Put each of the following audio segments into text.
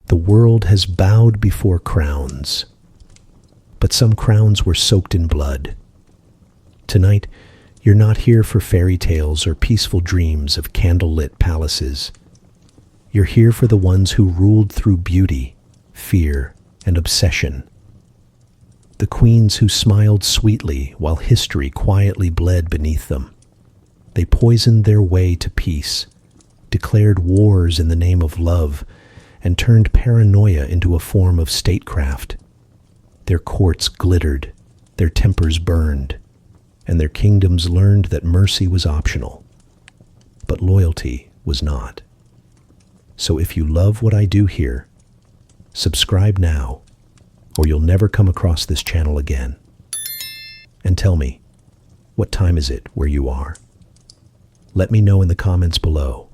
The world has bowed before crowns, but some crowns were soaked in blood. Tonight, you're not here for fairy tales or peaceful dreams of candlelit palaces. You're here for the ones who ruled through beauty, fear, and obsession. The queens who smiled sweetly while history quietly bled beneath them. They poisoned their way to peace, declared wars in the name of love, and turned paranoia into a form of statecraft. Their courts glittered, their tempers burned, and their kingdoms learned that mercy was optional, but loyalty was not. So if you love what I do here, subscribe now, or you'll never come across this channel again. And tell me, what time is it where you are? Let me know in the comments below.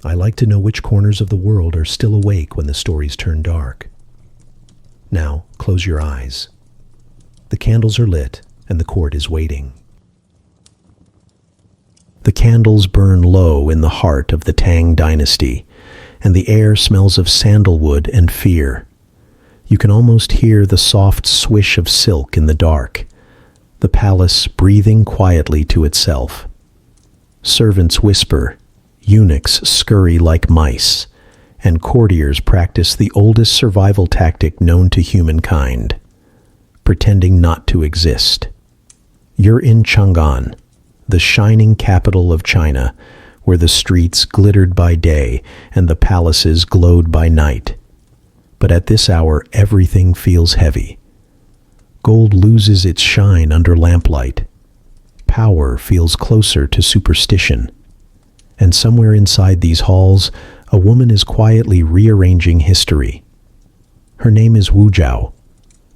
I like to know which corners of the world are still awake when the stories turn dark. Now, close your eyes. The candles are lit, and the court is waiting. The candles burn low in the heart of the Tang Dynasty, and the air smells of sandalwood and fear. You can almost hear the soft swish of silk in the dark, the palace breathing quietly to itself. Servants whisper, eunuchs scurry like mice, and courtiers practice the oldest survival tactic known to humankind, pretending not to exist. You're in Chang'an, the shining capital of China, where the streets glittered by day and the palaces glowed by night. But at this hour, everything feels heavy. Gold loses its shine under lamplight. Power feels closer to superstition. And somewhere inside these halls, a woman is quietly rearranging history. Her name is Wu Zhao,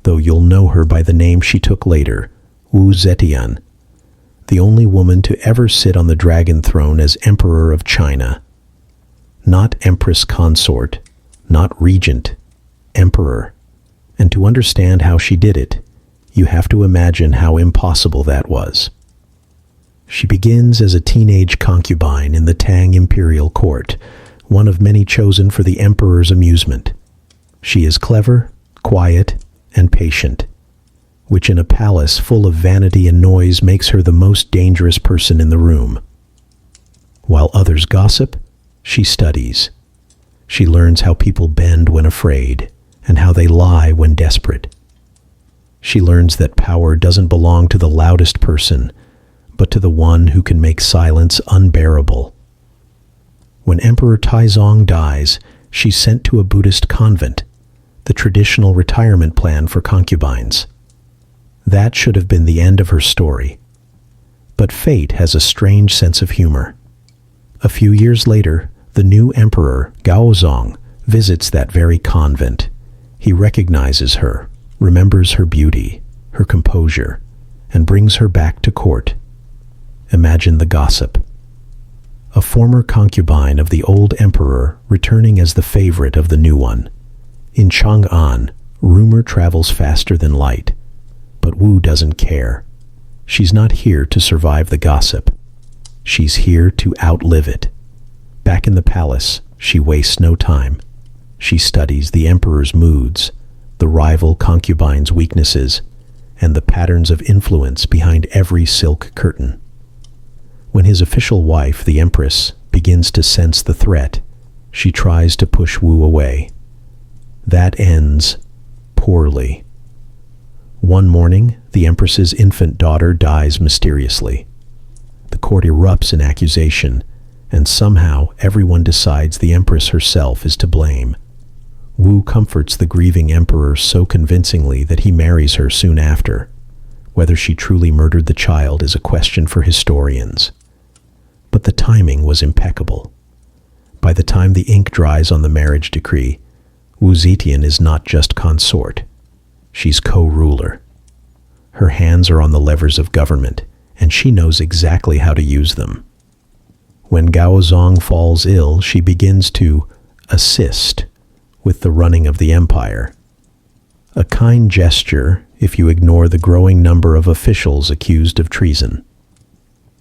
though you'll know her by the name she took later, Wu Zetian, the only woman to ever sit on the dragon throne as Emperor of China. Not Empress consort, not regent, Emperor. And to understand how she did it, you have to imagine how impossible that was. She begins as a teenage concubine in the Tang imperial court, one of many chosen for the emperor's amusement. She is clever, quiet, and patient, which in a palace full of vanity and noise makes her the most dangerous person in the room. While others gossip, she studies. She learns how people bend when afraid, and how they lie when desperate. She learns that power doesn't belong to the loudest person, but to the one who can make silence unbearable. When Emperor Taizong dies, she's sent to a Buddhist convent, the traditional retirement plan for concubines. That should have been the end of her story. But fate has a strange sense of humor. A few years later, the new emperor, Gaozong, visits that very convent. He recognizes her, remembers her beauty, her composure, and brings her back to court. Imagine the gossip. A former concubine of the old emperor returning as the favorite of the new one. In Chang'an, rumor travels faster than light. But Wu doesn't care. She's not here to survive the gossip. She's here to outlive it. Back in the palace, she wastes no time. She studies the emperor's moods, the rival concubine's weaknesses, and the patterns of influence behind every silk curtain. When his official wife, the Empress, begins to sense the threat, she tries to push Wu away. That ends poorly. One morning, the Empress's infant daughter dies mysteriously. The court erupts in accusation, and somehow everyone decides the Empress herself is to blame. Wu comforts the grieving emperor so convincingly that he marries her soon after. Whether she truly murdered the child is a question for historians. But the timing was impeccable. By the time the ink dries on the marriage decree, Wu Zetian is not just consort. She's co-ruler. Her hands are on the levers of government, and she knows exactly how to use them. When Gaozong falls ill, she begins to assist with the running of the empire. A kind gesture if you ignore the growing number of officials accused of treason.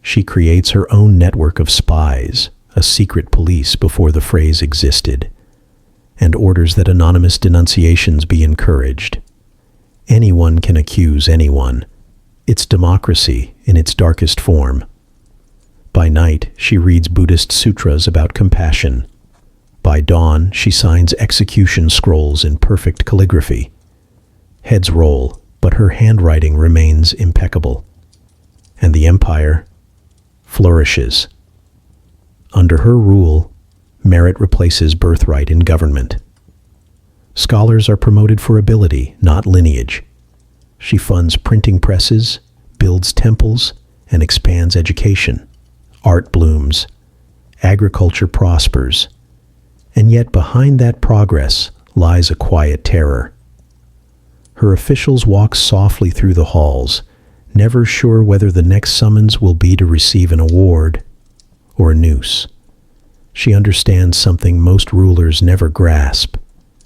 She creates her own network of spies, a secret police before the phrase existed. and orders that anonymous denunciations be encouraged. Anyone can accuse anyone. It's democracy in its darkest form. By night, she reads Buddhist sutras about compassion. By dawn, she signs execution scrolls in perfect calligraphy. Heads roll, but her handwriting remains impeccable. And the empire flourishes. Under her rule, merit replaces birthright in government. Scholars are promoted for ability, not lineage. She funds printing presses, builds temples, and expands education. Art blooms. Agriculture prospers. And yet behind that progress lies a quiet terror. Her officials walk softly through the halls, never sure whether the next summons will be to receive an award or a noose. She understands something most rulers never grasp.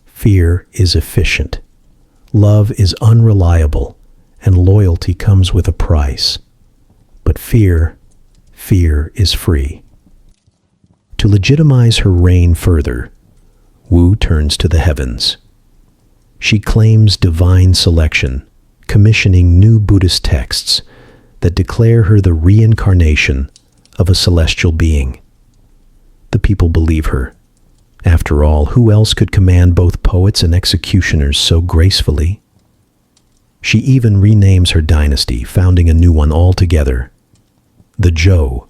Fear is efficient. Love is unreliable, and loyalty comes with a price. But fear is free. To legitimize her reign further, Wu turns to the heavens. She claims divine selection, commissioning new Buddhist texts that declare her the reincarnation of a celestial being. The people believe her. After all, who else could command both poets and executioners so gracefully? She even renames her dynasty, founding a new one altogether, the Zhou,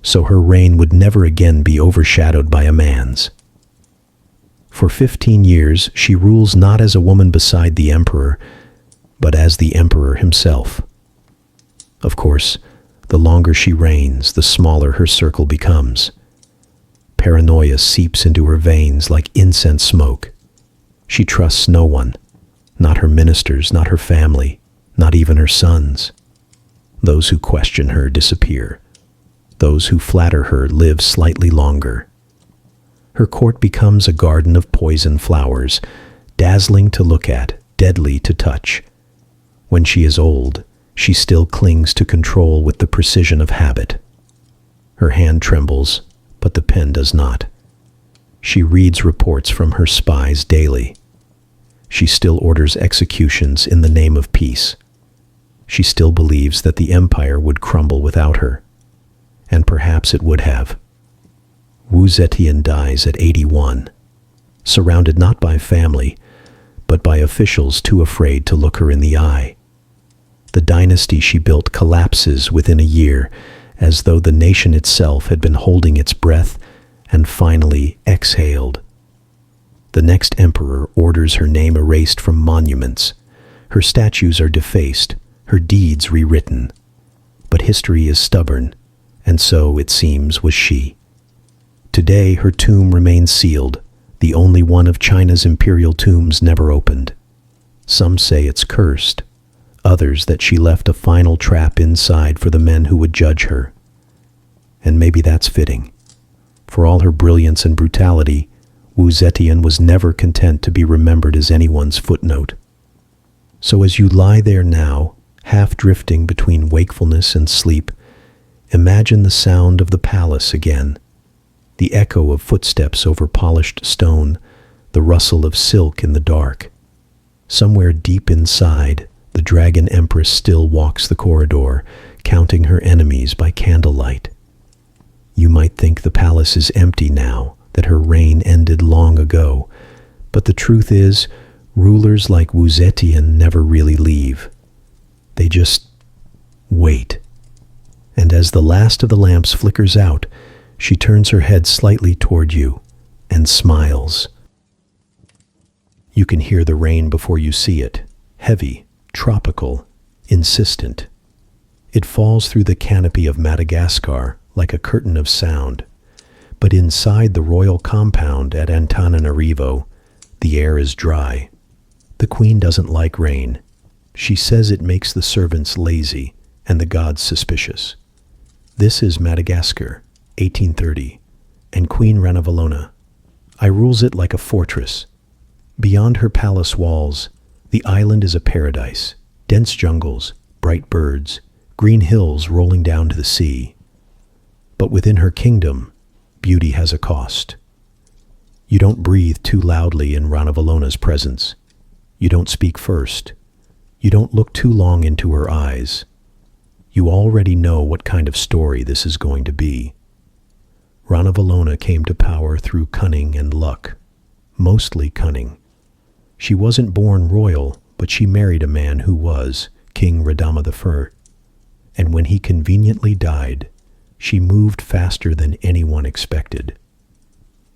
so her reign would never again be overshadowed by a man's. For 15 years, she rules not as a woman beside the emperor, but as the emperor himself. Of course, the longer she reigns, the smaller her circle becomes. Paranoia seeps into her veins like incense smoke. She trusts no one, not her ministers, not her family, not even her sons. Those who question her disappear. Those who flatter her live slightly longer. Her court becomes a garden of poison flowers, dazzling to look at, deadly to touch. When she is old, she still clings to control with the precision of habit. Her hand trembles, but the pen does not. She reads reports from her spies daily. She still orders executions in the name of peace. She still believes that the empire would crumble without her. And perhaps it would have. Wu Zetian dies at 81, surrounded not by family, but by officials too afraid to look her in the eye. The dynasty she built collapses within a year, as though the nation itself had been holding its breath and finally exhaled. The next emperor orders her name erased from monuments. Her statues are defaced, her deeds rewritten. But history is stubborn, and so, it seems, was she. Today, her tomb remains sealed, the only one of China's imperial tombs never opened. Some say it's cursed, others that she left a final trap inside for the men who would judge her. And maybe that's fitting. For all her brilliance and brutality, Wu Zetian was never content to be remembered as anyone's footnote. So as you lie there now, half drifting between wakefulness and sleep, imagine the sound of the palace again, the echo of footsteps over polished stone, the rustle of silk in the dark. Somewhere deep inside, the dragon Empress still walks the corridor, counting her enemies by candlelight. You might think the palace is empty now, that her reign ended long ago, but the truth is, rulers like Wu Zetian never really leave. They just wait. And as the last of the lamps flickers out, she turns her head slightly toward you and smiles. You can hear the rain before you see it, heavy, tropical, insistent. It falls through the canopy of Madagascar like a curtain of sound. But inside the royal compound at Antananarivo, the air is dry. The queen doesn't like rain. She says it makes the servants lazy and the gods suspicious. This is Madagascar, 1830, and Queen Ranavalona. I rules it like a fortress. Beyond her palace walls, the island is a paradise, dense jungles, bright birds, green hills rolling down to the sea. But within her kingdom, beauty has a cost. You don't breathe too loudly in Ranavalona's presence. You don't speak first. You don't look too long into her eyes. You already know what kind of story this is going to be. Ranavalona came to power through cunning and luck, mostly cunning. She wasn't born royal, but she married a man who was King Radama I. And when he conveniently died, she moved faster than anyone expected.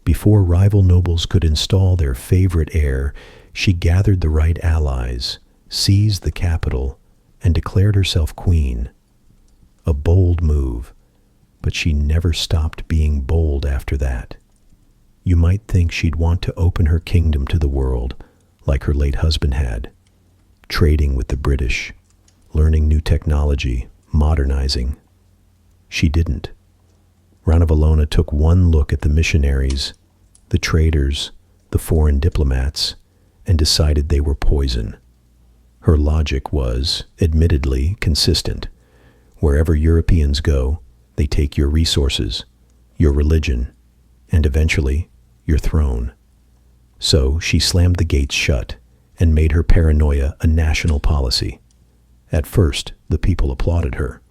Before rival nobles could install their favorite heir, she gathered the right allies, seized the capital, and declared herself queen. A bold move, but she never stopped being bold after that. You might think she'd want to open her kingdom to the world, like her late husband had, trading with the British, learning new technology, modernizing. She didn't. Ranavalona took one look at the missionaries, the traders, the foreign diplomats, and decided they were poison. Her logic was, admittedly, consistent. Wherever Europeans go, they take your resources, your religion, and eventually, your throne. So she slammed the gates shut and made her paranoia a national policy. At first, the people applauded her.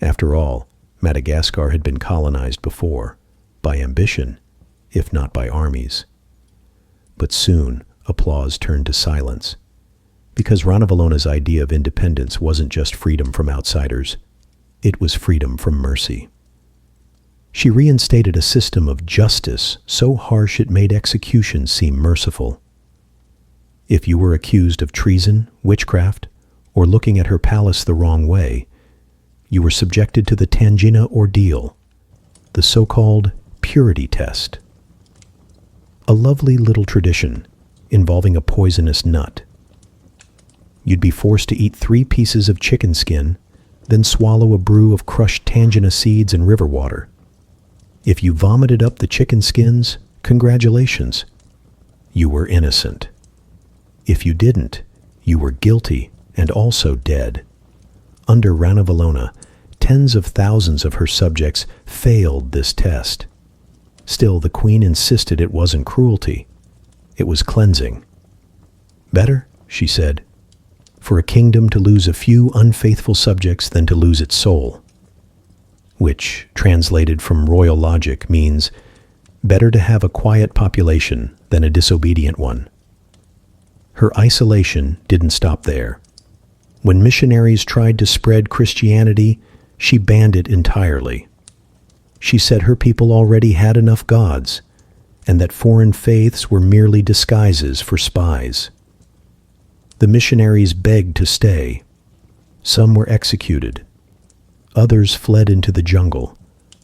After all, Madagascar had been colonized before, by ambition, if not by armies. But soon, applause turned to silence, because Ranavalona's idea of independence wasn't just freedom from outsiders, it was freedom from mercy. She reinstated a system of justice so harsh it made execution seem merciful. If you were accused of treason, witchcraft, or looking at her palace the wrong way, you were subjected to the Tangina ordeal, the so-called purity test. A lovely little tradition involving a poisonous nut. You'd be forced to eat 3 pieces of chicken skin, then swallow a brew of crushed Tangina seeds and river water. If you vomited up the chicken skins, congratulations. You were innocent. If you didn't, you were guilty and also dead. Under Ranavalona, tens of thousands of her subjects failed this test. Still, the queen insisted it wasn't cruelty. It was cleansing. Better, she said, for a kingdom to lose a few unfaithful subjects than to lose its soul. Which, translated from royal logic, means better to have a quiet population than a disobedient one. Her isolation didn't stop there. When missionaries tried to spread Christianity, she banned it entirely. She said her people already had enough gods, and that foreign faiths were merely disguises for spies. The missionaries begged to stay. Some were executed. Others fled into the jungle,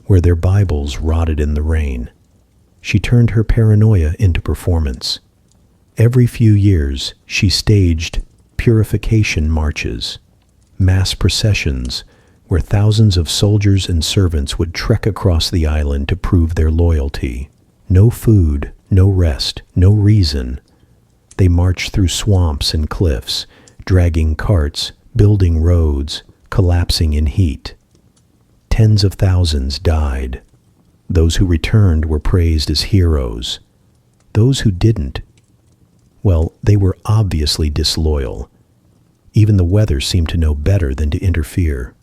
where their Bibles rotted in the rain. She turned her paranoia into performance. Every few years, she staged purification marches, mass processions, where thousands of soldiers and servants would trek across the island to prove their loyalty. No food, no rest, no reason. They marched through swamps and cliffs, dragging carts, building roads, collapsing in heat. Tens of thousands died. Those who returned were praised as heroes. Those who didn't, well, they were obviously disloyal. Even the weather seemed to know better than to interfere.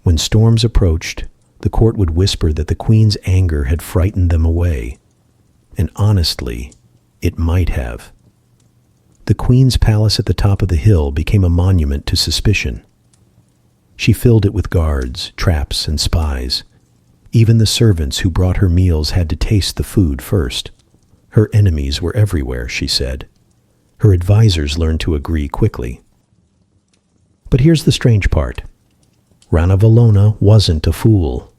When storms approached, the court would whisper that the queen's anger had frightened them away. And honestly, it might have. The queen's palace at the top of the hill became a monument to suspicion. She filled it with guards, traps, and spies. Even the servants who brought her meals had to taste the food first. Her enemies were everywhere, she said. Her advisors learned to agree quickly. But here's the strange part. Ranavalona wasn't a fool.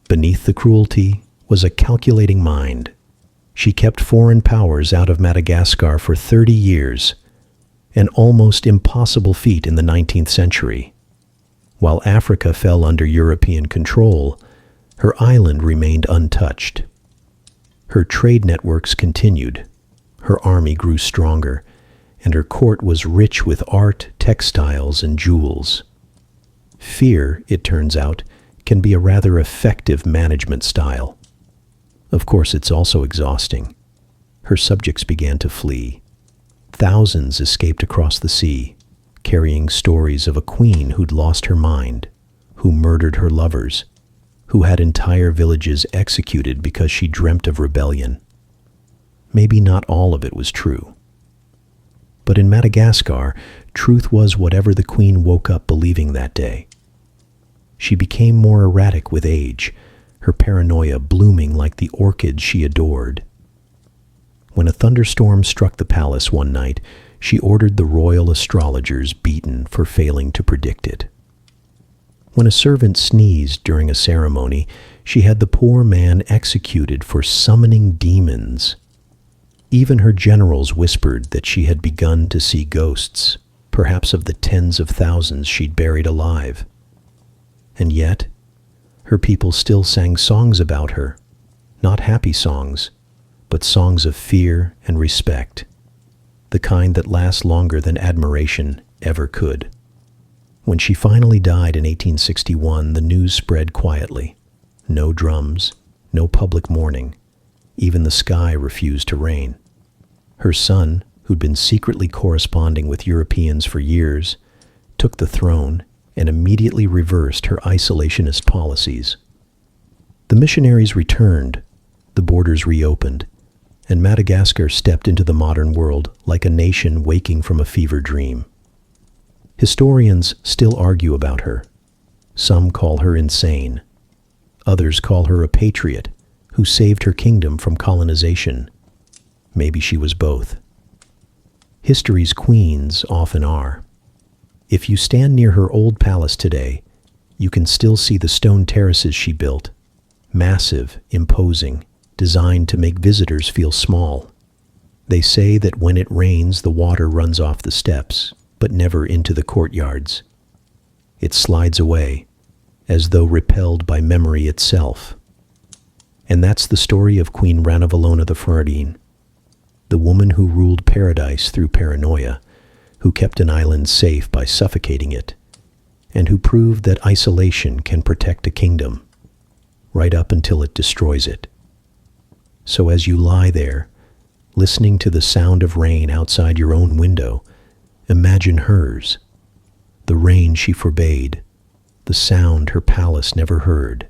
Beneath the cruelty was a calculating mind. She kept foreign powers out of Madagascar for 30 years, an almost impossible feat in the 19th century. While Africa fell under European control, her island remained untouched. Her trade networks continued, her army grew stronger, and her court was rich with art, textiles, and jewels. Fear, it turns out, can be a rather effective management style. Of course, it's also exhausting. Her subjects began to flee. Thousands escaped across the sea, carrying stories of a queen who'd lost her mind, who murdered her lovers, who had entire villages executed because she dreamt of rebellion. Maybe not all of it was true. But in Madagascar, truth was whatever the queen woke up believing that day. She became more erratic with age, her paranoia blooming like the orchids she adored. When a thunderstorm struck the palace one night, she ordered the royal astrologers beaten for failing to predict it. When a servant sneezed during a ceremony, she had the poor man executed for summoning demons. Even her generals whispered that she had begun to see ghosts, perhaps of the tens of thousands she'd buried alive. And yet, her people still sang songs about her, not happy songs, but songs of fear and respect, the kind that last longer than admiration ever could. When she finally died in 1861, the news spread quietly. No drums, no public mourning. Even the sky refused to rain. Her son, who'd been secretly corresponding with Europeans for years, took the throne and immediately reversed her isolationist policies. The missionaries returned, the borders reopened, and Madagascar stepped into the modern world like a nation waking from a fever dream. Historians still argue about her. Some call her insane. Others call her a patriot who saved her kingdom from colonization. Maybe she was both. History's queens often are. If you stand near her old palace today, you can still see the stone terraces she built, massive, imposing, designed to make visitors feel small. They say that when it rains, the water runs off the steps, but never into the courtyards. It slides away, as though repelled by memory itself. And that's the story of Queen Ranavalona IV, the woman who ruled paradise through paranoia, who kept an island safe by suffocating it, and who proved that isolation can protect a kingdom, right up until it destroys it. So as you lie there, listening to the sound of rain outside your own window, imagine hers, the rain she forbade, the sound her palace never heard.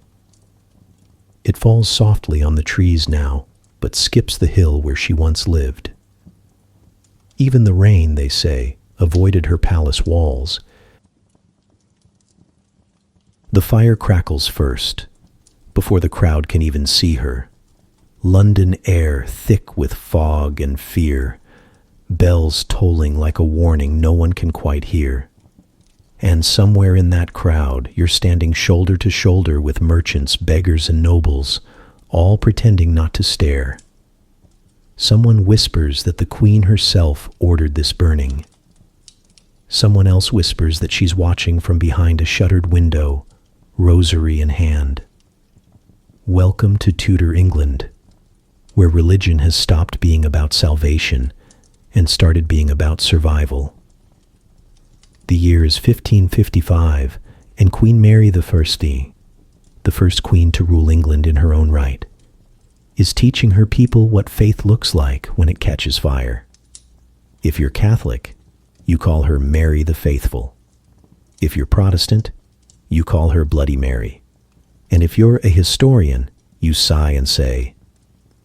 It falls softly on the trees now, but skips the hill where she once lived. Even the rain, they say, avoided her palace walls. The fire crackles first, before the crowd can even see her. London air thick with fog and fear, bells tolling like a warning no one can quite hear. And somewhere in that crowd, you're standing shoulder to shoulder with merchants, beggars, and nobles, all pretending not to stare. Someone whispers that the queen herself ordered this burning. Someone else whispers that she's watching from behind a shuttered window, rosary in hand. Welcome to Tudor England, where religion has stopped being about salvation and started being about survival. The year is 1555, and Queen Mary I, the first queen to rule England in her own right, is teaching her people what faith looks like when it catches fire. If you're Catholic, you call her Mary the Faithful. If you're Protestant, you call her Bloody Mary. And if you're a historian, you sigh and say,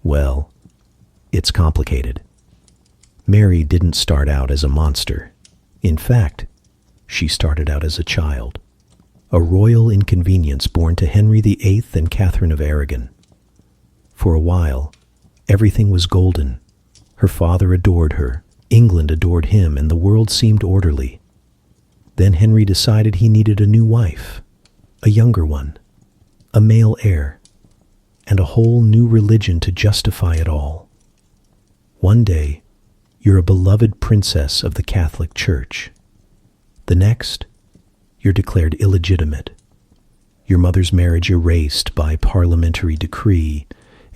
well, it's complicated. Mary didn't start out as a monster. In fact, she started out as a child, a royal inconvenience born to Henry VIII and Catherine of Aragon. For a while, everything was golden. Her father adored her, England adored him, and the world seemed orderly. Then Henry decided he needed a new wife, a younger one, a male heir, and a whole new religion to justify it all. One day, you're a beloved princess of the Catholic Church. The next, you're declared illegitimate, your mother's marriage erased by parliamentary decree,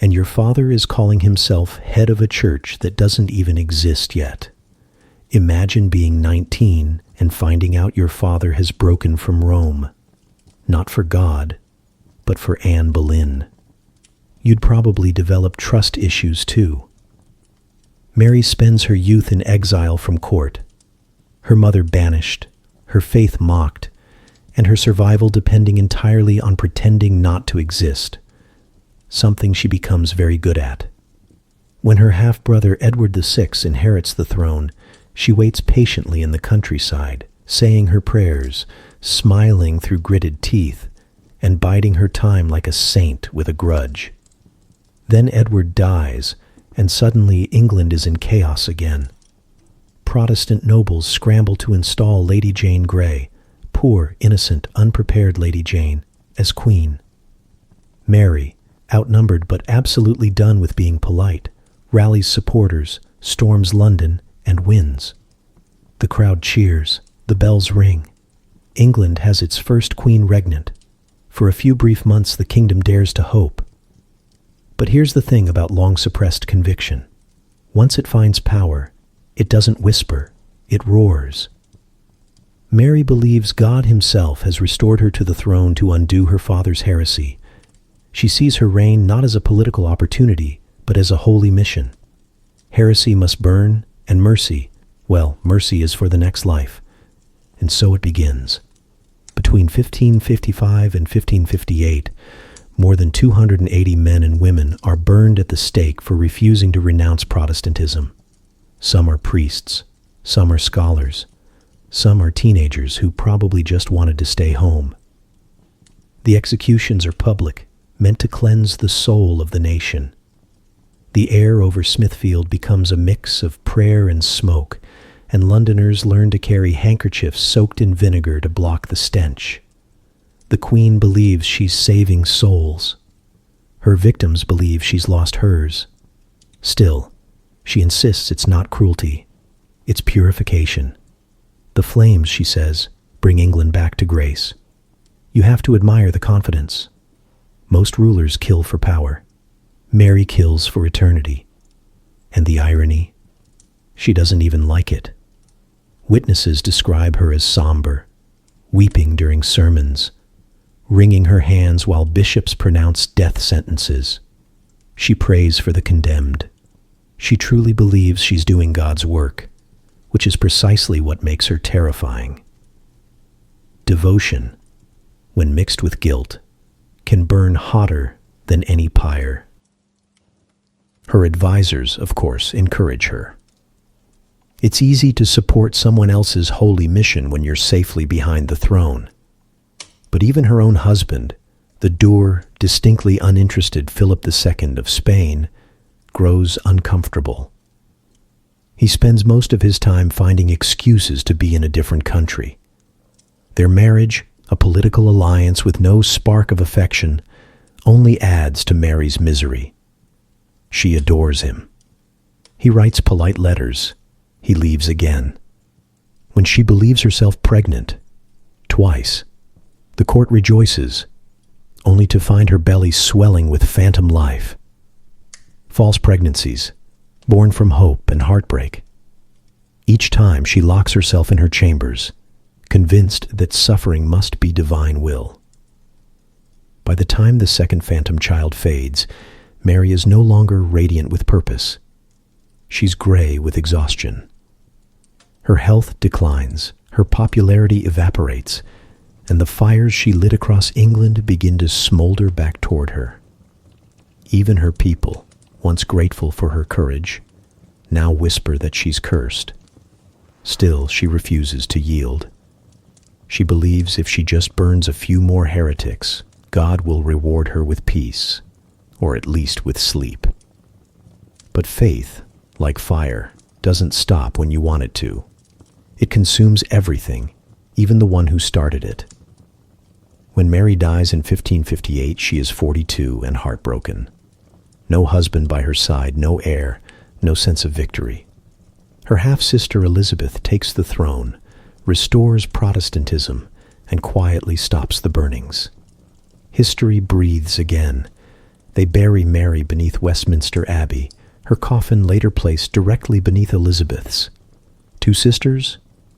and your father is calling himself head of a church that doesn't even exist yet. Imagine being 19 and finding out your father has broken from Rome, not for God, but for Anne Boleyn. you'd probably develop trust issues too. Mary spends her youth in exile from court, her mother banished, her faith mocked, and her survival depending entirely on pretending not to exist, something she becomes very good at. When her half-brother Edward VI inherits the throne, she waits patiently in the countryside, saying her prayers, smiling through gritted teeth, and biding her time like a saint with a grudge. Then Edward dies, and suddenly England is in chaos again. Protestant nobles scramble to install Lady Jane Grey, poor, innocent, unprepared Lady Jane, as queen. Mary, outnumbered but absolutely done with being polite, rallies supporters, storms London, and wins. The crowd cheers, the bells ring. England has its first queen regnant. For a few brief months the kingdom dares to hope. But here's the thing about long-suppressed conviction. Once it finds power, it doesn't whisper, it roars. Mary believes God himself has restored her to the throne to undo her father's heresy. She sees her reign not as a political opportunity, but as a holy mission. Heresy must burn, and mercy, well, mercy is for the next life. And so it begins. Between 1555 and 1558, more than 280 men and women are burned at the stake for refusing to renounce Protestantism. Some are priests, some are scholars, some are teenagers who probably just wanted to stay home. The executions are public, meant to cleanse the soul of the nation. The air over Smithfield becomes a mix of prayer and smoke, and Londoners learn to carry handkerchiefs soaked in vinegar to block the stench. The Queen believes she's saving souls. Her victims believe she's lost hers. Still, she insists it's not cruelty, it's purification. The flames, she says, bring England back to grace. You have to admire the confidence. Most rulers kill for power. Mary kills for eternity. And the irony? She doesn't even like it. Witnesses describe her as somber, weeping during sermons, wringing her hands while bishops pronounce death sentences. She prays for the condemned. She truly believes she's doing God's work, which is precisely what makes her terrifying. Devotion, when mixed with guilt, can burn hotter than any pyre. Her advisors, of course, encourage her. It's easy to support someone else's holy mission when you're safely behind the throne. But even her own husband, the dour, distinctly uninterested Philip II of Spain, grows uncomfortable. He spends most of his time finding excuses to be in a different country. Their marriage, a political alliance with no spark of affection, only adds to Mary's misery. She adores him. He writes polite letters. He leaves again. When she believes herself pregnant, twice, the court rejoices, only to find her belly swelling with phantom life. False pregnancies, born from hope and heartbreak. Each time she locks herself in her chambers, convinced that suffering must be divine will. By the time the second phantom child fades, Mary is no longer radiant with purpose. She's gray with exhaustion. Her health declines, her popularity evaporates, and the fires she lit across England begin to smolder back toward her. Even her people, once grateful for her courage, now whisper that she's cursed. Still, she refuses to yield. She believes if she just burns a few more heretics, God will reward her with peace, or at least with sleep. But faith, like fire, doesn't stop when you want it to. It consumes everything, even the one who started it. When Mary dies in 1558, she is 42 and heartbroken. No husband by her side, no heir, no sense of victory. Her half-sister Elizabeth takes the throne, restores Protestantism, and quietly stops the burnings. History breathes again. They bury Mary beneath Westminster Abbey, her coffin later placed directly beneath Elizabeth's. Two sisters,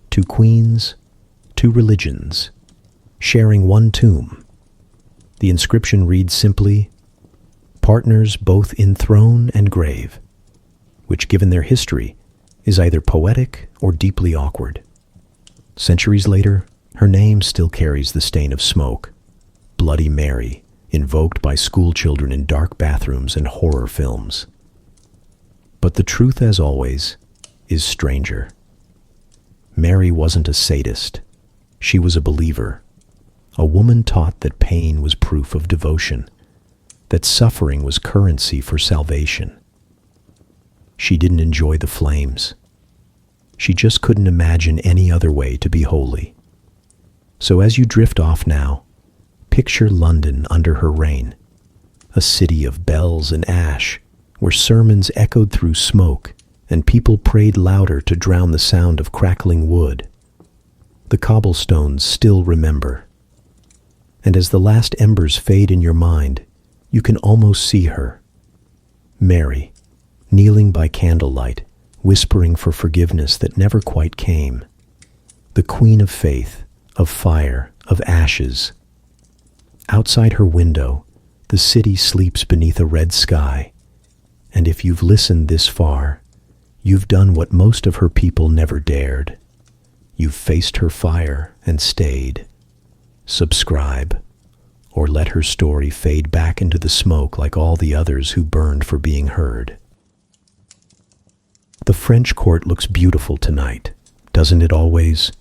two queens, two religions, sharing one tomb. The inscription reads simply, partners both in throne and grave, which, given their history, is either poetic or deeply awkward. Centuries later, her name still carries the stain of smoke, Bloody Mary, invoked by schoolchildren in dark bathrooms and horror films. But the truth, as always, is stranger. Mary wasn't a sadist. She was a believer, a woman taught that pain was proof of devotion, that suffering was currency for salvation. She didn't enjoy the flames. She just couldn't imagine any other way to be holy. So as you drift off now, picture London under her reign, a city of bells and ash, where sermons echoed through smoke and people prayed louder to drown the sound of crackling wood. The cobblestones still remember. And as the last embers fade in your mind, you can almost see her. Mary, kneeling by candlelight, whispering for forgiveness that never quite came. The Queen of Faith, of fire, of ashes. Outside her window, the city sleeps beneath a red sky. And if you've listened this far, you've done what most of her people never dared. You've faced her fire and stayed. Subscribe, or let her story fade back into the smoke like all the others who burned for being heard. The French court looks beautiful tonight, doesn't it always?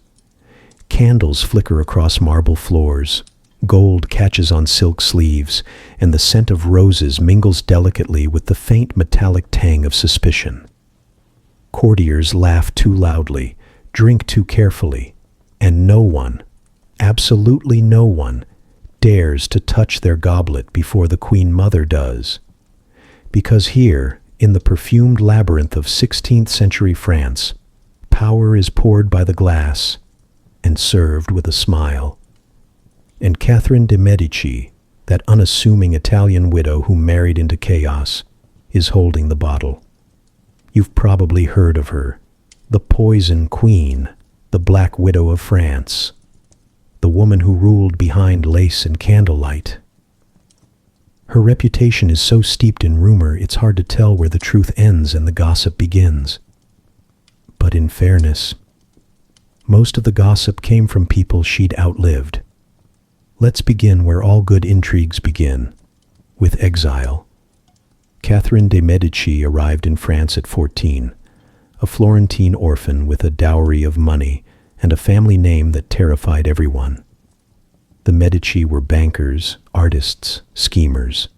Candles flicker across marble floors, gold catches on silk sleeves, and the scent of roses mingles delicately with the faint metallic tang of suspicion. Courtiers laugh too loudly, drink too carefully, and no one, absolutely no one, dares to touch their goblet before the Queen Mother does. Because here, in the perfumed labyrinth of 16th century France, power is poured by the glass and served with a smile. And Catherine de' Medici, that unassuming Italian widow who married into chaos, is holding the bottle. You've probably heard of her, the Poison Queen, the Black Widow of France, the woman who ruled behind lace and candlelight. Her reputation is so steeped in rumor it's hard to tell where the truth ends and the gossip begins. But in fairness, most of the gossip came from people she'd outlived. Let's begin where all good intrigues begin, with exile. Catherine de' Medici arrived in France at 14, a Florentine orphan with a dowry of money and a family name that terrified everyone. The Medici were bankers, artists, schemers,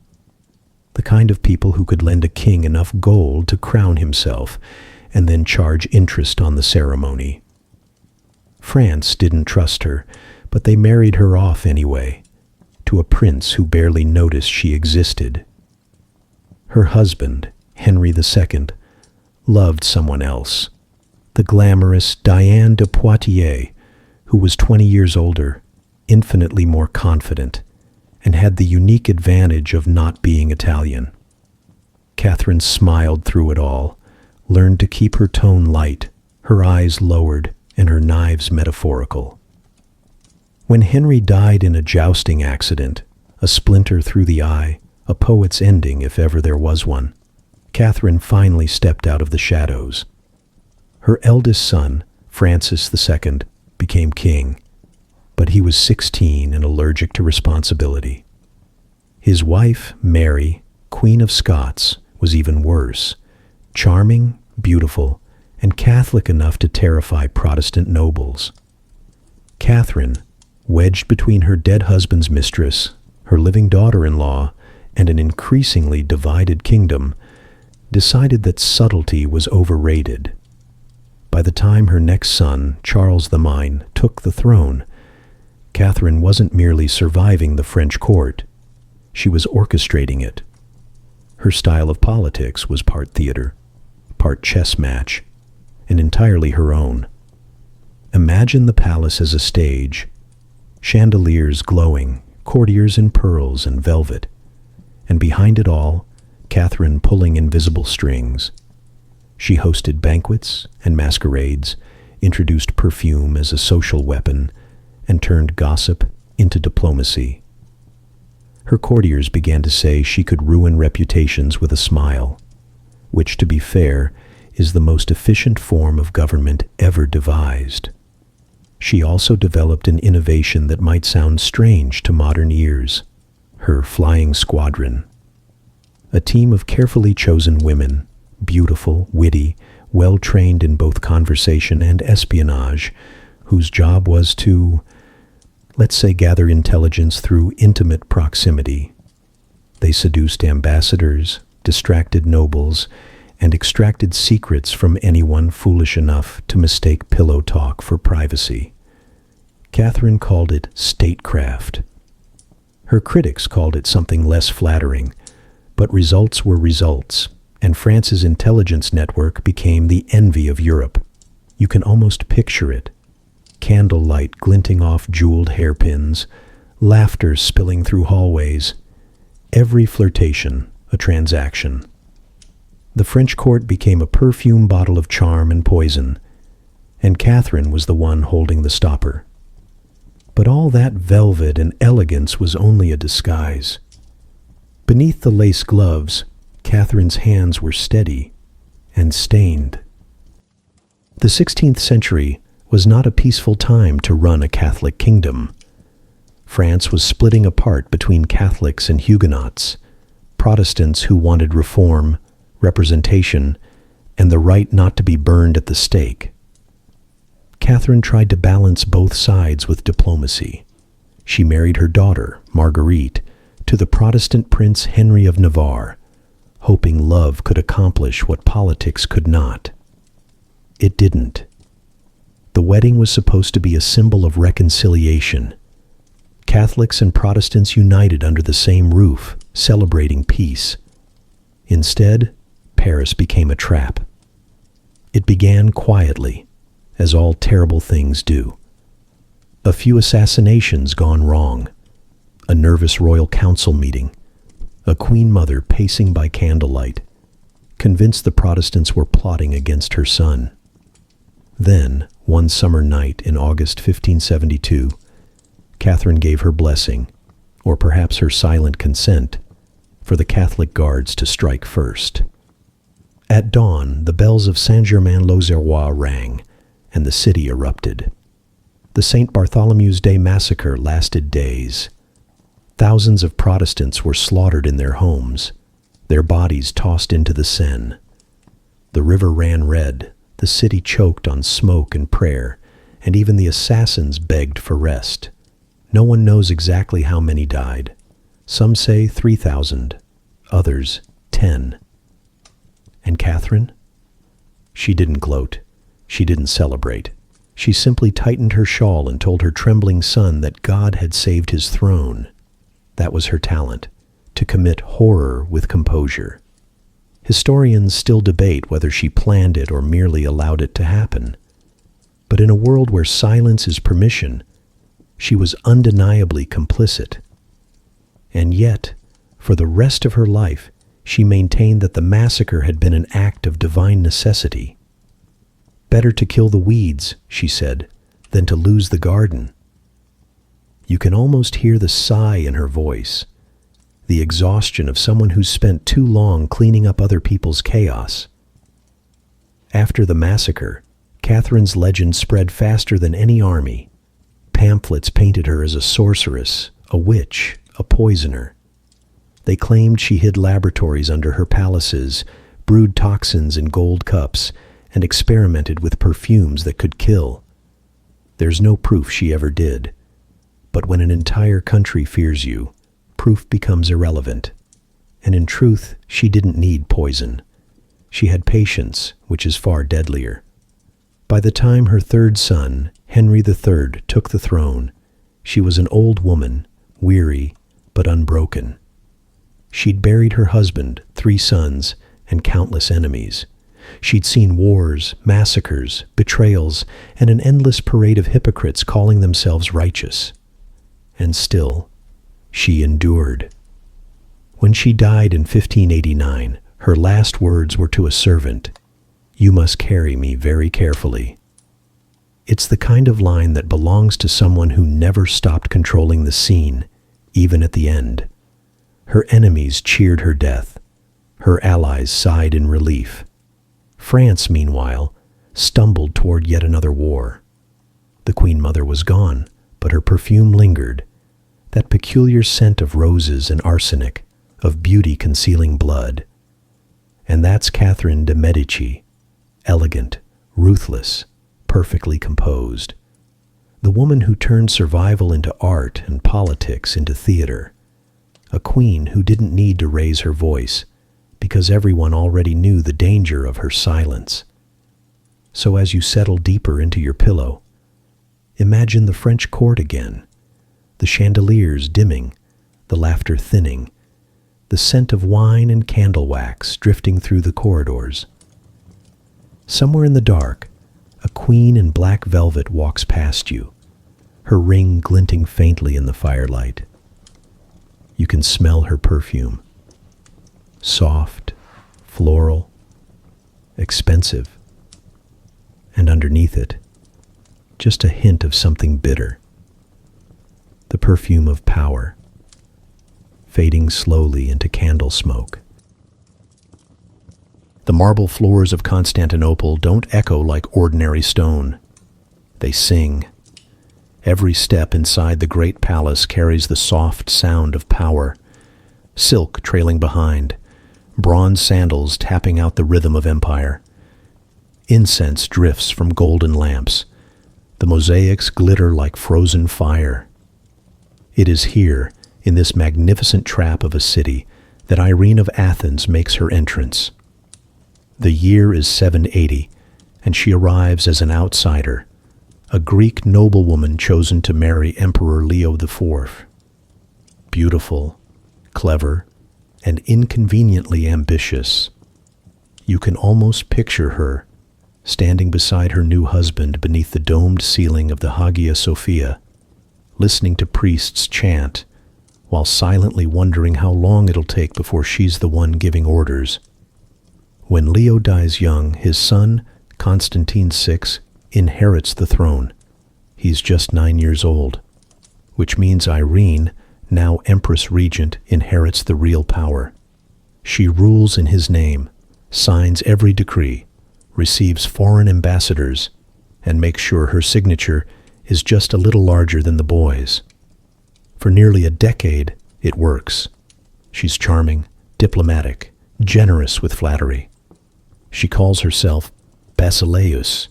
the kind of people who could lend a king enough gold to crown himself and then charge interest on the ceremony. France didn't trust her, but they married her off anyway, to a prince who barely noticed she existed. Her husband, Henry II, loved someone else, the glamorous Diane de Poitiers, who was 20 years older, infinitely more confident, and had the unique advantage of not being Italian. Catherine smiled through it all, learned to keep her tone light, her eyes lowered, and her knives metaphorical. When Henry died in a jousting accident, a splinter through the eye, a poet's ending if ever there was one, Catherine finally stepped out of the shadows. Her eldest son, Francis II, became king, but he was 16 and allergic to responsibility. His wife, Mary, Queen of Scots, was even worse, charming, beautiful, and Catholic enough to terrify Protestant nobles. Catherine, wedged between her dead husband's mistress, her living daughter-in-law, and an increasingly divided kingdom, decided that subtlety was overrated. By the time her next son, Charles the Mine, took the throne, Catherine wasn't merely surviving the French court, she was orchestrating it. Her style of politics was part theater, part chess match, and entirely her own. Imagine the palace as a stage, chandeliers glowing, courtiers in pearls and velvet, and behind it all, Catherine pulling invisible strings. She hosted banquets and masquerades, introduced perfume as a social weapon, and turned gossip into diplomacy. Her courtiers began to say she could ruin reputations with a smile, which, to be fair, is the most efficient form of government ever devised. She also developed an innovation that might sound strange to modern ears: her flying squadron. A team of carefully chosen women, beautiful, witty, well-trained in both conversation and espionage, whose job was to, let's say, gather intelligence through intimate proximity. They seduced ambassadors, distracted nobles, and extracted secrets from anyone foolish enough to mistake pillow talk for privacy. Catherine called it statecraft. Her critics called it something less flattering, but results were results, and France's intelligence network became the envy of Europe. You can almost picture it: candlelight glinting off jeweled hairpins, laughter spilling through hallways, every flirtation a transaction. The French court became a perfume bottle of charm and poison, and Catherine was the one holding the stopper. But all that velvet and elegance was only a disguise. Beneath the lace gloves, Catherine's hands were steady and stained. The 16th century was not a peaceful time to run a Catholic kingdom. France was splitting apart between Catholics and Huguenots, Protestants who wanted reform, representation, and the right not to be burned at the stake. Catherine tried to balance both sides with diplomacy. She married her daughter, Marguerite, to the Protestant Prince Henry of Navarre, hoping love could accomplish what politics could not. It didn't. The wedding was supposed to be a symbol of reconciliation. Catholics and Protestants united under the same roof, celebrating peace. Instead, Paris became a trap. It began quietly, as all terrible things do. A few assassinations gone wrong, a nervous royal council meeting, a queen mother pacing by candlelight, convinced the Protestants were plotting against her son. Then, one summer night in August 1572, Catherine gave her blessing, or perhaps her silent consent, for the Catholic guards to strike first. At dawn, the bells of Saint-Germain-l'Auxerrois rang, and the city erupted. The St. Bartholomew's Day massacre lasted days. Thousands of Protestants were slaughtered in their homes, their bodies tossed into the Seine. The river ran red, the city choked on smoke and prayer, and even the assassins begged for rest. No one knows exactly how many died. Some say 3,000, others 10. And Catherine? She didn't gloat. She didn't celebrate. She simply tightened her shawl and told her trembling son that God had saved his throne. That was her talent, to commit horror with composure. Historians still debate whether she planned it or merely allowed it to happen. But in a world where silence is permission, she was undeniably complicit. And yet, for the rest of her life, she maintained that the massacre had been an act of divine necessity. Better to kill the weeds, she said, than to lose the garden. You can almost hear the sigh in her voice, the exhaustion of someone who's spent too long cleaning up other people's chaos. After the massacre, Catherine's legend spread faster than any army. Pamphlets painted her as a sorceress, a witch, a poisoner. They claimed she hid laboratories under her palaces, brewed toxins in gold cups, and experimented with perfumes that could kill. There's no proof she ever did. But when an entire country fears you, proof becomes irrelevant. And in truth, she didn't need poison. She had patience, which is far deadlier. By the time her third son, Henry III, took the throne, she was an old woman, weary but unbroken. She'd buried her husband, 3 sons, and countless enemies. She'd seen wars, massacres, betrayals, and an endless parade of hypocrites calling themselves righteous. And still, she endured. When she died in 1589, her last words were to a servant, "You must carry me very carefully." It's the kind of line that belongs to someone who never stopped controlling the scene, even at the end. Her enemies cheered her death. Her allies sighed in relief. France, meanwhile, stumbled toward yet another war. The Queen Mother was gone, but her perfume lingered, that peculiar scent of roses and arsenic, of beauty concealing blood. And that's Catherine de' Medici, elegant, ruthless, perfectly composed. The woman who turned survival into art and politics into theater. A queen who didn't need to raise her voice, because everyone already knew the danger of her silence. So as you settle deeper into your pillow, imagine the French court again, the chandeliers dimming, the laughter thinning, the scent of wine and candle wax drifting through the corridors. Somewhere in the dark, a queen in black velvet walks past you, her ring glinting faintly in the firelight. You can smell her perfume. Soft, floral, expensive. And underneath it, just a hint of something bitter. The perfume of power, fading slowly into candle smoke. The marble floors of Constantinople don't echo like ordinary stone. They sing. Every step inside the great palace carries the soft sound of power, silk trailing behind, bronze sandals tapping out the rhythm of empire. Incense drifts from golden lamps. The mosaics glitter like frozen fire. It is here, in this magnificent trap of a city, that Irene of Athens makes her entrance. The year is 780, and she arrives as an outsider, a Greek noblewoman chosen to marry Emperor Leo IV. Beautiful, clever, and inconveniently ambitious. You can almost picture her, standing beside her new husband beneath the domed ceiling of the Hagia Sophia, listening to priests chant, while silently wondering how long it'll take before she's the one giving orders. When Leo dies young, his son, Constantine VI, inherits the throne. He's just 9 years old, which means Irene, now Empress Regent, inherits the real power. She rules in his name, signs every decree, receives foreign ambassadors, and makes sure her signature is just a little larger than the boy's. For nearly a decade, it works. She's charming, diplomatic, generous with flattery. She calls herself Basileus,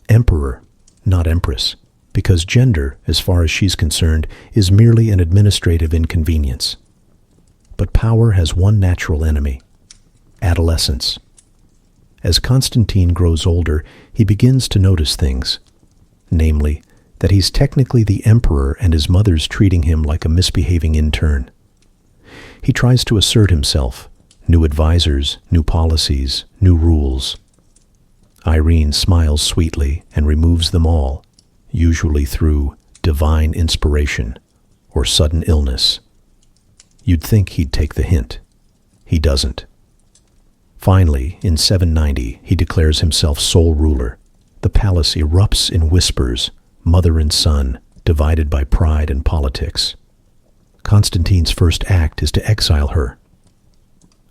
emperor, not empress, because gender, as far as she's concerned, is merely an administrative inconvenience. But power has one natural enemy: adolescence. As Constantine grows older, he begins to notice things, namely, that he's technically the emperor and his mother's treating him like a misbehaving intern. He tries to assert himself, new advisors, new policies, new rules. Irene smiles sweetly and removes them all, usually through divine inspiration or sudden illness. You'd think he'd take the hint. He doesn't. Finally, in 790, he declares himself sole ruler. The palace erupts in whispers, mother and son, divided by pride and politics. Constantine's first act is to exile her.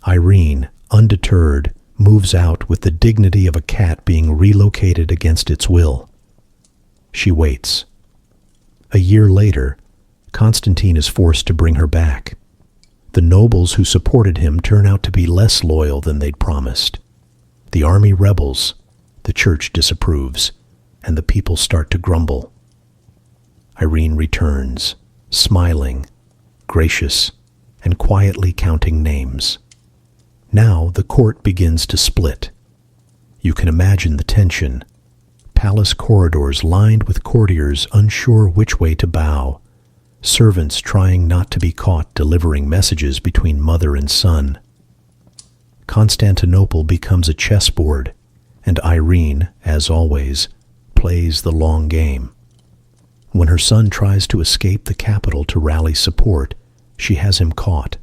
Irene, undeterred, moves out with the dignity of a cat being relocated against its will. She waits. A year later, Constantine is forced to bring her back. The nobles who supported him turn out to be less loyal than they'd promised. The army rebels, the church disapproves, and the people start to grumble. Irene returns, smiling, gracious, and quietly counting names. Now the court begins to split. You can imagine the tension. Palace corridors lined with courtiers unsure which way to bow. Servants trying not to be caught delivering messages between mother and son. Constantinople becomes a chessboard, and Irene, as always, plays the long game. When her son tries to escape the capital to rally support, she has him caught.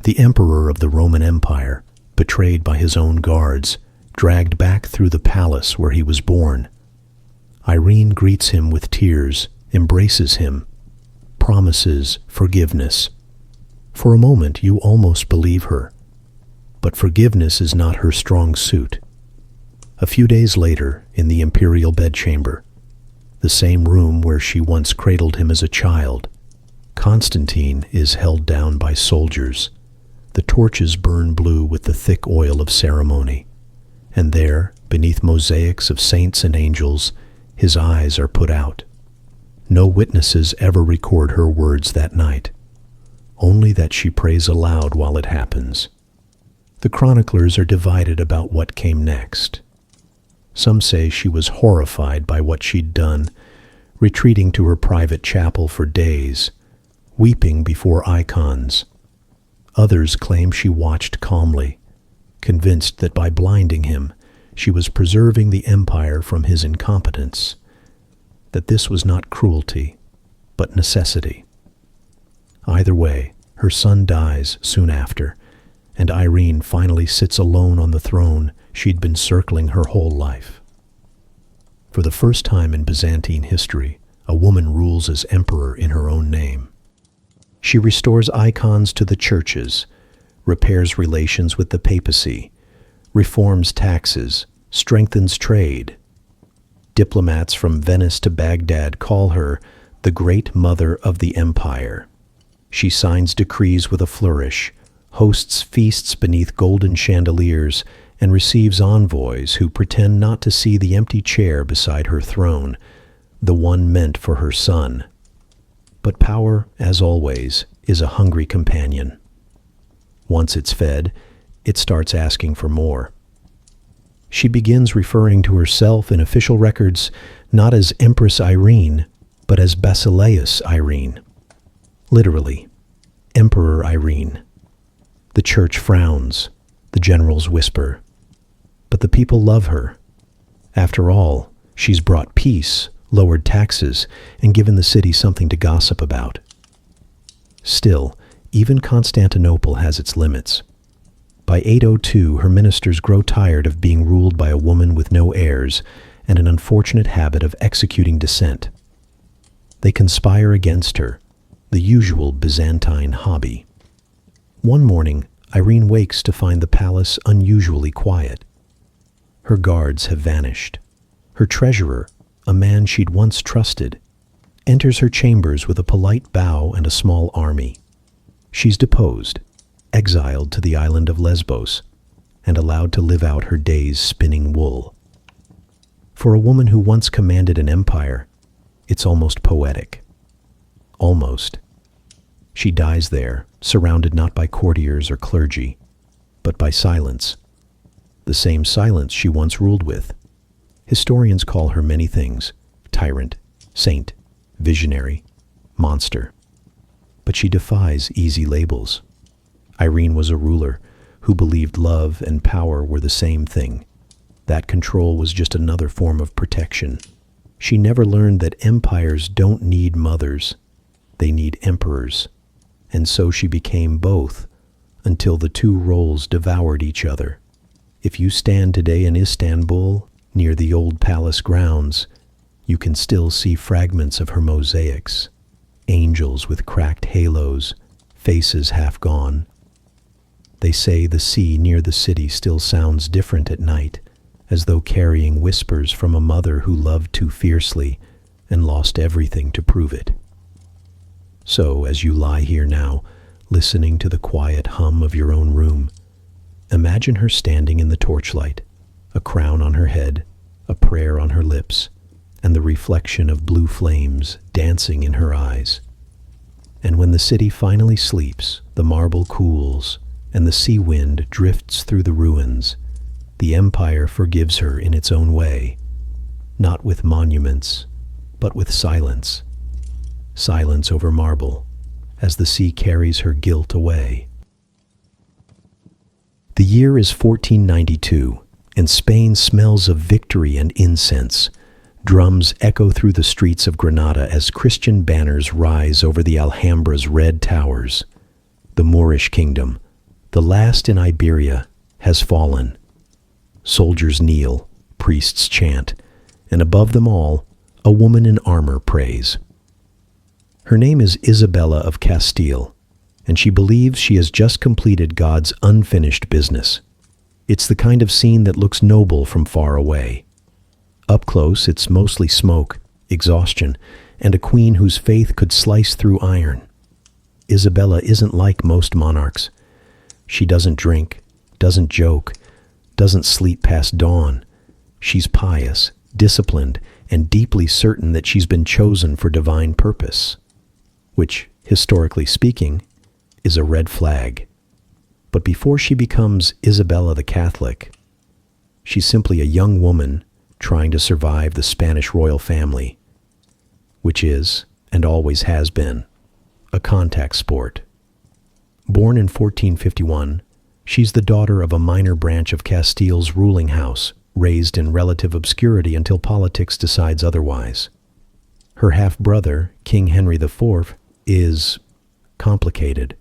The emperor of the Roman Empire, betrayed by his own guards, dragged back through the palace where he was born. Irene greets him with tears, embraces him, promises forgiveness. For a moment you almost believe her, but forgiveness is not her strong suit. A few days later, in the imperial bedchamber, the same room where she once cradled him as a child, Constantine is held down by soldiers. The torches burn blue with the thick oil of ceremony, and there, beneath mosaics of saints and angels, his eyes are put out. No witnesses ever record her words that night, only that she prays aloud while it happens. The chroniclers are divided about what came next. Some say she was horrified by what she'd done, retreating to her private chapel for days, weeping before icons. Others claim she watched calmly, convinced that by blinding him, she was preserving the empire from his incompetence, that this was not cruelty, but necessity. Either way, her son dies soon after, and Irene finally sits alone on the throne she'd been circling her whole life. For the first time in Byzantine history, a woman rules as emperor in her own name. She restores icons to the churches, repairs relations with the papacy, reforms taxes, strengthens trade. Diplomats from Venice to Baghdad call her the Great Mother of the Empire. She signs decrees with a flourish, hosts feasts beneath golden chandeliers, and receives envoys who pretend not to see the empty chair beside her throne, the one meant for her son. But power, as always, is a hungry companion. Once it's fed, it starts asking for more. She begins referring to herself in official records not as Empress Irene, but as Basileus Irene. Literally, Emperor Irene. The church frowns, the generals whisper, but the people love her. After all, she's brought peace, lowered taxes, and given the city something to gossip about. Still, even Constantinople has its limits. By 802, her ministers grow tired of being ruled by a woman with no heirs and an unfortunate habit of executing dissent. They conspire against her, the usual Byzantine hobby. One morning, Irene wakes to find the palace unusually quiet. Her guards have vanished. Her treasurer, a man she'd once trusted, enters her chambers with a polite bow and a small army. She's deposed, exiled to the island of Lesbos, and allowed to live out her days spinning wool. For a woman who once commanded an empire, it's almost poetic. Almost. She dies there, surrounded not by courtiers or clergy, but by silence. The same silence she once ruled with. Historians call her many things: tyrant, saint, visionary, monster. But she defies easy labels. Irene was a ruler who believed love and power were the same thing. That control was just another form of protection. She never learned that empires don't need mothers, they need emperors. And so she became both, until the two roles devoured each other. If you stand today in Istanbul, near the old palace grounds, you can still see fragments of her mosaics. Angels with cracked halos, faces half gone. They say the sea near the city still sounds different at night, as though carrying whispers from a mother who loved too fiercely and lost everything to prove it. So, as you lie here now, listening to the quiet hum of your own room, imagine her standing in the torchlight, a crown on her head, a prayer on her lips, and the reflection of blue flames dancing in her eyes. And when the city finally sleeps, the marble cools, and the sea wind drifts through the ruins, the empire forgives her in its own way, not with monuments, but with silence. Silence over marble, as the sea carries her guilt away. The year is 1492, and Spain smells of victory and incense. Drums echo through the streets of Granada as Christian banners rise over the Alhambra's red towers. The Moorish kingdom, the last in Iberia, has fallen. Soldiers kneel, priests chant, and above them all, a woman in armor prays. Her name is Isabella of Castile, and she believes she has just completed God's unfinished business. It's the kind of scene that looks noble from far away. Up close, it's mostly smoke, exhaustion, and a queen whose faith could slice through iron. Isabella isn't like most monarchs. She doesn't drink, doesn't joke, doesn't sleep past dawn. She's pious, disciplined, and deeply certain that she's been chosen for divine purpose, which, historically speaking, is a red flag. But before she becomes Isabella the Catholic, she's simply a young woman trying to survive the Spanish royal family, which is, and always has been, a contact sport. Born in 1451, she's the daughter of a minor branch of Castile's ruling house, raised in relative obscurity until politics decides otherwise. Her half-brother, King Henry IV, is complicated.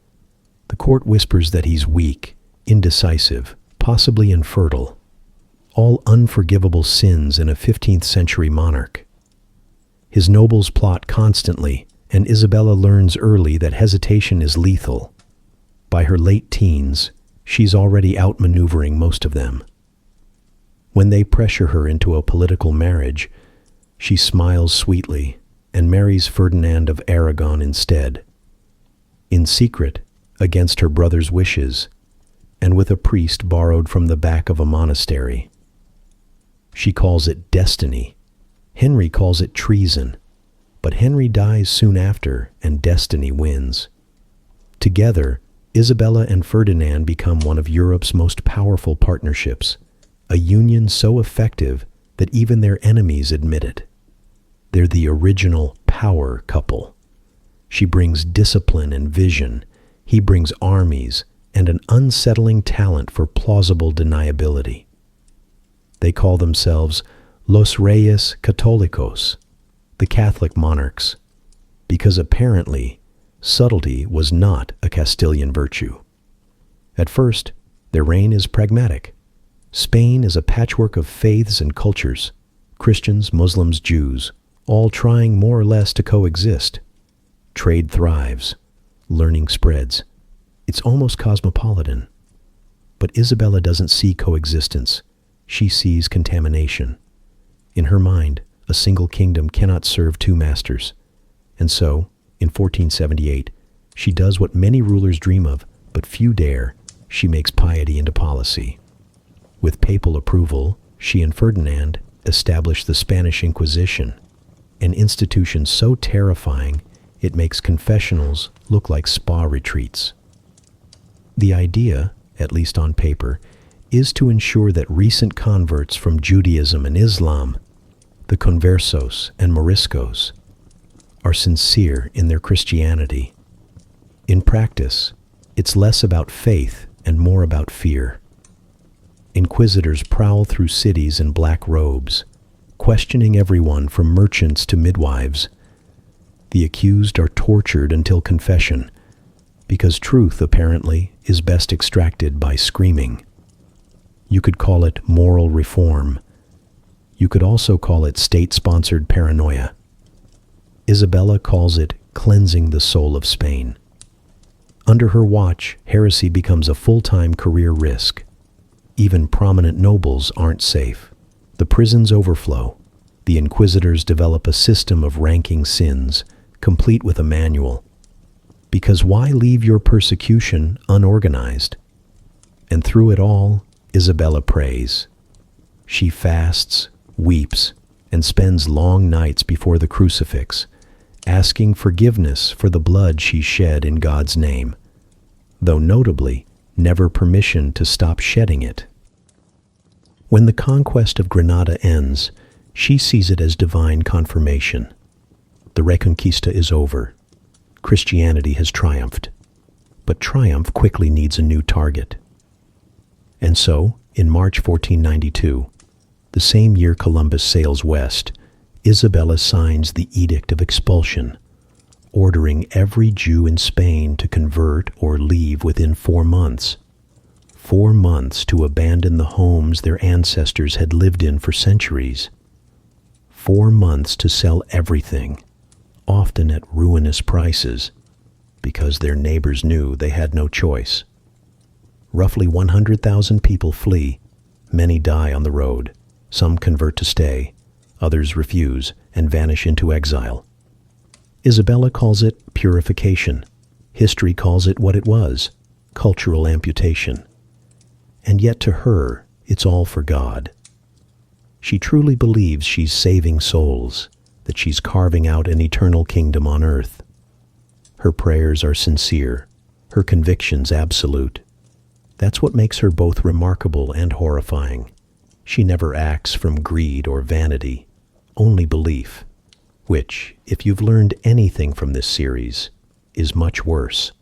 The court whispers that he's weak, indecisive, possibly infertile. All unforgivable sins in a 15th century monarch. His nobles plot constantly, and Isabella learns early that hesitation is lethal. By her late teens, she's already outmaneuvering most of them. When they pressure her into a political marriage, she smiles sweetly and marries Ferdinand of Aragon instead. In secret, against her brother's wishes, and with a priest borrowed from the back of a monastery. She calls it destiny. Henry calls it treason. But Henry dies soon after, and destiny wins. Together, Isabella and Ferdinand become one of Europe's most powerful partnerships, a union so effective that even their enemies admit it. They're the original power couple. She brings discipline and vision. He brings armies and an unsettling talent for plausible deniability. They call themselves Los Reyes Católicos, the Catholic monarchs, because apparently subtlety was not a Castilian virtue. At first, their reign is pragmatic. Spain is a patchwork of faiths and cultures, Christians, Muslims, Jews, all trying more or less to coexist. Trade thrives, learning spreads. It's almost cosmopolitan. But Isabella doesn't see coexistence. She sees contamination. In her mind, a single kingdom cannot serve two masters. And so, in 1478, she does what many rulers dream of, but few dare. She makes piety into policy. With papal approval, she and Ferdinand established the Spanish Inquisition, an institution so terrifying it makes confessionals look like spa retreats. The idea, at least on paper, is to ensure that recent converts from Judaism and Islam, the conversos and moriscos, are sincere in their Christianity. In practice, it's less about faith and more about fear. Inquisitors prowl through cities in black robes, questioning everyone from merchants to midwives. The accused are tortured until confession, because truth, apparently, is best extracted by screaming. You could call it moral reform. You could also call it state-sponsored paranoia. Isabella calls it cleansing the soul of Spain. Under her watch, heresy becomes a full-time career risk. Even prominent nobles aren't safe. The prisons overflow. The inquisitors develop a system of ranking sins, complete with a manual. Because why leave your persecution unorganized? And through it all, Isabella prays. She fasts, weeps, and spends long nights before the crucifix, asking forgiveness for the blood she shed in God's name, though notably, never permission to stop shedding it. When the conquest of Granada ends, she sees it as divine confirmation. The Reconquista is over. Christianity has triumphed. But triumph quickly needs a new target. And so, in March 1492, the same year Columbus sails west, Isabella signs the Edict of Expulsion, ordering every Jew in Spain to convert or leave within 4 months. 4 months to abandon the homes their ancestors had lived in for centuries. 4 months to sell everything, often at ruinous prices, because their neighbors knew they had no choice. Roughly 100,000 people flee. Many die on the road. Some convert to stay. Others refuse and vanish into exile. Isabella calls it purification. History calls it what it was, cultural amputation. And yet to her, it's all for God. She truly believes she's saving souls, that she's carving out an eternal kingdom on earth. Her prayers are sincere, her convictions absolute. That's what makes her both remarkable and horrifying. She never acts from greed or vanity, only belief, which, if you've learned anything from this series, is much worse.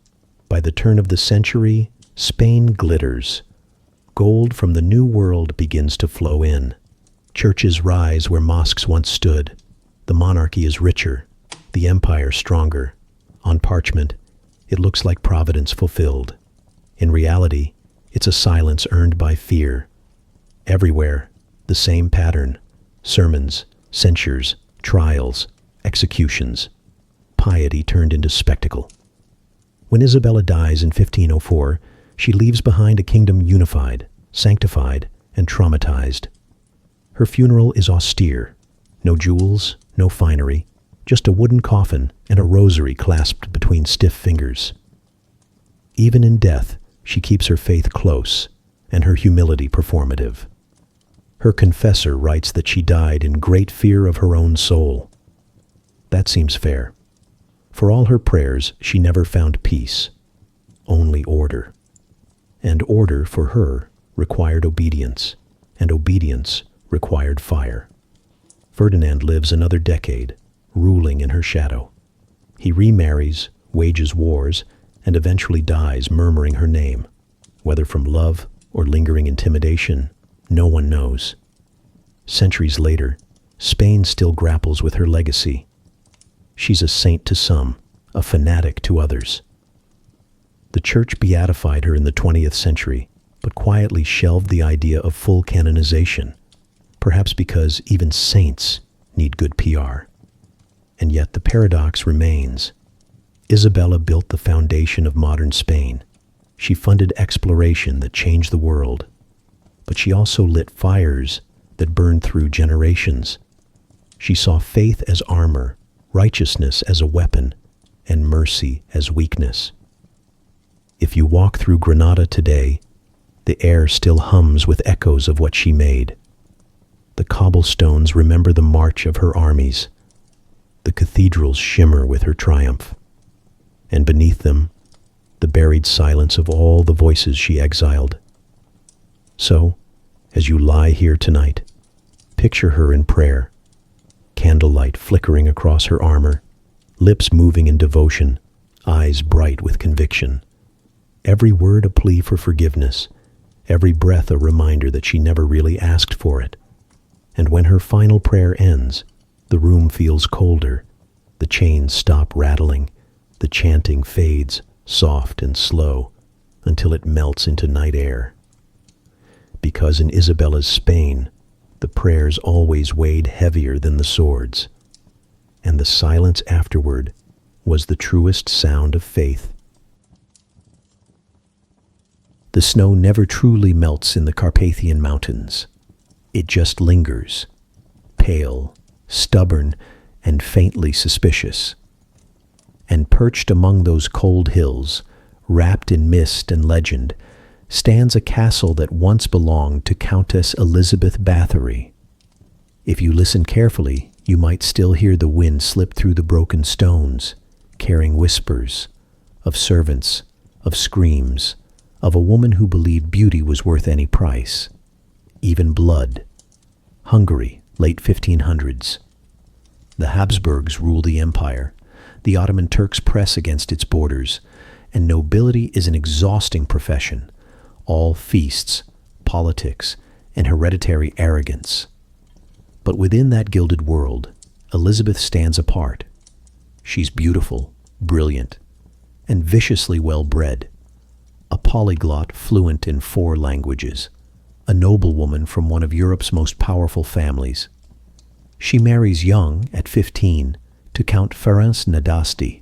By the turn of the century, Spain glitters. Gold from the New World begins to flow in. Churches rise where mosques once stood. The monarchy is richer, the empire stronger. On parchment, it looks like providence fulfilled. In reality, it's a silence earned by fear. Everywhere, the same pattern: sermons, censures, trials, executions. Piety turned into spectacle. When Isabella dies in 1504, she leaves behind a kingdom unified, sanctified, and traumatized. Her funeral is austere. No jewels, no finery, just a wooden coffin and a rosary clasped between stiff fingers. Even in death, she keeps her faith close and her humility performative. Her confessor writes that she died in great fear of her own soul. That seems fair. For all her prayers, she never found peace, only order. And order, for her, required obedience, and obedience required fire. Ferdinand lives another decade, ruling in her shadow. He remarries, wages wars, and eventually dies murmuring her name. Whether from love or lingering intimidation, no one knows. Centuries later, Spain still grapples with her legacy. She's a saint to some, a fanatic to others. The Church beatified her in the 20th century, but quietly shelved the idea of full canonization, perhaps because even saints need good PR. And yet the paradox remains. Isabella built the foundation of modern Spain. She funded exploration that changed the world, but she also lit fires that burned through generations. She saw faith as armor, righteousness as a weapon, and mercy as weakness. If you walk through Granada today, the air still hums with echoes of what she made. The cobblestones remember the march of her armies. The cathedrals shimmer with her triumph. And beneath them, the buried silence of all the voices she exiled. So, as you lie here tonight, picture her in prayer, candlelight flickering across her armor, lips moving in devotion, eyes bright with conviction. Every word a plea for forgiveness, every breath a reminder that she never really asked for it. And when her final prayer ends, the room feels colder, the chains stop rattling, the chanting fades, soft and slow, until it melts into night air. Because in Isabella's Spain, the prayers always weighed heavier than the swords, and the silence afterward was the truest sound of faith. The snow never truly melts in the Carpathian Mountains. It just lingers, pale, stubborn, and faintly suspicious. And perched among those cold hills, wrapped in mist and legend, stands a castle that once belonged to Countess Elizabeth Bathory. If you listen carefully, you might still hear the wind slip through the broken stones, carrying whispers of servants, of screams, of a woman who believed beauty was worth any price, even blood. Hungary, late 1500s. The Habsburgs rule the empire. The Ottoman Turks press against its borders, and nobility is an exhausting profession, all feasts, politics, and hereditary arrogance. But within that gilded world, Elizabeth stands apart. She's beautiful, brilliant, and viciously well-bred, a polyglot fluent in 4 languages, a noblewoman from one of Europe's most powerful families. She marries young, at 15, to Count Ferenc Nadasti,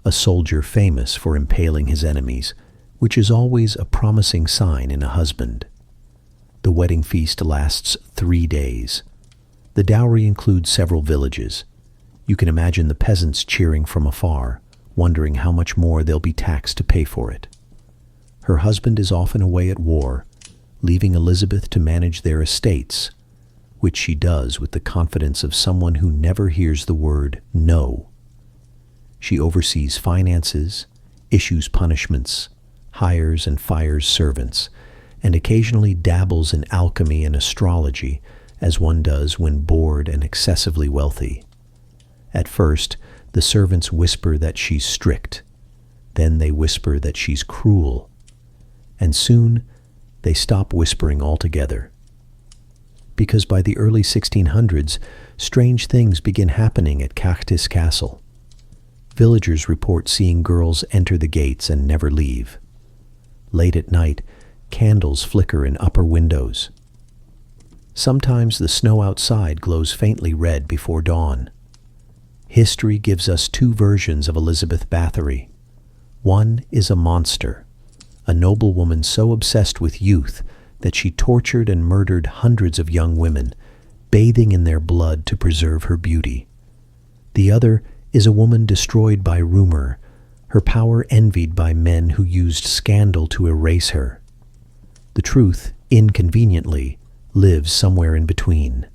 a soldier famous for impaling his enemies, which is always a promising sign in a husband. The wedding feast lasts 3 days. The dowry includes several villages. You can imagine the peasants cheering from afar, wondering how much more they'll be taxed to pay for it. Her husband is often away at war, leaving Elizabeth to manage their estates, which she does with the confidence of someone who never hears the word no. She oversees finances, issues punishments, hires and fires servants, and occasionally dabbles in alchemy and astrology, as one does when bored and excessively wealthy. At first, the servants whisper that she's strict. Then they whisper that she's cruel. And soon, they stop whispering altogether. Because by the early 1600s, strange things begin happening at Cactus Castle. Villagers report seeing girls enter the gates and never leave. Late at night, candles flicker in upper windows. Sometimes the snow outside glows faintly red before dawn. History gives us 2 versions of Elizabeth Bathory. One is a monster, a noblewoman so obsessed with youth that she tortured and murdered hundreds of young women, bathing in their blood to preserve her beauty. The other is a woman destroyed by rumor, her power envied by men who used scandal to erase her. The truth, inconveniently, lives somewhere in between.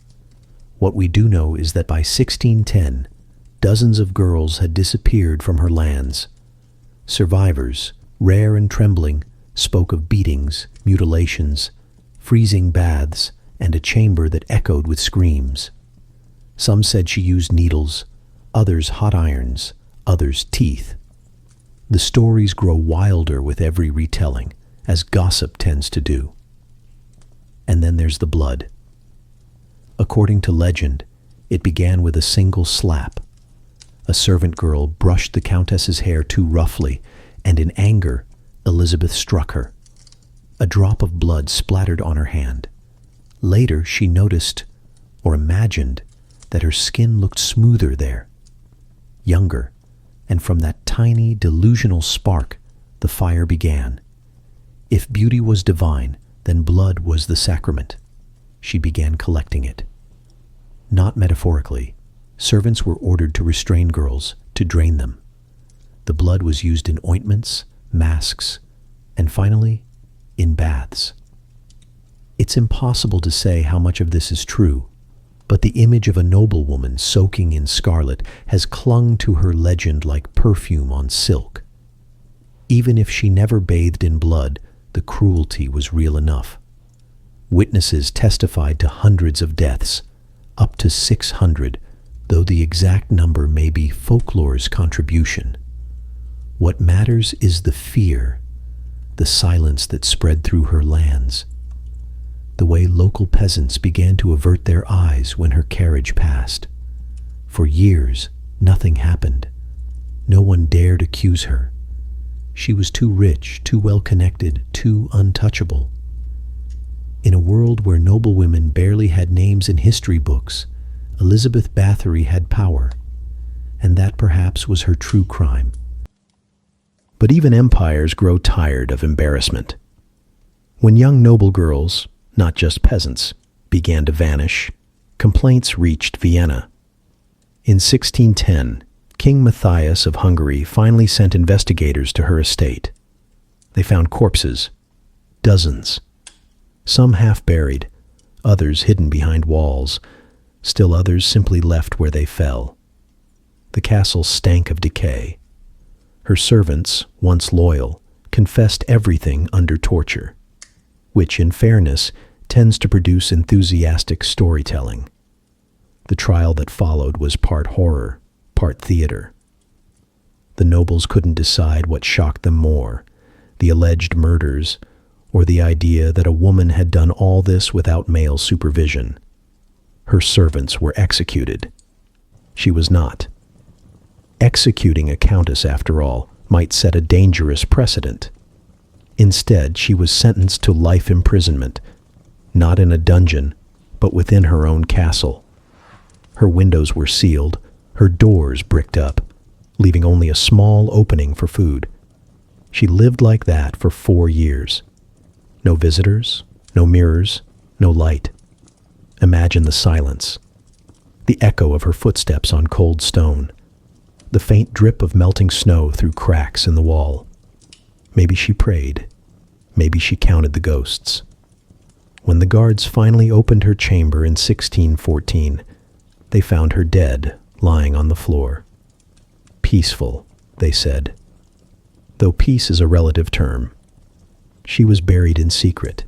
What we do know is that by 1610, dozens of girls had disappeared from her lands. Survivors, rare and trembling, spoke of beatings, mutilations, freezing baths, and a chamber that echoed with screams. Some said she used needles, others hot irons, others teeth. The stories grow wilder with every retelling, as gossip tends to do. And then there's the blood. According to legend, it began with a single slap. A servant girl brushed the Countess's hair too roughly, and in anger, Elizabeth struck her. A drop of blood splattered on her hand. Later, she noticed, or imagined, that her skin looked smoother there, younger, and from that tiny, delusional spark, the fire began. If beauty was divine, then blood was the sacrament. She began collecting it. Not metaphorically. Servants were ordered to restrain girls, to drain them. The blood was used in ointments, masks, and finally, in baths. It's impossible to say how much of this is true, but the image of a noblewoman soaking in scarlet has clung to her legend like perfume on silk. Even if she never bathed in blood, the cruelty was real enough. Witnesses testified to hundreds of deaths, up to 600, though the exact number may be folklore's contribution. What matters is the fear, the silence that spread through her lands, the way local peasants began to avert their eyes when her carriage passed. For years, nothing happened. No one dared accuse her. She was too rich, too well-connected, too untouchable. In a world where noblewomen barely had names in history books, Elizabeth Bathory had power, and that perhaps was her true crime. But even empires grow tired of embarrassment. When young noble girls, not just peasants, began to vanish, complaints reached Vienna. In 1610, King Matthias of Hungary finally sent investigators to her estate. They found corpses, dozens, some half buried, others hidden behind walls, still others simply left where they fell. The castle stank of decay. Her servants, once loyal, confessed everything under torture, which, in fairness, tends to produce enthusiastic storytelling. The trial that followed was part horror, part theater. The nobles couldn't decide what shocked them more, the alleged murders, or the idea that a woman had done all this without male supervision. Her servants were executed. She was not. Executing a countess, after all, might set a dangerous precedent. Instead, she was sentenced to life imprisonment, not in a dungeon, but within her own castle. Her windows were sealed, her doors bricked up, leaving only a small opening for food. She lived like that for 4 years. No visitors, no mirrors, no light. Imagine the silence, the echo of her footsteps on cold stone, the faint drip of melting snow through cracks in the wall. Maybe she prayed. Maybe she counted the ghosts. When the guards finally opened her chamber in 1614, they found her dead, lying on the floor. Peaceful, they said. Though peace is a relative term. She was buried in secret.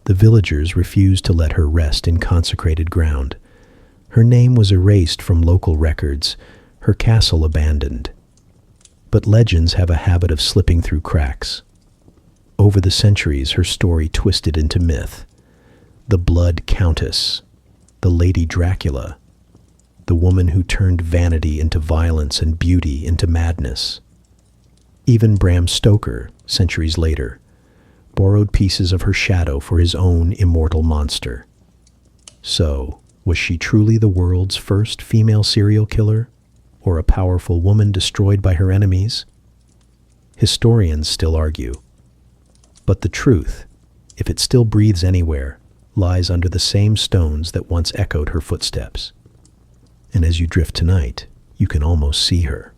The villagers refused to let her rest in consecrated ground. Her name was erased from local records, her castle abandoned. But legends have a habit of slipping through cracks. Over the centuries, her story twisted into myth. The Blood Countess, the Lady Dracula, the woman who turned vanity into violence and beauty into madness. Even Bram Stoker, centuries later, borrowed pieces of her shadow for his own immortal monster. So, was she truly the world's first female serial killer, or a powerful woman destroyed by her enemies? Historians still argue. But the truth, if it still breathes anywhere, lies under the same stones that once echoed her footsteps. And as you drift tonight, you can almost see her.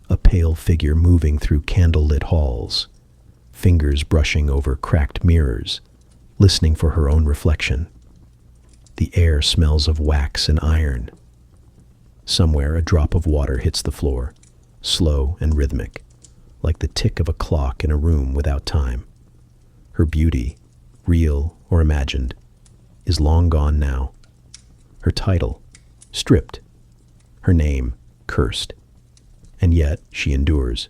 A pale figure moving through candle-lit halls, fingers brushing over cracked mirrors, listening for her own reflection. The air smells of wax and iron. Somewhere a drop of water hits the floor, slow and rhythmic, like the tick of a clock in a room without time. Her beauty, real or imagined, is long gone now. Her title, stripped. Her name, cursed. And yet she endures.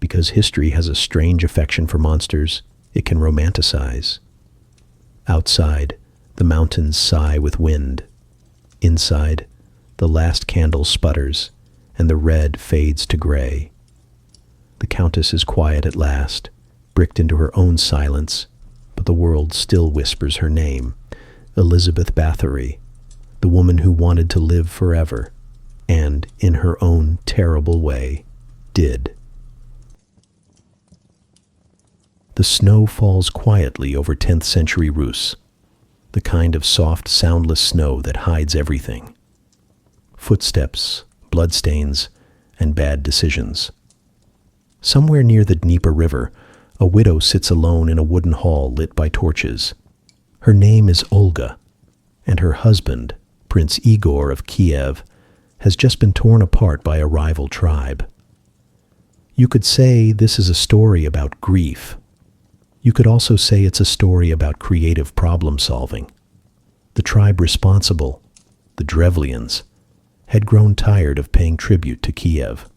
Because history has a strange affection for monsters, it can romanticize. Outside, the mountains sigh with wind. Inside, the last candle sputters, and the red fades to gray. The Countess is quiet at last, bricked into her own silence, but the world still whispers her name, Elizabeth Bathory, the woman who wanted to live forever, and, in her own terrible way, did. The snow falls quietly over 10th century Rus, the kind of soft, soundless snow that hides everything. Footsteps, bloodstains, and bad decisions. Somewhere near the Dnieper River, a widow sits alone in a wooden hall lit by torches. Her name is Olga, and her husband, Prince Igor of Kiev, has just been torn apart by a rival tribe. You could say this is a story about grief. You could also say it's a story about creative problem-solving. The tribe responsible, the Drevlians, had grown tired of paying tribute to Kiev.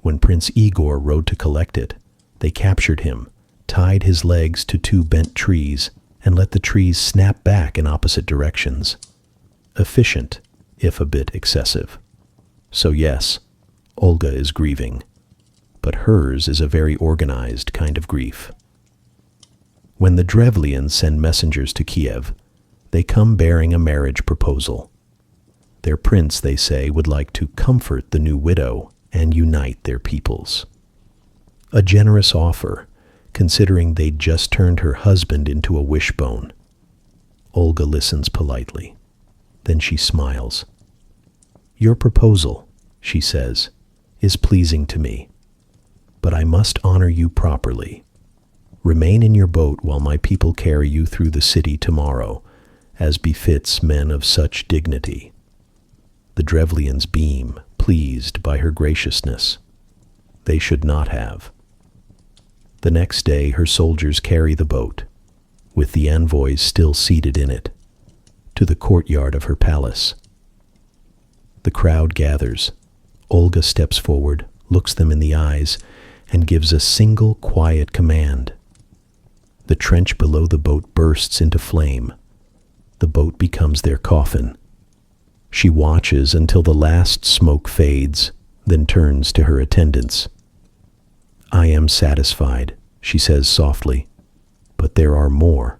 When Prince Igor rode to collect it, they captured him, tied his legs to 2 bent trees, and let the trees snap back in opposite directions. Efficient, if a bit excessive. So yes, Olga is grieving, but hers is a very organized kind of grief. When the Drevlians send messengers to Kiev, they come bearing a marriage proposal. Their prince, they say, would like to comfort the new widow and unite their peoples. A generous offer, considering they'd just turned her husband into a wishbone. Olga listens politely. Then she smiles. Your proposal, she says, is pleasing to me, but I must honor you properly. Remain in your boat while my people carry you through the city tomorrow, as befits men of such dignity. The Drevlians beam, pleased by her graciousness. They should not have. The next day her soldiers carry the boat, with the envoys still seated in it, to the courtyard of her palace. The crowd gathers. Olga steps forward, looks them in the eyes, and gives a single quiet command. The trench below the boat bursts into flame. The boat becomes their coffin. She watches until the last smoke fades, then turns to her attendants. I am satisfied, she says softly, but there are more.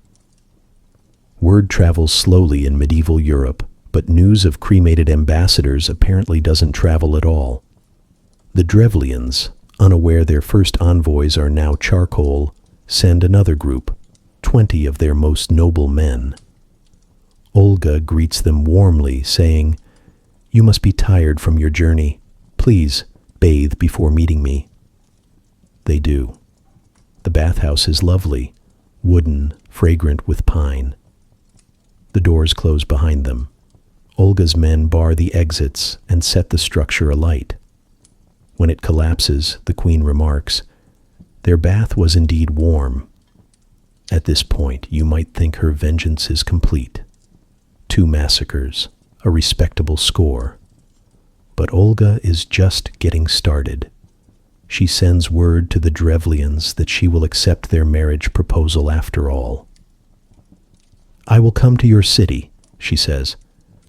Word travels slowly in medieval Europe, but news of cremated ambassadors apparently doesn't travel at all. The Drevlians, unaware their first envoys are now charcoal, send another group, 20 of their most noble men. Olga greets them warmly, saying, "You must be tired from your journey. Please, bathe before meeting me." They do. The bathhouse is lovely, wooden, fragrant with pine. The doors close behind them. Olga's men bar the exits and set the structure alight. When it collapses, the queen remarks, "Their bath was indeed warm." At this point, you might think her vengeance is complete. 2 massacres, a respectable score. But Olga is just getting started. She sends word to the Drevlians that she will accept their marriage proposal after all. "I will come to your city," she says,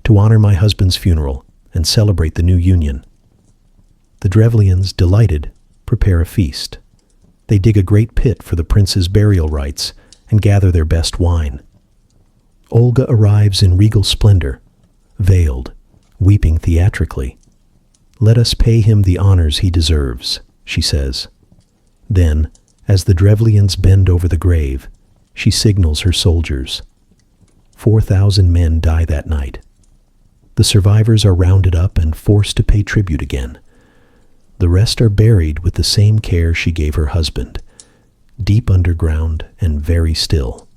"to honor my husband's funeral and celebrate the new union." The Drevlians, delighted, prepare a feast. They dig a great pit for the prince's burial rites and gather their best wine. Olga arrives in regal splendor, veiled, weeping theatrically. "Let us pay him the honors he deserves," she says. Then, as the Drevlians bend over the grave, she signals her soldiers. 4,000 men die that night. The survivors are rounded up and forced to pay tribute again. The rest are buried with the same care she gave her husband, deep underground and very still.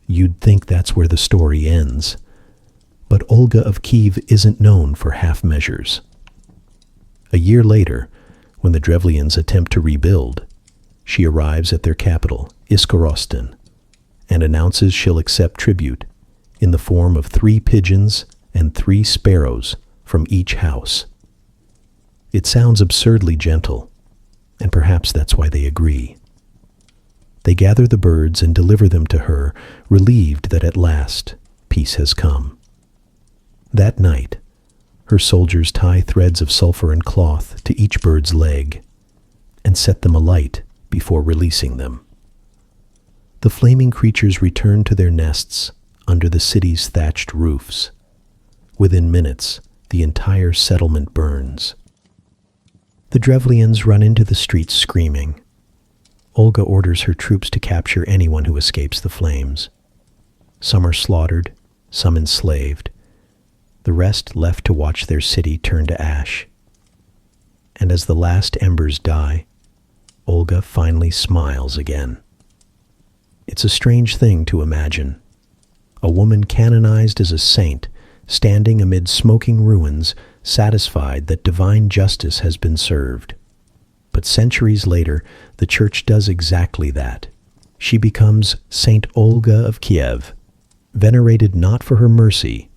You'd think that's where the story ends, but Olga of Kiev isn't known for half measures. A year later, when the Drevlians attempt to rebuild, she arrives at their capital, Iskorostan, and announces she'll accept tribute in the form of 3 pigeons and 3 sparrows from each house. It sounds absurdly gentle, and perhaps that's why they agree. They gather the birds and deliver them to her, relieved that at last peace has come. That night, her soldiers tie threads of sulfur and cloth to each bird's leg and set them alight before releasing them. The flaming creatures return to their nests under the city's thatched roofs. Within minutes, the entire settlement burns. The Drevlians run into the streets screaming. Olga orders her troops to capture anyone who escapes the flames. Some are slaughtered, some enslaved, the rest left to watch their city turn to ash. And as the last embers die, Olga finally smiles again. It's a strange thing to imagine. A woman canonized as a saint, standing amid smoking ruins, satisfied that divine justice has been served. But centuries later, the Church does exactly that. She becomes Saint Olga of Kiev, venerated not for her mercy,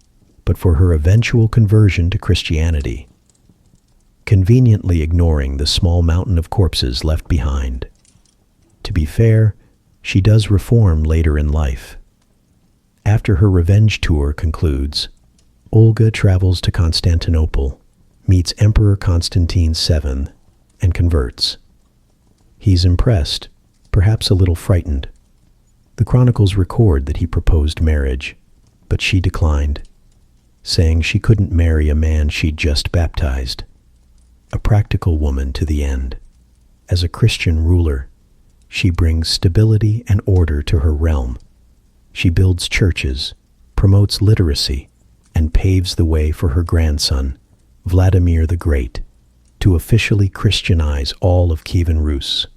but for her eventual conversion to Christianity, conveniently ignoring the small mountain of corpses left behind. To be fair, she does reform later in life. After her revenge tour concludes, Olga travels to Constantinople, meets Emperor Constantine VII, and converts. He's impressed, perhaps a little frightened. The chronicles record that he proposed marriage, but she declined, saying she couldn't marry a man she'd just baptized. A practical woman to the end. As a Christian ruler, she brings stability and order to her realm. She builds churches, promotes literacy, and paves the way for her grandson, Vladimir the Great, to officially Christianize all of Kievan Rus.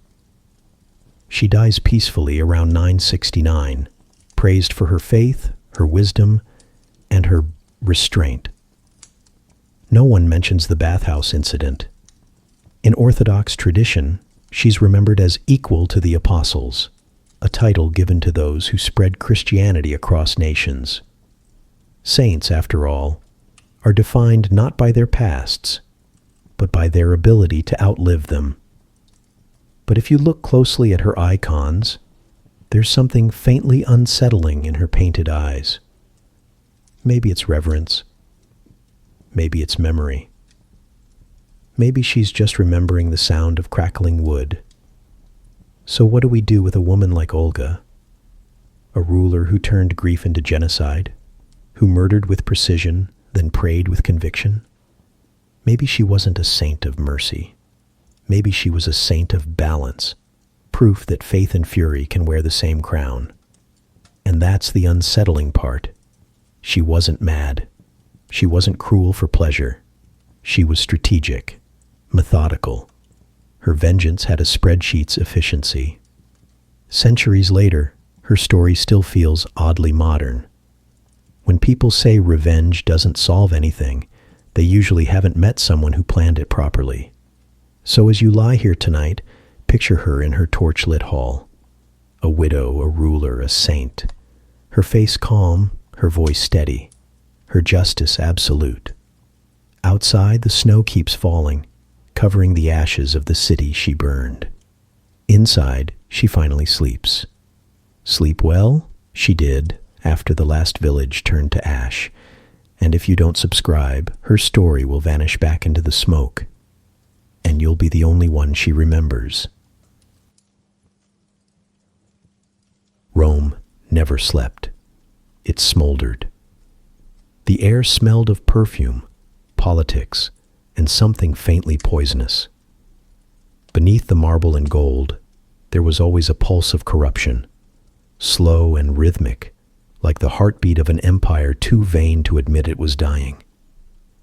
She dies peacefully around 969, praised for her faith, her wisdom, and her restraint. No one mentions the bathhouse incident. In Orthodox tradition, she's remembered as equal to the apostles, a title given to those who spread Christianity across nations. Saints, after all, are defined not by their pasts, but by their ability to outlive them. But if you look closely at her icons, there's something faintly unsettling in her painted eyes. Maybe it's reverence. Maybe it's memory. Maybe she's just remembering the sound of crackling wood. So what do we do with a woman like Olga? A ruler who turned grief into genocide, who murdered with precision, then prayed with conviction? Maybe she wasn't a saint of mercy. Maybe she was a saint of balance, proof that faith and fury can wear the same crown. And that's the unsettling part. She wasn't mad. She wasn't cruel for pleasure. She was strategic, methodical. Her vengeance had a spreadsheet's efficiency. Centuries later, her story still feels oddly modern. When people say revenge doesn't solve anything, they usually haven't met someone who planned it properly. So as you lie here tonight, picture her in her torchlit hall. A widow, a ruler, a saint. Her face calm, her voice steady. Her justice absolute. Outside, the snow keeps falling, covering the ashes of the city she burned. Inside, she finally sleeps. Sleep well? She did, after the last village turned to ash. And if you don't subscribe, her story will vanish back into the smoke. And you'll be the only one she remembers. Rome never slept. It smoldered. The air smelled of perfume, politics, and something faintly poisonous. Beneath the marble and gold, there was always a pulse of corruption, slow and rhythmic, like the heartbeat of an empire too vain to admit it was dying.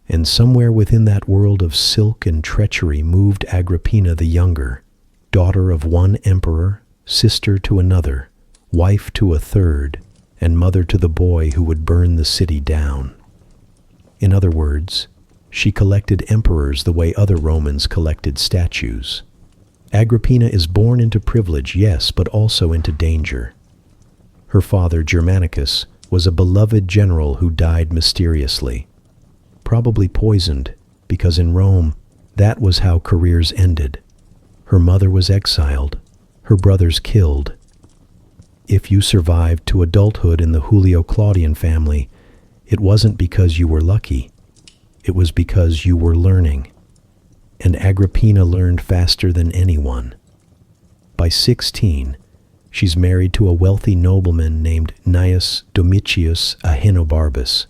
And somewhere within that world of silk and treachery moved Agrippina the Younger, daughter of one emperor, sister to another, wife to a third, and mother to the boy who would burn the city down. In other words, she collected emperors the way other Romans collected statues. Agrippina is born into privilege, yes, but also into danger. Her father, Germanicus, was a beloved general who died mysteriously, probably poisoned, because in Rome, that was how careers ended. Her mother was exiled, her brothers killed. If you survived to adulthood in the Julio-Claudian family, it wasn't because you were lucky. It was because you were learning. And Agrippina learned faster than anyone. By 16, she's married to a wealthy nobleman named Gnaeus Domitius Ahenobarbus,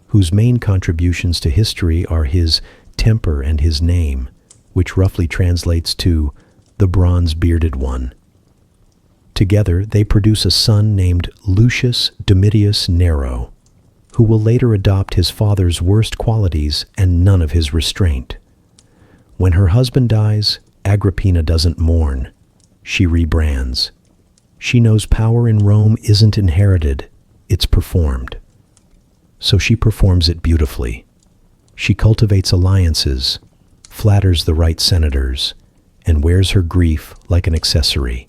whose main contributions to history are his temper and his name, which roughly translates to the bronze-bearded one. Together, they produce a son named Lucius Domitius Nero, who will later adopt his father's worst qualities and none of his restraint. When her husband dies, Agrippina doesn't mourn. She rebrands. She knows power in Rome isn't inherited, it's performed. So she performs it beautifully. She cultivates alliances, flatters the right senators, and wears her grief like an accessory.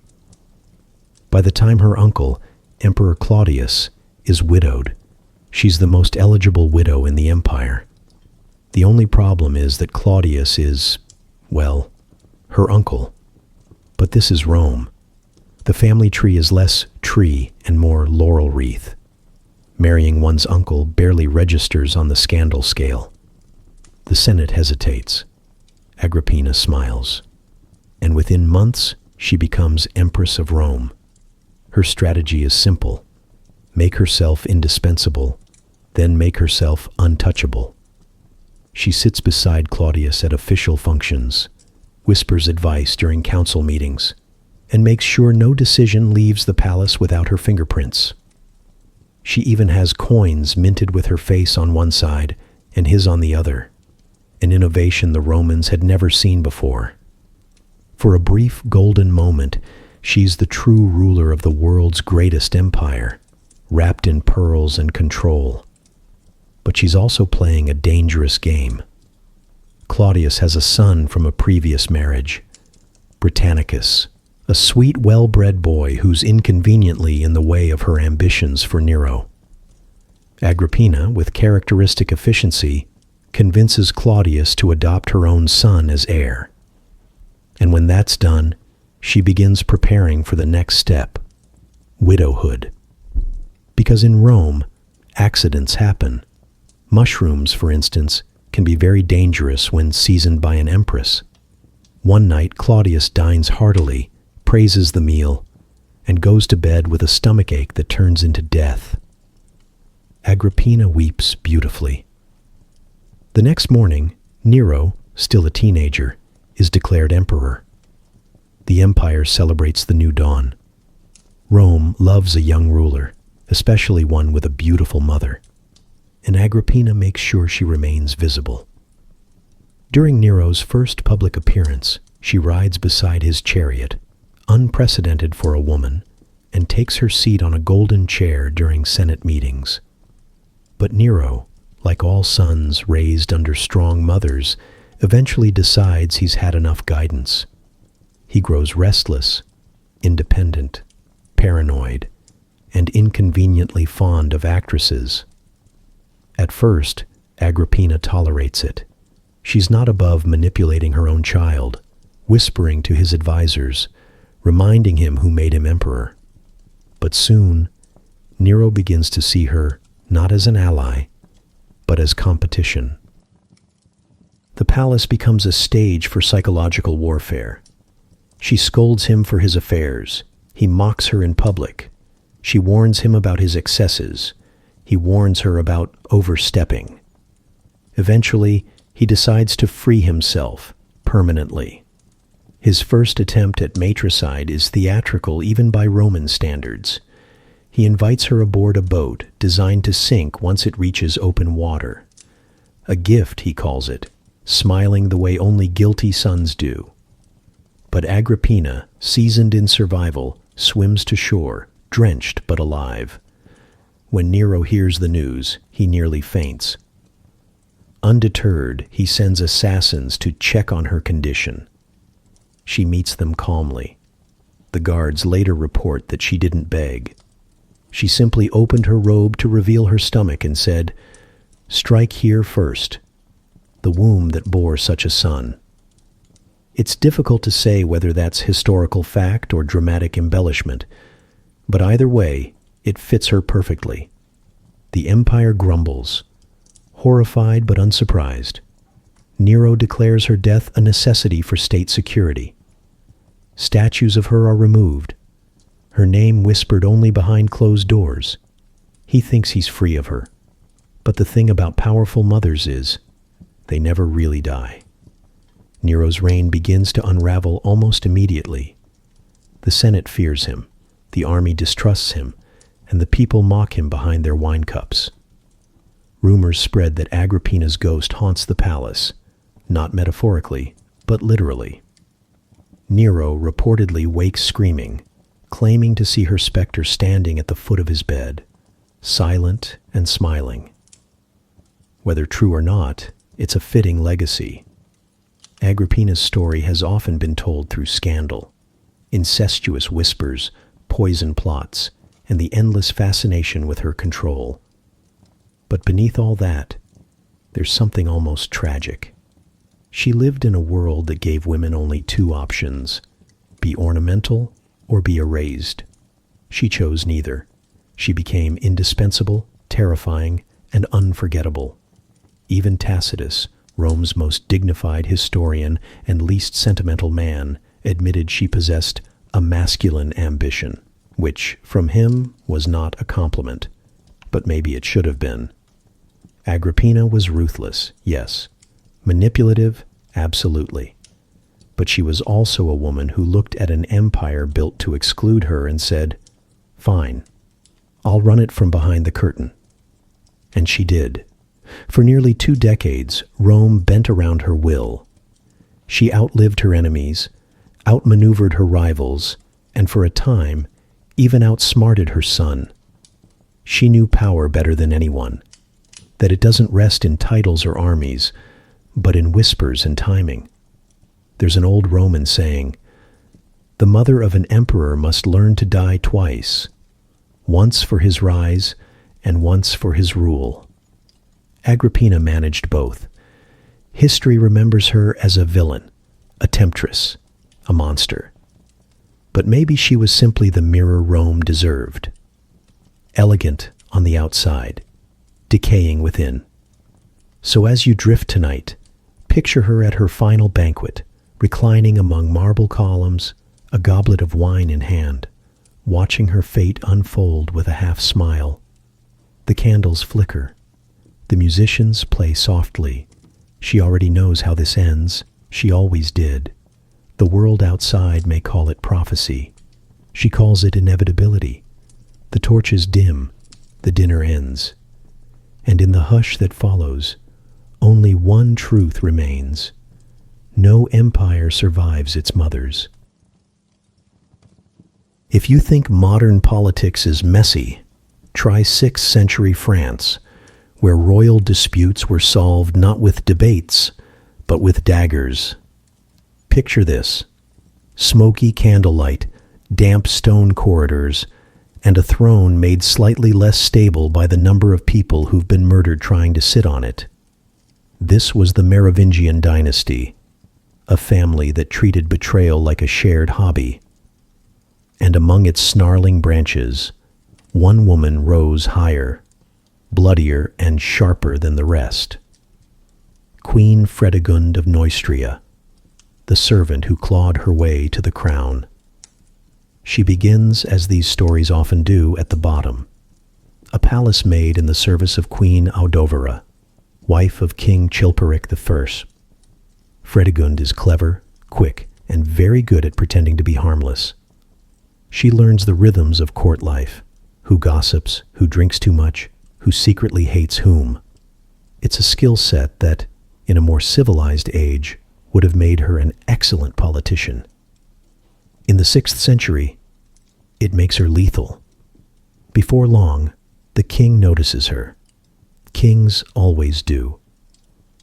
By the time her uncle, Emperor Claudius, is widowed, she's the most eligible widow in the empire. The only problem is that Claudius is, well, her uncle. But this is Rome. The family tree is less tree and more laurel wreath. Marrying one's uncle barely registers on the scandal scale. The Senate hesitates. Agrippina smiles. And within months, she becomes Empress of Rome. Her strategy is simple. Make herself indispensable, then make herself untouchable. She sits beside Claudius at official functions, whispers advice during council meetings, and makes sure no decision leaves the palace without her fingerprints. She even has coins minted with her face on one side and his on the other, an innovation the Romans had never seen before. For a brief golden moment, she's the true ruler of the world's greatest empire, wrapped in pearls and control. But she's also playing a dangerous game. Claudius has a son from a previous marriage, Britannicus, a sweet, well-bred boy who's inconveniently in the way of her ambitions for Nero. Agrippina, with characteristic efficiency, convinces Claudius to adopt her own son as heir. And when that's done, she begins preparing for the next step, widowhood. Because in Rome, accidents happen. Mushrooms, for instance, can be very dangerous when seasoned by an empress. One night, Claudius dines heartily, praises the meal, and goes to bed with a stomachache that turns into death. Agrippina weeps beautifully. The next morning, Nero, still a teenager, is declared emperor. The empire celebrates the new dawn. Rome loves a young ruler, especially one with a beautiful mother, and Agrippina makes sure she remains visible. During Nero's first public appearance, she rides beside his chariot, unprecedented for a woman, and takes her seat on a golden chair during Senate meetings. But Nero, like all sons raised under strong mothers, eventually decides he's had enough guidance. He grows restless, independent, paranoid, and inconveniently fond of actresses. At first, Agrippina tolerates it. She's not above manipulating her own child, whispering to his advisors, reminding him who made him emperor. But soon, Nero begins to see her not as an ally, but as competition. The palace becomes a stage for psychological warfare. She scolds him for his affairs. He mocks her in public. She warns him about his excesses. He warns her about overstepping. Eventually, he decides to free himself permanently. His first attempt at matricide is theatrical even by Roman standards. He invites her aboard a boat designed to sink once it reaches open water. A gift, he calls it, smiling the way only guilty sons do. But Agrippina, seasoned in survival, swims to shore, drenched but alive. When Nero hears the news, he nearly faints. Undeterred, he sends assassins to check on her condition. She meets them calmly. The guards later report that she didn't beg. She simply opened her robe to reveal her stomach and said, "Strike here first, the womb that bore such a son." It's difficult to say whether that's historical fact or dramatic embellishment, but either way, it fits her perfectly. The empire grumbles, horrified but unsurprised. Nero declares her death a necessity for state security. Statues of her are removed, her name whispered only behind closed doors. He thinks he's free of her. But the thing about powerful mothers is, they never really die. Nero's reign begins to unravel almost immediately. The Senate fears him, the army distrusts him, and the people mock him behind their wine cups. Rumors spread that Agrippina's ghost haunts the palace, not metaphorically, but literally. Nero reportedly wakes screaming, claiming to see her specter standing at the foot of his bed, silent and smiling. Whether true or not, it's a fitting legacy. Agrippina's story has often been told through scandal, incestuous whispers, poison plots, and the endless fascination with her control. But beneath all that, there's something almost tragic. She lived in a world that gave women only two options: be ornamental or be erased. She chose neither. She became indispensable, terrifying, and unforgettable. Even Tacitus, Rome's most dignified historian and least sentimental man, admitted she possessed a masculine ambition, which, from him, was not a compliment, but maybe it should have been. Agrippina was ruthless, yes. Manipulative, absolutely. But she was also a woman who looked at an empire built to exclude her and said, "Fine, I'll run it from behind the curtain." And she did. For nearly 2 decades, Rome bent around her will. She outlived her enemies, outmaneuvered her rivals, and for a time, even outsmarted her son. She knew power better than anyone, that it doesn't rest in titles or armies, but in whispers and timing. There's an old Roman saying, "The mother of an emperor must learn to die twice, once for his rise and once for his rule." Agrippina managed both. History remembers her as a villain, a temptress, a monster. But maybe she was simply the mirror Rome deserved. Elegant on the outside, decaying within. So as you drift tonight, picture her at her final banquet, reclining among marble columns, a goblet of wine in hand, watching her fate unfold with a half smile. The candles flicker. The musicians play softly, She already knows how this ends. She always did. The world outside may call it prophecy. She calls it inevitability. The torches dim. The dinner ends. And in the hush that follows, only one truth remains. No empire survives its mothers. If you think modern politics is messy, try 6th century France, where royal disputes were solved not with debates, but with daggers. Picture this: smoky candlelight, damp stone corridors, and a throne made slightly less stable by the number of people who've been murdered trying to sit on it. This was the Merovingian dynasty, a family that treated betrayal like a shared hobby. And among its snarling branches, one woman rose higher, bloodier and sharper than the rest. Queen Fredegund of Neustria, the servant who clawed her way to the crown. She begins, as these stories often do, at the bottom. A palace maid in the service of Queen Audovera, wife of King Chilperic I. Fredegund is clever, quick, and very good at pretending to be harmless. She learns the rhythms of court life, who gossips, who drinks too much, who secretly hates whom. It's a skill set that, in a more civilized age, would have made her an excellent politician. In the 6th century, it makes her lethal. Before long, the king notices her. Kings always do.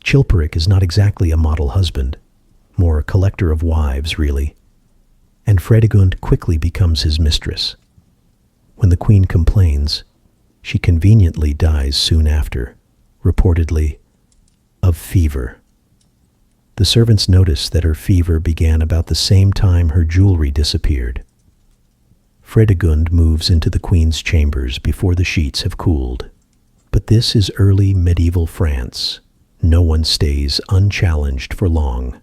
Chilperic is not exactly a model husband, more a collector of wives, really. And Fredegund quickly becomes his mistress. When the queen complains, she conveniently dies soon after, reportedly of fever. The servants notice that her fever began about the same time her jewelry disappeared. Fredegund moves into the queen's chambers before the sheets have cooled. But this is early medieval France. No one stays unchallenged for long.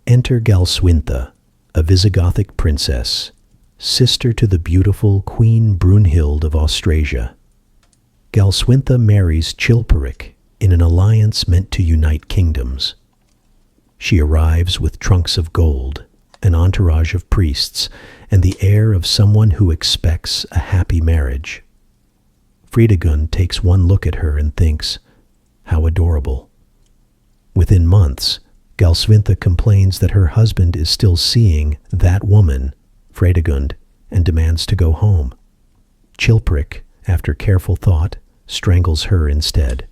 Enter Galswintha, a Visigothic princess, sister to the beautiful Queen Brunhild of Austrasia. Galswintha marries Chilperic in an alliance meant to unite kingdoms. She arrives with trunks of gold, an entourage of priests, and the air of someone who expects a happy marriage. Fredegund takes one look at her and thinks, how adorable. Within months, Galswintha complains that her husband is still seeing that woman, Fredegund, and demands to go home. Chilperic, after careful thought, strangles her instead.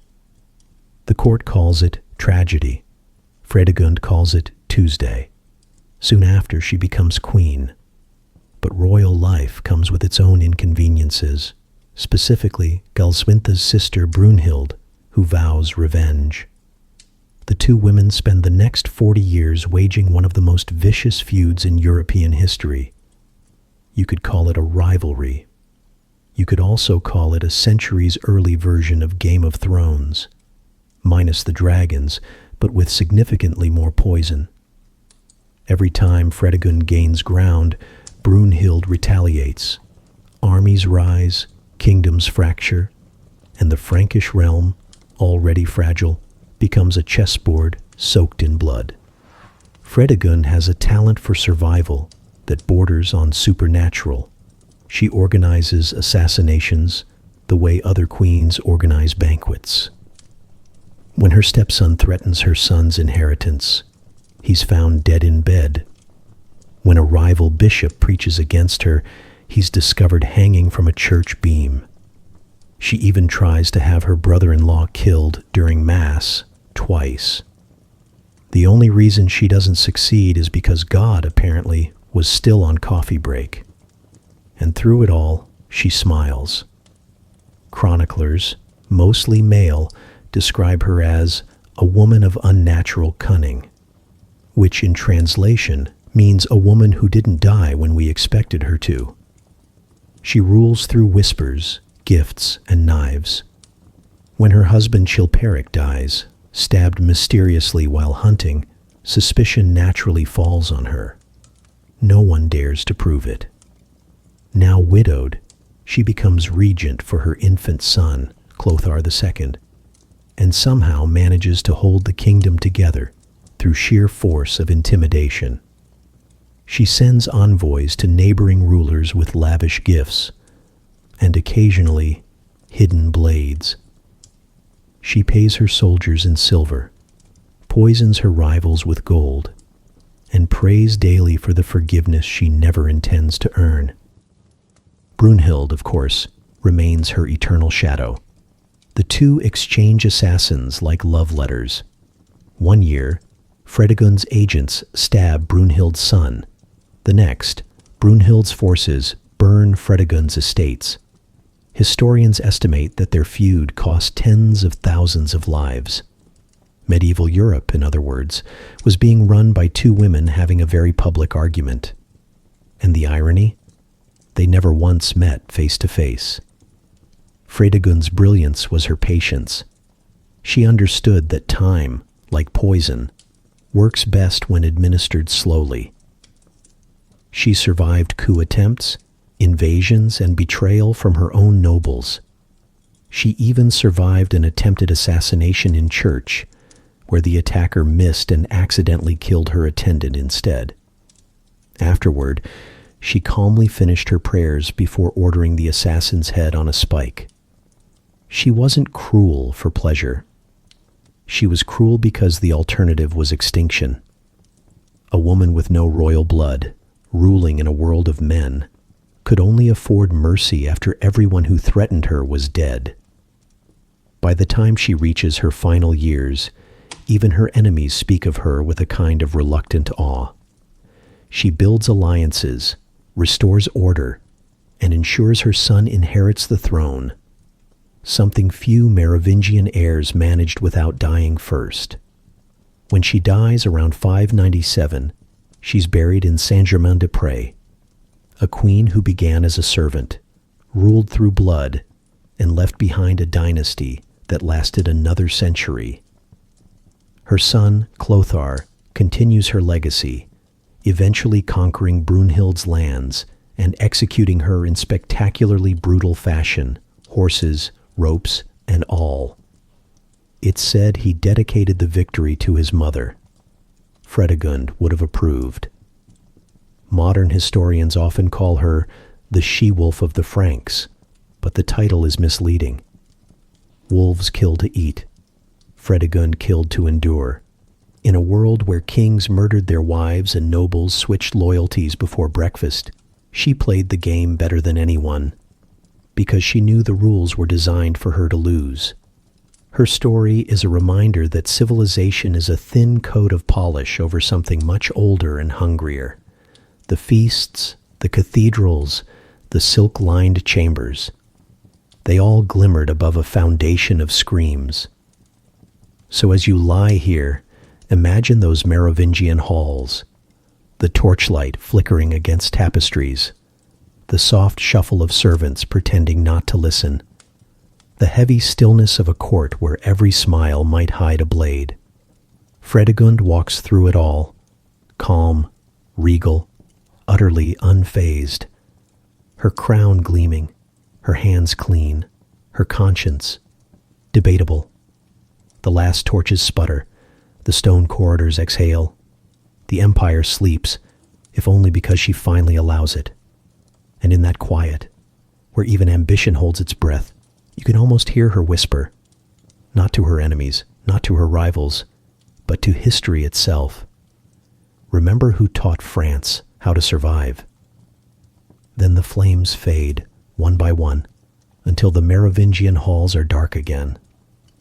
The court calls it tragedy. Fredegund calls it Tuesday. Soon after, she becomes queen. But royal life comes with its own inconveniences, specifically Galswintha's sister Brunhild, who vows revenge. The two women spend the next 40 years waging one of the most vicious feuds in European history. You could call it a rivalry. You could also call it a centuries-early version of Game of Thrones, minus the dragons, but with significantly more poison. Every time Fredegund gains ground, Brunhild retaliates. Armies rise, kingdoms fracture, and the Frankish realm, already fragile, becomes a chessboard soaked in blood. Fredegund has a talent for survival that borders on supernatural. She organizes assassinations the way other queens organize banquets. When her stepson threatens her son's inheritance, he's found dead in bed. When a rival bishop preaches against her, he's discovered hanging from a church beam. She even tries to have her brother-in-law killed during Mass twice. The only reason she doesn't succeed is because God, apparently, was still on coffee break. And through it all, she smiles. Chroniclers, mostly male, describe her as a woman of unnatural cunning, which in translation means a woman who didn't die when we expected her to. She rules through whispers, gifts, and knives. When her husband Chilperic dies, stabbed mysteriously while hunting, suspicion naturally falls on her. No one dares to prove it. Now widowed, she becomes regent for her infant son, Clothar II. and somehow manages to hold the kingdom together through sheer force of intimidation. She sends envoys to neighboring rulers with lavish gifts, and occasionally hidden blades. She pays her soldiers in silver, poisons her rivals with gold, and prays daily for the forgiveness she never intends to earn. Brunhild, of course, remains her eternal shadow. The two exchange assassins like love letters. One year, Fredegund's agents stab Brunhild's son. The next, Brunhild's forces burn Fredegund's estates. Historians estimate that their feud cost tens of thousands of lives. Medieval Europe, in other words, was being run by two women having a very public argument. And the irony? They never once met face to face. Fredegund's brilliance was her patience. She understood that time, like poison, works best when administered slowly. She survived coup attempts, invasions, and betrayal from her own nobles. She even survived an attempted assassination in church, where the attacker missed and accidentally killed her attendant instead. Afterward, she calmly finished her prayers before ordering the assassin's head on a spike. She wasn't cruel for pleasure. She was cruel because the alternative was extinction. A woman with no royal blood, ruling in a world of men, could only afford mercy after everyone who threatened her was dead. By the time she reaches her final years, even her enemies speak of her with a kind of reluctant awe. She builds alliances, restores order, and ensures her son inherits the throne, something few Merovingian heirs managed without dying first. When she dies around 597, she's buried in Saint-Germain-des-Prés, a queen who began as a servant, ruled through blood, and left behind a dynasty that lasted another century. Her son, Clothar, continues her legacy, eventually conquering Brunhild's lands and executing her in spectacularly brutal fashion, horses, ropes, and all. It's said he dedicated the victory to his mother. Fredegund would have approved. Modern historians often call her the she-wolf of the Franks, but the title is misleading. Wolves kill to eat. Fredegund killed to endure. In a world where kings murdered their wives and nobles switched loyalties before breakfast, she played the game better than anyone, because she knew the rules were designed for her to lose. Her story is a reminder that civilization is a thin coat of polish over something much older and hungrier. The feasts, the cathedrals, the silk-lined chambers. They all glimmered above a foundation of screams. So as you lie here, imagine those Merovingian halls, the torchlight flickering against tapestries, the soft shuffle of servants pretending not to listen, the heavy stillness of a court where every smile might hide a blade. Fredegund walks through it all, calm, regal, utterly unfazed, her crown gleaming, her hands clean, her conscience debatable. The last torches sputter, the stone corridors exhale. The empire sleeps, if only because she finally allows it. And in that quiet, where even ambition holds its breath, you can almost hear her whisper, not to her enemies, not to her rivals, but to history itself. Remember who taught France how to survive. Then the flames fade, one by one, until the Merovingian halls are dark again.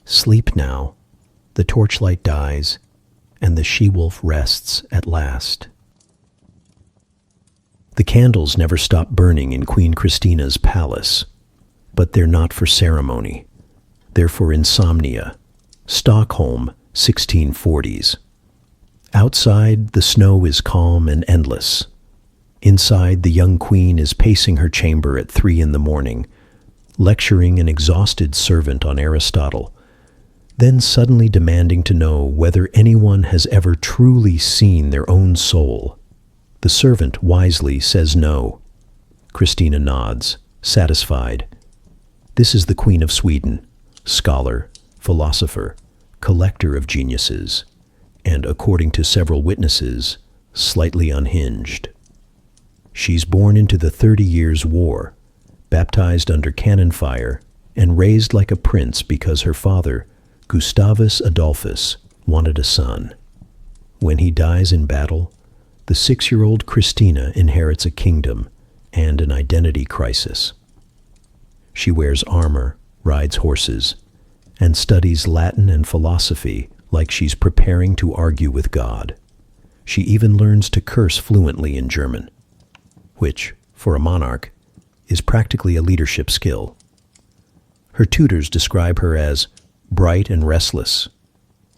Sleep now. The torchlight dies, and the she-wolf rests at last. The candles never stop burning in Queen Christina's palace, but they're not for ceremony. They're for insomnia. Stockholm, 1640s. Outside, the snow is calm and endless. Inside, the young queen is pacing her chamber at 3 a.m, lecturing an exhausted servant on Aristotle, then suddenly demanding to know whether anyone has ever truly seen their own soul. The servant wisely says no. Christina nods, satisfied. This is the Queen of Sweden, scholar, philosopher, collector of geniuses, and, according to several witnesses, slightly unhinged. She's born into the 30 Years' War, baptized under cannon fire, and raised like a prince because her father, Gustavus Adolphus, wanted a son. When he dies in battle, the 6-year-old Christina inherits a kingdom and an identity crisis. She wears armor, rides horses, and studies Latin and philosophy like she's preparing to argue with God. She even learns to curse fluently in German, which, for a monarch, is practically a leadership skill. Her tutors describe her as bright and restless,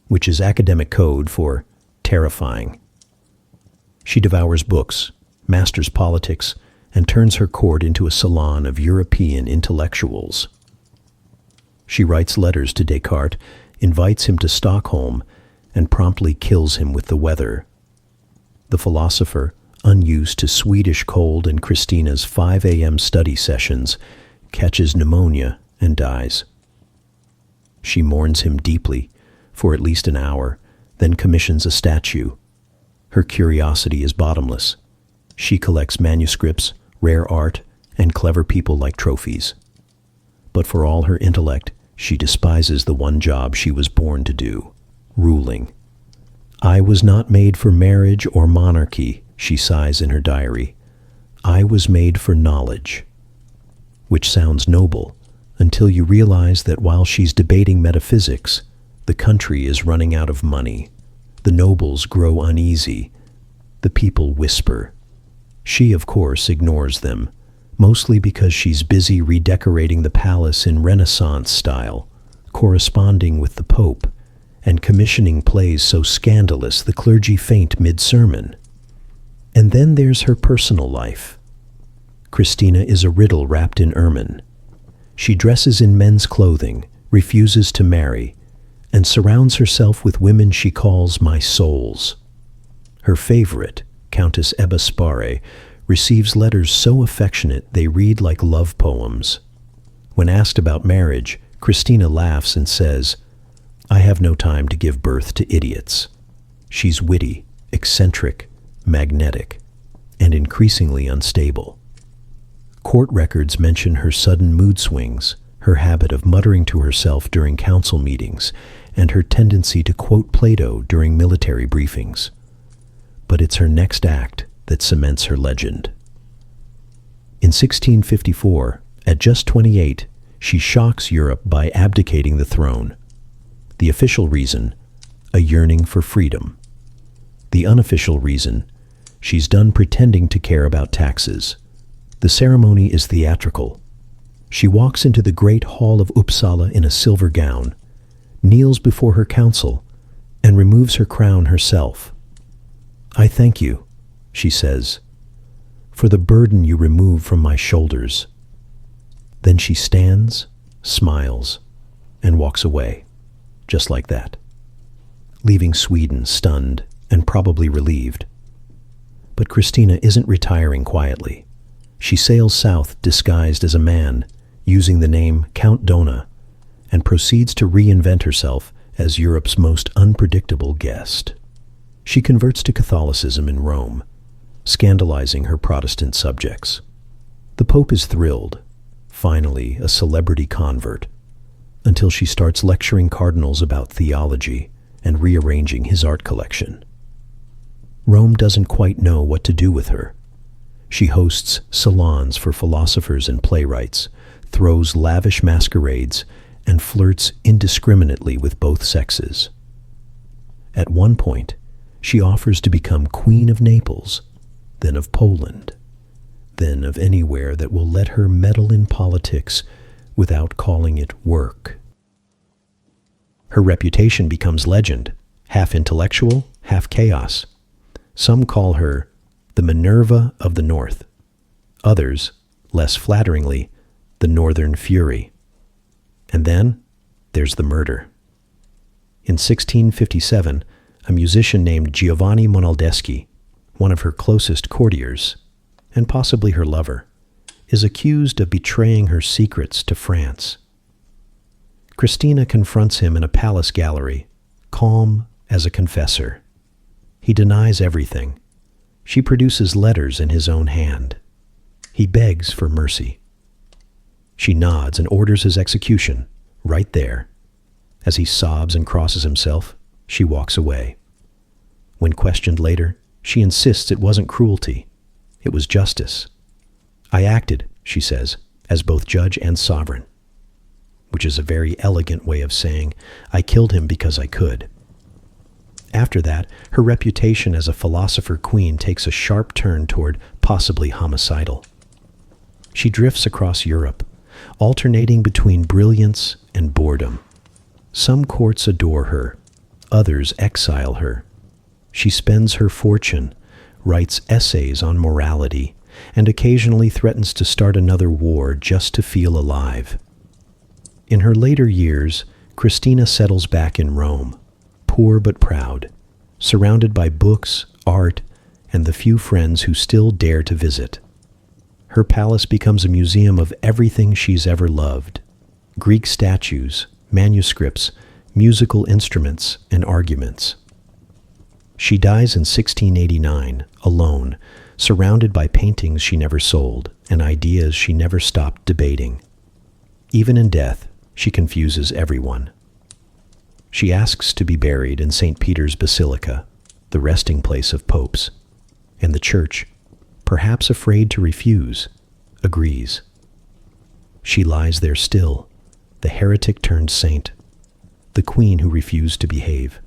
which is academic code for terrifying. She devours books, masters politics, and turns her court into a salon of European intellectuals. She writes letters to Descartes, invites him to Stockholm, and promptly kills him with the weather. The philosopher, unused to Swedish cold and Christina's 5 a.m. study sessions, catches pneumonia and dies. She mourns him deeply for at least an hour, then commissions a statue. Her curiosity is bottomless. She collects manuscripts, rare art, and clever people like trophies. But for all her intellect, she despises the one job she was born to do, ruling. "I was not made for marriage or monarchy," she sighs in her diary. "I was made for knowledge." Which sounds noble, until you realize that while she's debating metaphysics, the country is running out of money. The nobles grow uneasy. The people whisper. She, of course, ignores them, mostly because she's busy redecorating the palace in Renaissance style, corresponding with the Pope, and commissioning plays so scandalous the clergy faint mid-sermon. And then there's her personal life. Christina is a riddle wrapped in ermine. She dresses in men's clothing, refuses to marry, and surrounds herself with women she calls my souls. Her favorite, Countess Ebba Spare, receives letters so affectionate they read like love poems. When asked about marriage, Christina laughs and says, "I have no time to give birth to idiots." She's witty, eccentric, magnetic, and increasingly unstable. Court records mention her sudden mood swings, her habit of muttering to herself during council meetings, and her tendency to quote Plato during military briefings. But it's her next act that cements her legend. In 1654, at just 28, she shocks Europe by abdicating the throne. The official reason, a yearning for freedom. The unofficial reason, she's done pretending to care about taxes. The ceremony is theatrical. She walks into the great hall of Uppsala in a silver gown, kneels before her council, and removes her crown herself. "I thank you," she says, "for the burden you remove from my shoulders." Then she stands, smiles, and walks away, just like that, leaving Sweden stunned and probably relieved. But Christina isn't retiring quietly. She sails south disguised as a man, using the name Count Dona, and proceeds to reinvent herself as Europe's most unpredictable guest. She converts to Catholicism in Rome, scandalizing her Protestant subjects. The Pope is thrilled, finally a celebrity convert, until she starts lecturing cardinals about theology and rearranging his art collection. Rome doesn't quite know what to do with her. She hosts salons for philosophers and playwrights, throws lavish masquerades, and flirts indiscriminately with both sexes. At one point, she offers to become Queen of Naples, then of Poland, then of anywhere that will let her meddle in politics without calling it work. Her reputation becomes legend, half intellectual, half chaos. Some call her the Minerva of the North. Others, less flatteringly, the Northern Fury. And then there's the murder. In 1657, a musician named Giovanni Monaldeschi, one of her closest courtiers, and possibly her lover, is accused of betraying her secrets to France. Christina confronts him in a palace gallery, calm as a confessor. He denies everything. She produces letters in his own hand. He begs for mercy. She nods and orders his execution, right there. As he sobs and crosses himself, she walks away. When questioned later, she insists it wasn't cruelty. It was justice. I acted, she says, as both judge and sovereign, which is a very elegant way of saying, I killed him because I could. After that, her reputation as a philosopher queen takes a sharp turn toward possibly homicidal. She drifts across Europe, alternating between brilliance and boredom. Some courts adore her, others exile her. She spends her fortune, writes essays on morality, and occasionally threatens to start another war just to feel alive. In her later years, Christina settles back in Rome, poor but proud, surrounded by books, art, and the few friends who still dare to visit. Her palace becomes a museum of everything she's ever loved: Greek statues, manuscripts, musical instruments, and arguments. She dies in 1689, alone, surrounded by paintings she never sold and ideas she never stopped debating. Even in death, she confuses everyone. She asks to be buried in St. Peter's Basilica, the resting place of popes, and the church, perhaps afraid to refuse, agrees. She lies there still, the heretic turned saint, the queen who refused to behave.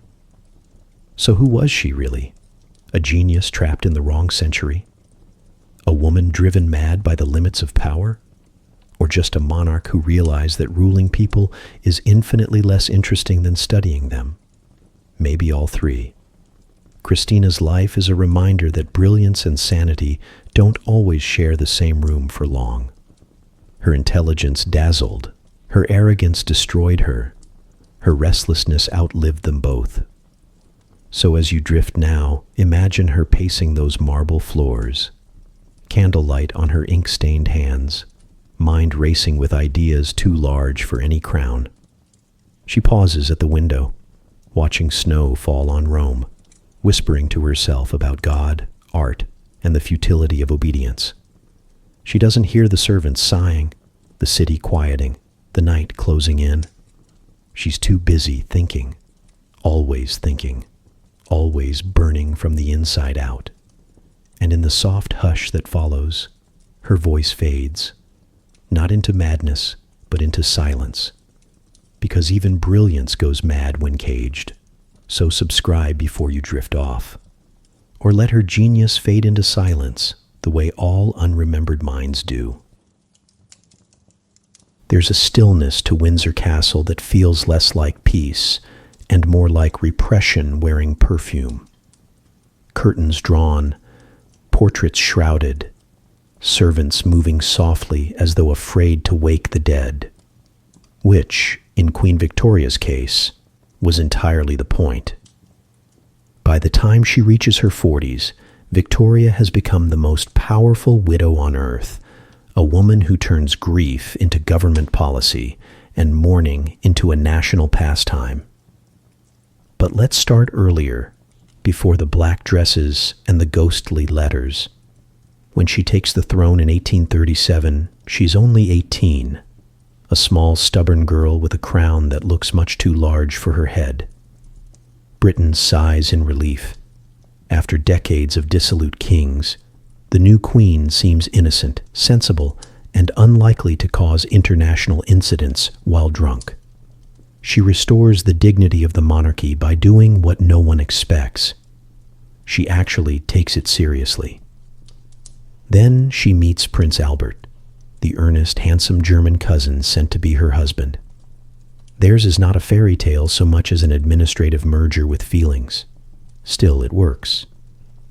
So who was she really? A genius trapped in the wrong century? A woman driven mad by the limits of power? Or just a monarch who realized that ruling people is infinitely less interesting than studying them? Maybe all three. Christina's life is a reminder that brilliance and sanity don't always share the same room for long. Her intelligence dazzled, her arrogance destroyed her, her restlessness outlived them both. So as you drift now, imagine her pacing those marble floors, candlelight on her ink-stained hands, mind racing with ideas too large for any crown. She pauses at the window, watching snow fall on Rome, whispering to herself about God, art, and the futility of obedience. She doesn't hear the servants sighing, the city quieting, the night closing in. She's too busy thinking, always burning from the inside out. And in the soft hush that follows, her voice fades, not into madness, but into silence. Because even brilliance goes mad when caged. So subscribe before you drift off. Or let her genius fade into silence, the way all unremembered minds do. There's a stillness to Windsor Castle that feels less like peace and more like repression wearing perfume. Curtains drawn, portraits shrouded, servants moving softly as though afraid to wake the dead, which, in Queen Victoria's case, was entirely the point. By the time she reaches her 40s, Victoria has become the most powerful widow on earth, a woman who turns grief into government policy and mourning into a national pastime. But let's start earlier, before the black dresses and the ghostly letters. When she takes the throne in 1837, she's only 18, a small, stubborn girl with a crown that looks much too large for her head. Britain sighs in relief. After decades of dissolute kings, the new queen seems innocent, sensible, and unlikely to cause international incidents while drunk. She restores the dignity of the monarchy by doing what no one expects. She actually takes it seriously. Then she meets Prince Albert, the earnest, handsome German cousin sent to be her husband. Theirs is not a fairy tale so much as an administrative merger with feelings. Still, it works.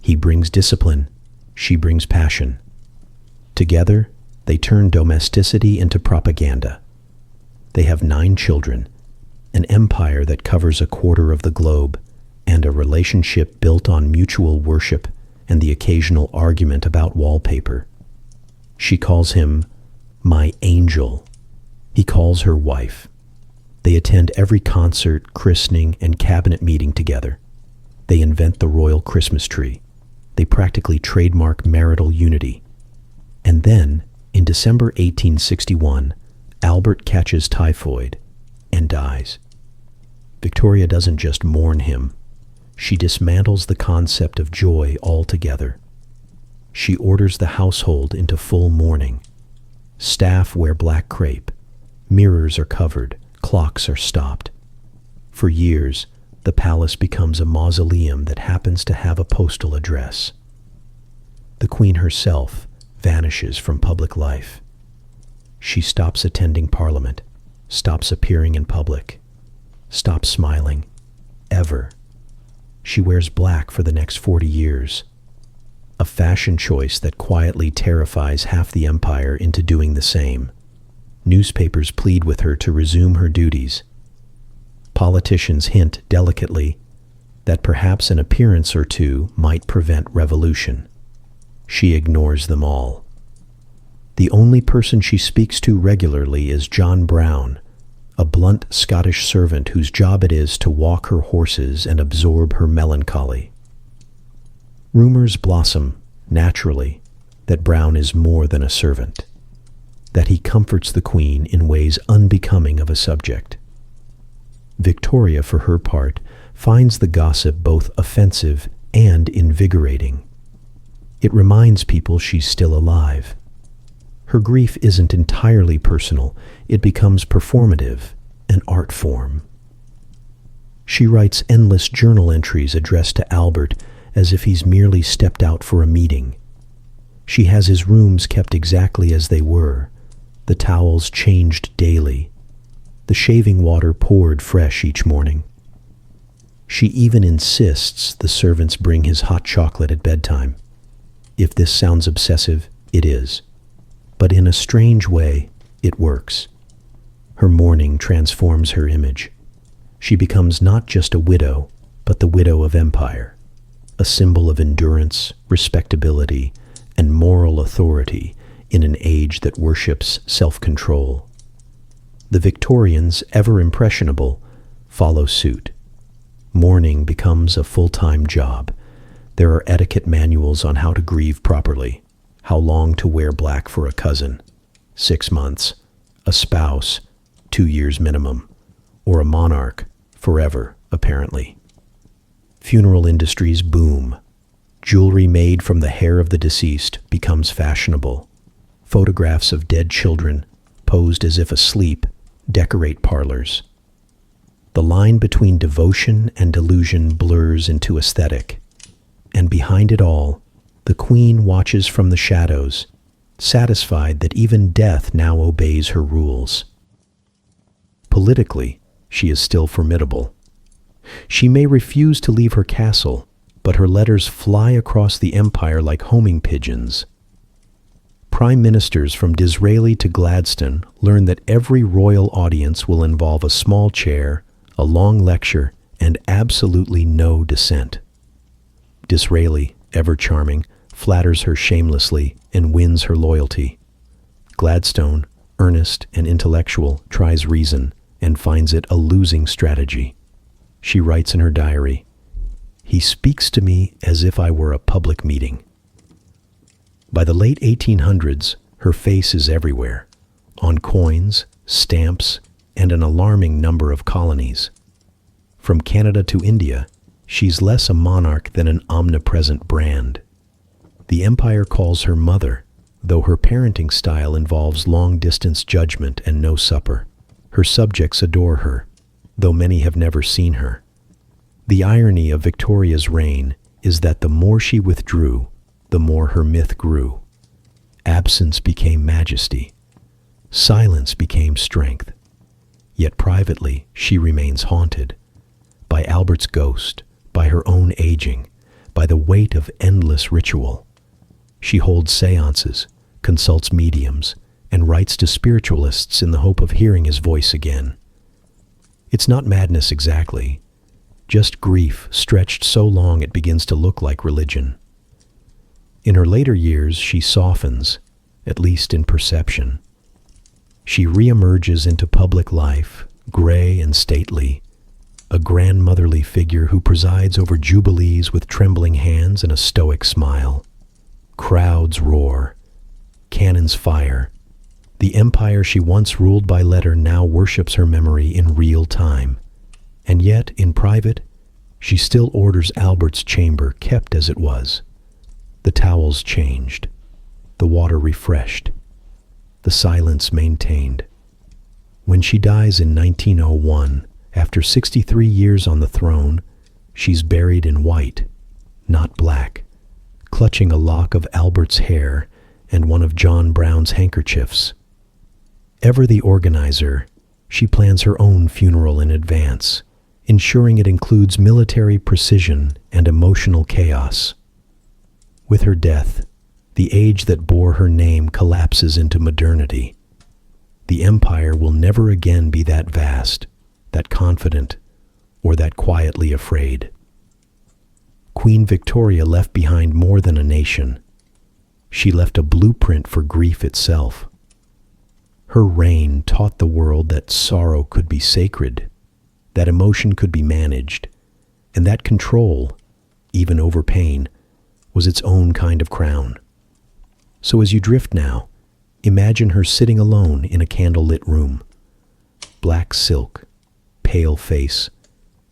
He brings discipline, she brings passion. Together, they turn domesticity into propaganda. They have 9 children, an empire that covers a quarter of the globe, and a relationship built on mutual worship and the occasional argument about wallpaper. She calls him my angel. He calls her wife. They attend every concert, christening, and cabinet meeting together. They invent the royal Christmas tree. They practically trademark marital unity. And then, in December 1861, Albert catches typhoid and dies. Victoria doesn't just mourn him. She dismantles the concept of joy altogether. She orders the household into full mourning. Staff wear black crepe. Mirrors are covered. Clocks are stopped. For years, the palace becomes a mausoleum that happens to have a postal address. The Queen herself vanishes from public life. She stops attending Parliament, stops appearing in public, stops smiling, ever. She wears black for the next 40 years, a fashion choice that quietly terrifies half the empire into doing the same. Newspapers plead with her to resume her duties. Politicians hint delicately that perhaps an appearance or two might prevent revolution. She ignores them all. The only person she speaks to regularly is John Brown, a blunt Scottish servant whose job it is to walk her horses and absorb her melancholy. Rumors blossom, naturally, that Brown is more than a servant, that he comforts the Queen in ways unbecoming of a subject. Victoria, for her part, finds the gossip both offensive and invigorating. It reminds people she's still alive. Her grief isn't entirely personal, it becomes performative, an art form. She writes endless journal entries addressed to Albert as if he's merely stepped out for a meeting. She has his rooms kept exactly as they were, the towels changed daily, the shaving water poured fresh each morning. She even insists the servants bring his hot chocolate at bedtime. If this sounds obsessive, it is. But in a strange way, it works. Her mourning transforms her image. She becomes not just a widow, but the widow of empire, a symbol of endurance, respectability, and moral authority in an age that worships self-control. The Victorians, ever impressionable, follow suit. Mourning becomes a full-time job. There are etiquette manuals on how to grieve properly, how long to wear black for a cousin, 6 months, a spouse, 2 years minimum, or a monarch, forever, apparently. Funeral industries boom. Jewelry made from the hair of the deceased becomes fashionable. Photographs of dead children, posed as if asleep, decorate parlors. The line between devotion and delusion blurs into aesthetic. And behind it all, the Queen watches from the shadows, satisfied that even death now obeys her rules. Politically, she is still formidable. She may refuse to leave her castle, but her letters fly across the empire like homing pigeons. Prime ministers from Disraeli to Gladstone learn that every royal audience will involve a small chair, a long lecture, and absolutely no dissent. Disraeli, ever charming, flatters her shamelessly and wins her loyalty. Gladstone, earnest and intellectual, tries reason and finds it a losing strategy. She writes in her diary, "He speaks to me as if I were a public meeting." By the late 1800s, her face is everywhere, on coins, stamps, and an alarming number of colonies. From Canada to India, she's less a monarch than an omnipresent brand. The empire calls her mother, though her parenting style involves long-distance judgment and no supper. Her subjects adore her, though many have never seen her. The irony of Victoria's reign is that the more she withdrew, the more her myth grew. Absence became majesty. Silence became strength. Yet privately, she remains haunted by Albert's ghost, by her own aging, by the weight of endless ritual. She holds seances, consults mediums, and writes to spiritualists in the hope of hearing his voice again. It's not madness exactly, just grief stretched so long it begins to look like religion. In her later years, she softens, at least in perception. She reemerges into public life, gray and stately, a grandmotherly figure who presides over jubilees with trembling hands and a stoic smile. Crowds roar, cannons fire. The empire she once ruled by letter now worships her memory in real time. And yet, in private, she still orders Albert's chamber kept as it was. The towels changed, the water refreshed, the silence maintained. When she dies in 1901, after 63 years on the throne, she's buried in white, not black, clutching a lock of Albert's hair and one of John Brown's handkerchiefs. Ever the organizer, she plans her own funeral in advance, ensuring it includes military precision and emotional chaos. With her death, the age that bore her name collapses into modernity. The empire will never again be that vast, that confident, or that quietly afraid. Queen Victoria left behind more than a nation. She left a blueprint for grief itself. Her reign taught the world that sorrow could be sacred, that emotion could be managed, and that control, even over pain, was its own kind of crown. So as you drift now, imagine her sitting alone in a candlelit room. Black silk, pale face,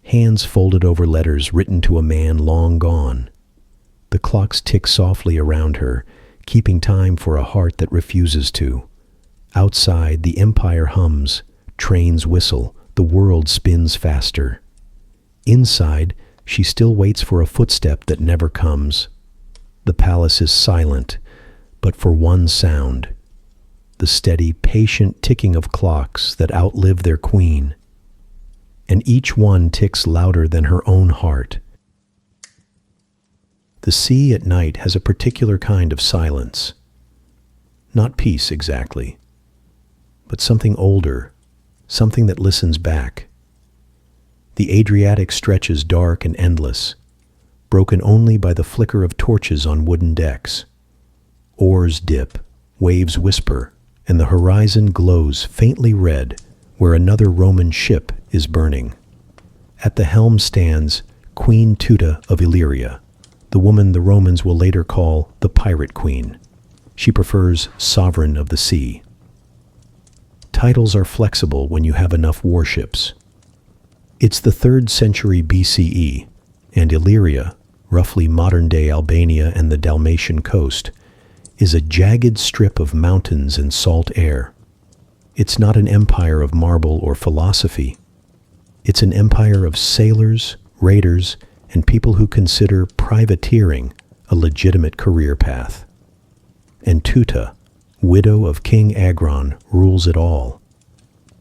hands folded over letters written to a man long gone. The clocks tick softly around her, keeping time for a heart that refuses to. Outside, the empire hums, trains whistle, the world spins faster. Inside, she still waits for a footstep that never comes. The palace is silent, but for one sound, the steady, patient ticking of clocks that outlive their queen. And each one ticks louder than her own heart. The sea at night has a particular kind of silence. Not peace exactly, but something older, something that listens back. The Adriatic stretches dark and endless, broken only by the flicker of torches on wooden decks. Oars dip, waves whisper, and the horizon glows faintly red where another Roman ship is burning. At the helm stands Queen Tuta of Illyria, the woman the Romans will later call the Pirate Queen. She prefers Sovereign of the Sea. Titles are flexible when you have enough warships. It's the 3rd century BCE, and Illyria, roughly modern-day Albania and the Dalmatian coast, is a jagged strip of mountains and salt air. It's not an empire of marble or philosophy. It's an empire of sailors, raiders, and people who consider privateering a legitimate career path. And Tuta, widow of King Agron, rules it all.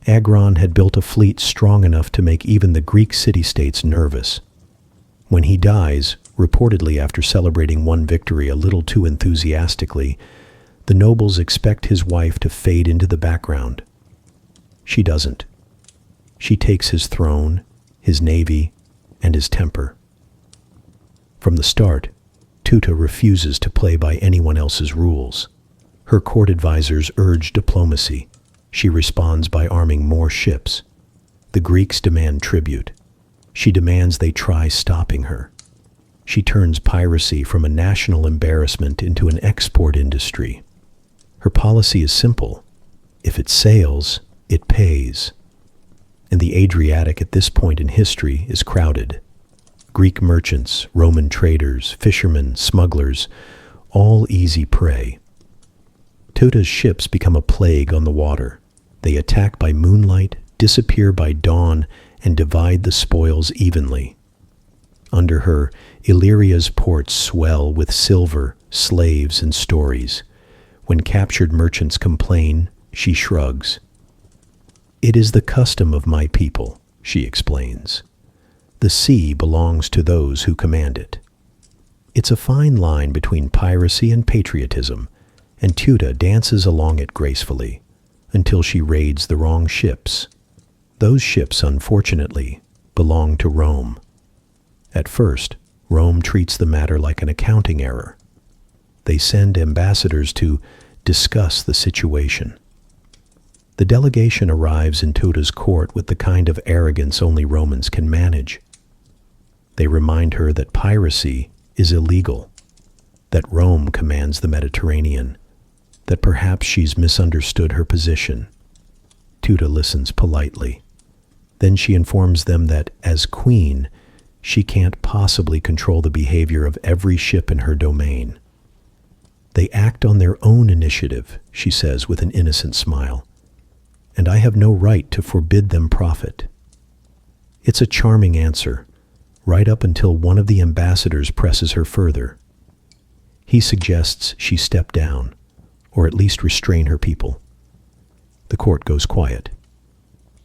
Agron had built a fleet strong enough to make even the Greek city-states nervous. When he dies, reportedly after celebrating one victory a little too enthusiastically, the nobles expect his wife to fade into the background. She doesn't. She takes his throne, his navy, and his temper. From the start, Tuta refuses to play by anyone else's rules. Her court advisors urge diplomacy. She responds by arming more ships. The Greeks demand tribute. She demands they try stopping her. She turns piracy from a national embarrassment into an export industry. Her policy is simple. If it sails, it pays. And the Adriatic at this point in history is crowded. Greek merchants, Roman traders, fishermen, smugglers, all easy prey. Tuta's ships become a plague on the water. They attack by moonlight, disappear by dawn, and divide the spoils evenly. Under her, Illyria's ports swell with silver, slaves, and stories. When captured merchants complain, she shrugs. "It is the custom of my people," she explains. "The sea belongs to those who command it." It's a fine line between piracy and patriotism, and Tuta dances along it gracefully, until she raids the wrong ships. Those ships, unfortunately, belong to Rome. At first, Rome treats the matter like an accounting error. They send ambassadors to discuss the situation. The delegation arrives in Tuta's court with the kind of arrogance only Romans can manage. They remind her that piracy is illegal, that Rome commands the Mediterranean, that perhaps she's misunderstood her position. Tuta listens politely. Then she informs them that, as queen, she can't possibly control the behavior of every ship in her domain. They act on their own initiative, she says with an innocent smile, and I have no right to forbid them profit. It's a charming answer, right up until one of the ambassadors presses her further. He suggests she step down, or at least restrain her people. The court goes quiet.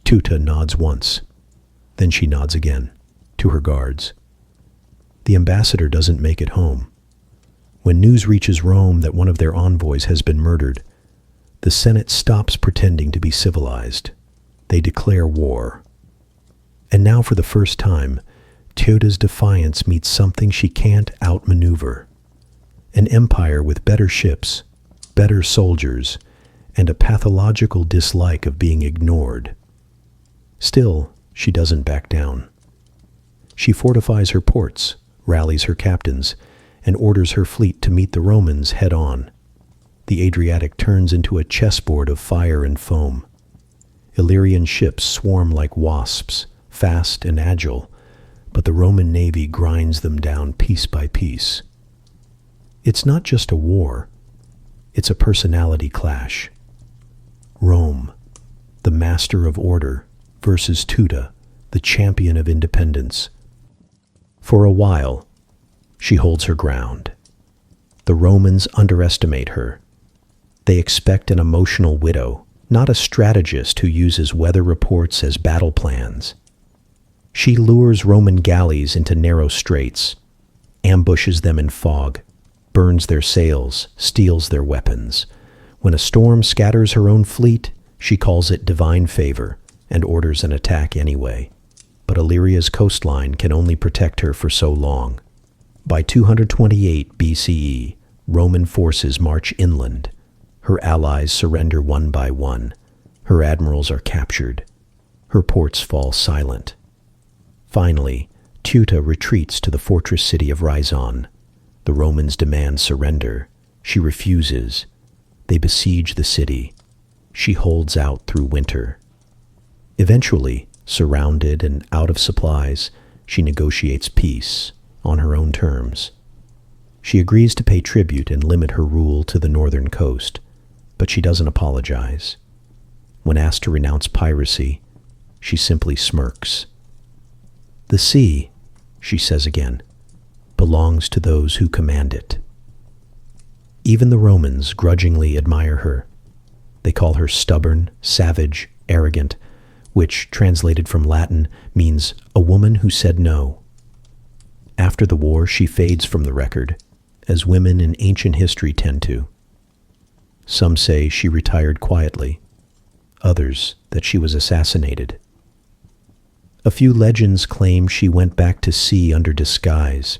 Tuta nods once, then she nods again, to her guards. The ambassador doesn't make it home. When news reaches Rome that one of their envoys has been murdered, the Senate stops pretending to be civilized. They declare war. And now for the first time, Tuta's defiance meets something she can't outmaneuver. An empire with better ships, better soldiers, and a pathological dislike of being ignored. Still, she doesn't back down. She fortifies her ports, rallies her captains, and orders her fleet to meet the Romans head-on. The Adriatic turns into a chessboard of fire and foam. Illyrian ships swarm like wasps, fast and agile, but the Roman navy grinds them down piece by piece. It's not just a war, it's a personality clash. Rome, the master of order, versus Tuta, the champion of independence. For a while, she holds her ground. The Romans underestimate her. They expect an emotional widow, not a strategist who uses weather reports as battle plans. She lures Roman galleys into narrow straits, ambushes them in fog, burns their sails, steals their weapons. When a storm scatters her own fleet, she calls it divine favor and orders an attack anyway. But Illyria's coastline can only protect her for so long. By 228 BCE, Roman forces march inland. Her allies surrender one by one. Her admirals are captured. Her ports fall silent. Finally, Tuta retreats to the fortress city of Rhizon. The Romans demand surrender. She refuses. They besiege the city. She holds out through winter. Eventually, surrounded and out of supplies, she negotiates peace on her own terms. She agrees to pay tribute and limit her rule to the northern coast, but she doesn't apologize. When asked to renounce piracy, she simply smirks. The sea, she says again, belongs to those who command it. Even the Romans grudgingly admire her. They call her stubborn, savage, arrogant, which, translated from Latin, means a woman who said no. After the war, she fades from the record, as women in ancient history tend to. Some say she retired quietly, others that she was assassinated. A few legends claim she went back to sea under disguise,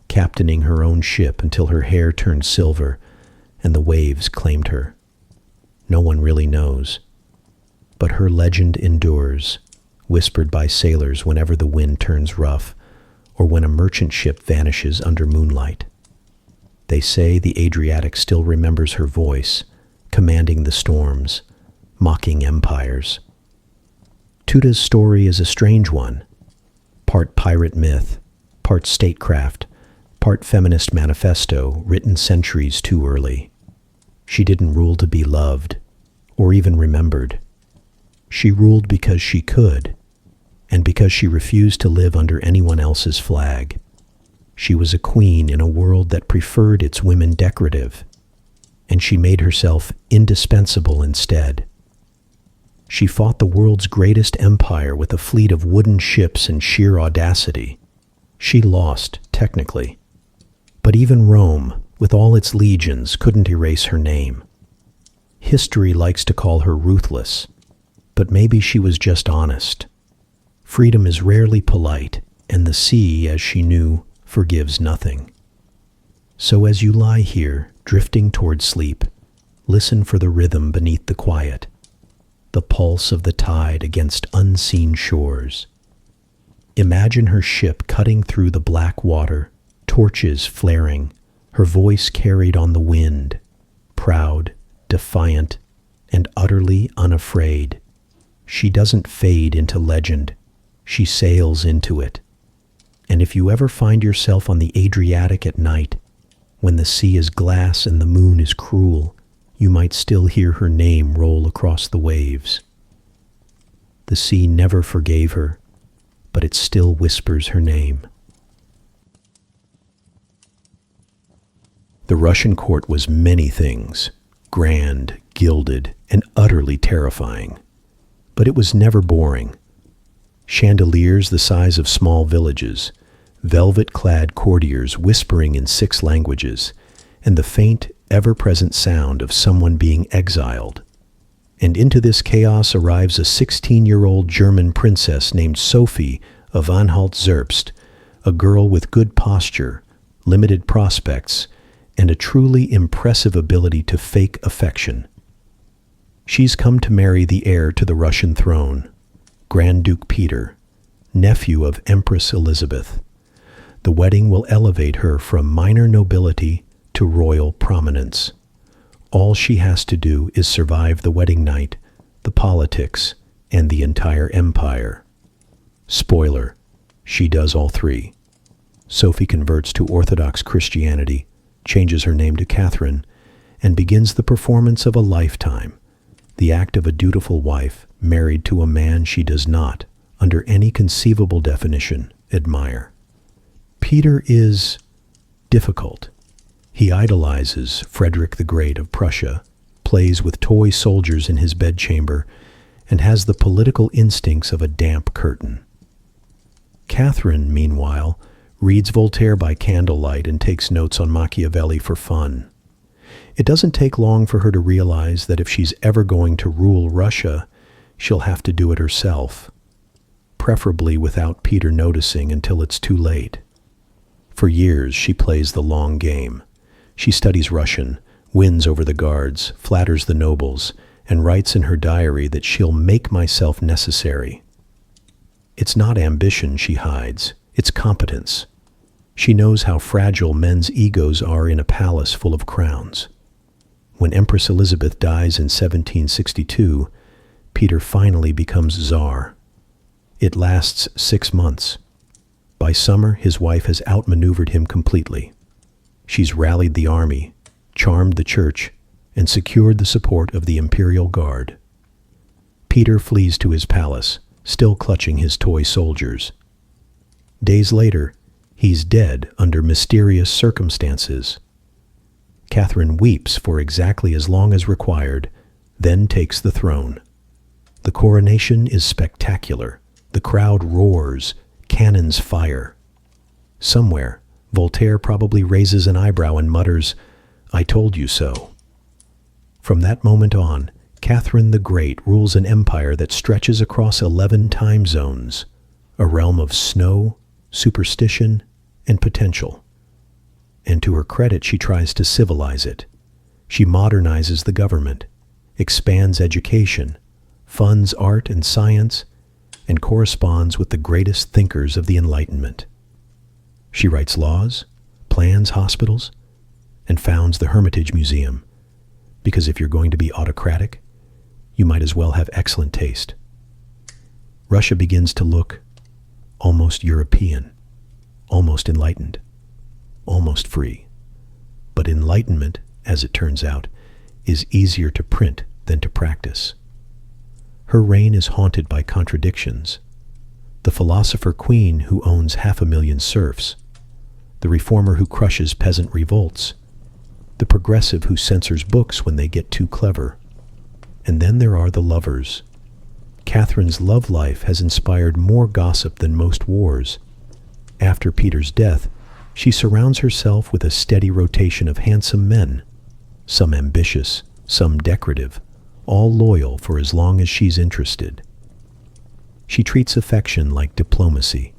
captaining her own ship until her hair turned silver and the waves claimed her. No one really knows, but her legend endures, whispered by sailors whenever the wind turns rough or when a merchant ship vanishes under moonlight. They say the Adriatic still remembers her voice, commanding the storms, mocking empires. Tuta's story is a strange one, part pirate myth, part statecraft, part feminist manifesto written centuries too early. She didn't rule to be loved, or even remembered. She ruled because she could, and because she refused to live under anyone else's flag. She was a queen in a world that preferred its women decorative, and she made herself indispensable instead. She fought the world's greatest empire with a fleet of wooden ships and sheer audacity. She lost, technically. But even Rome, with all its legions, couldn't erase her name. History likes to call her ruthless, but maybe she was just honest. Freedom is rarely polite, and the sea, as she knew, forgives nothing. So as you lie here, drifting toward sleep, listen for the rhythm beneath the quiet. the pulse of the tide against unseen shores. Imagine her ship cutting through the black water, torches flaring, her voice carried on the wind, proud, defiant, and utterly unafraid. She doesn't fade into legend, she sails into it. And if you ever find yourself on the Adriatic at night, when the sea is glass and the moon is cruel, you might still hear her name roll across the waves. The sea never forgave her, but it still whispers her name. The Russian court was many things, grand, gilded, and utterly terrifying. But it was never boring. Chandeliers the size of small villages, velvet-clad courtiers whispering in 6 languages, and the faint, ever-present sound of someone being exiled. And into this chaos arrives a 16-year-old German princess named Sophie of Anhalt-Zerbst, a girl with good posture, limited prospects, and a truly impressive ability to fake affection. She's come to marry the heir to the Russian throne, Grand Duke Peter, nephew of Empress Elizabeth. The wedding will elevate her from minor nobility to royal prominence. All she has to do is survive the wedding night, the politics, and the entire empire. Spoiler, she does all 3. Sophie converts to Orthodox Christianity, changes her name to Catherine, and begins the performance of a lifetime, the act of a dutiful wife married to a man she does not, under any conceivable definition, admire. Peter is difficult. He idolizes Frederick the Great of Prussia, plays with toy soldiers in his bedchamber, and has the political instincts of a damp curtain. Catherine, meanwhile, reads Voltaire by candlelight and takes notes on Machiavelli for fun. It doesn't take long for her to realize that if she's ever going to rule Russia, she'll have to do it herself, preferably without Peter noticing until it's too late. For years, she plays the long game. She studies Russian, wins over the guards, flatters the nobles, and writes in her diary that she'll make myself necessary. It's not ambition she hides, it's competence. She knows how fragile men's egos are in a palace full of crowns. When Empress Elizabeth dies in 1762, Peter finally becomes Tsar. It lasts 6 months. By summer, his wife has outmaneuvered him completely. She's rallied the army, charmed the church, and secured the support of the imperial guard. Peter flees to his palace, still clutching his toy soldiers. Days later, he's dead under mysterious circumstances. Catherine weeps for exactly as long as required, then takes the throne. The coronation is spectacular. The crowd roars, cannons fire. Somewhere, Voltaire probably raises an eyebrow and mutters, "I told you so." From that moment on, Catherine the Great rules an empire that stretches across 11 time zones, a realm of snow, superstition, and potential. And to her credit, she tries to civilize it. She modernizes the government, expands education, funds art and science, and corresponds with the greatest thinkers of the Enlightenment. She writes laws, plans hospitals, and founds the Hermitage Museum, because if you're going to be autocratic, you might as well have excellent taste. Russia begins to look almost European, almost enlightened, almost free. But enlightenment, as it turns out, is easier to print than to practice. Her reign is haunted by contradictions. The philosopher queen who owns 500,000 serfs, the reformer who crushes peasant revolts, the progressive who censors books when they get too clever. And then there are the lovers. Catherine's love life has inspired more gossip than most wars. After Peter's death, she surrounds herself with a steady rotation of handsome men, some ambitious, some decorative, all loyal for as long as she's interested. She treats affection like diplomacy,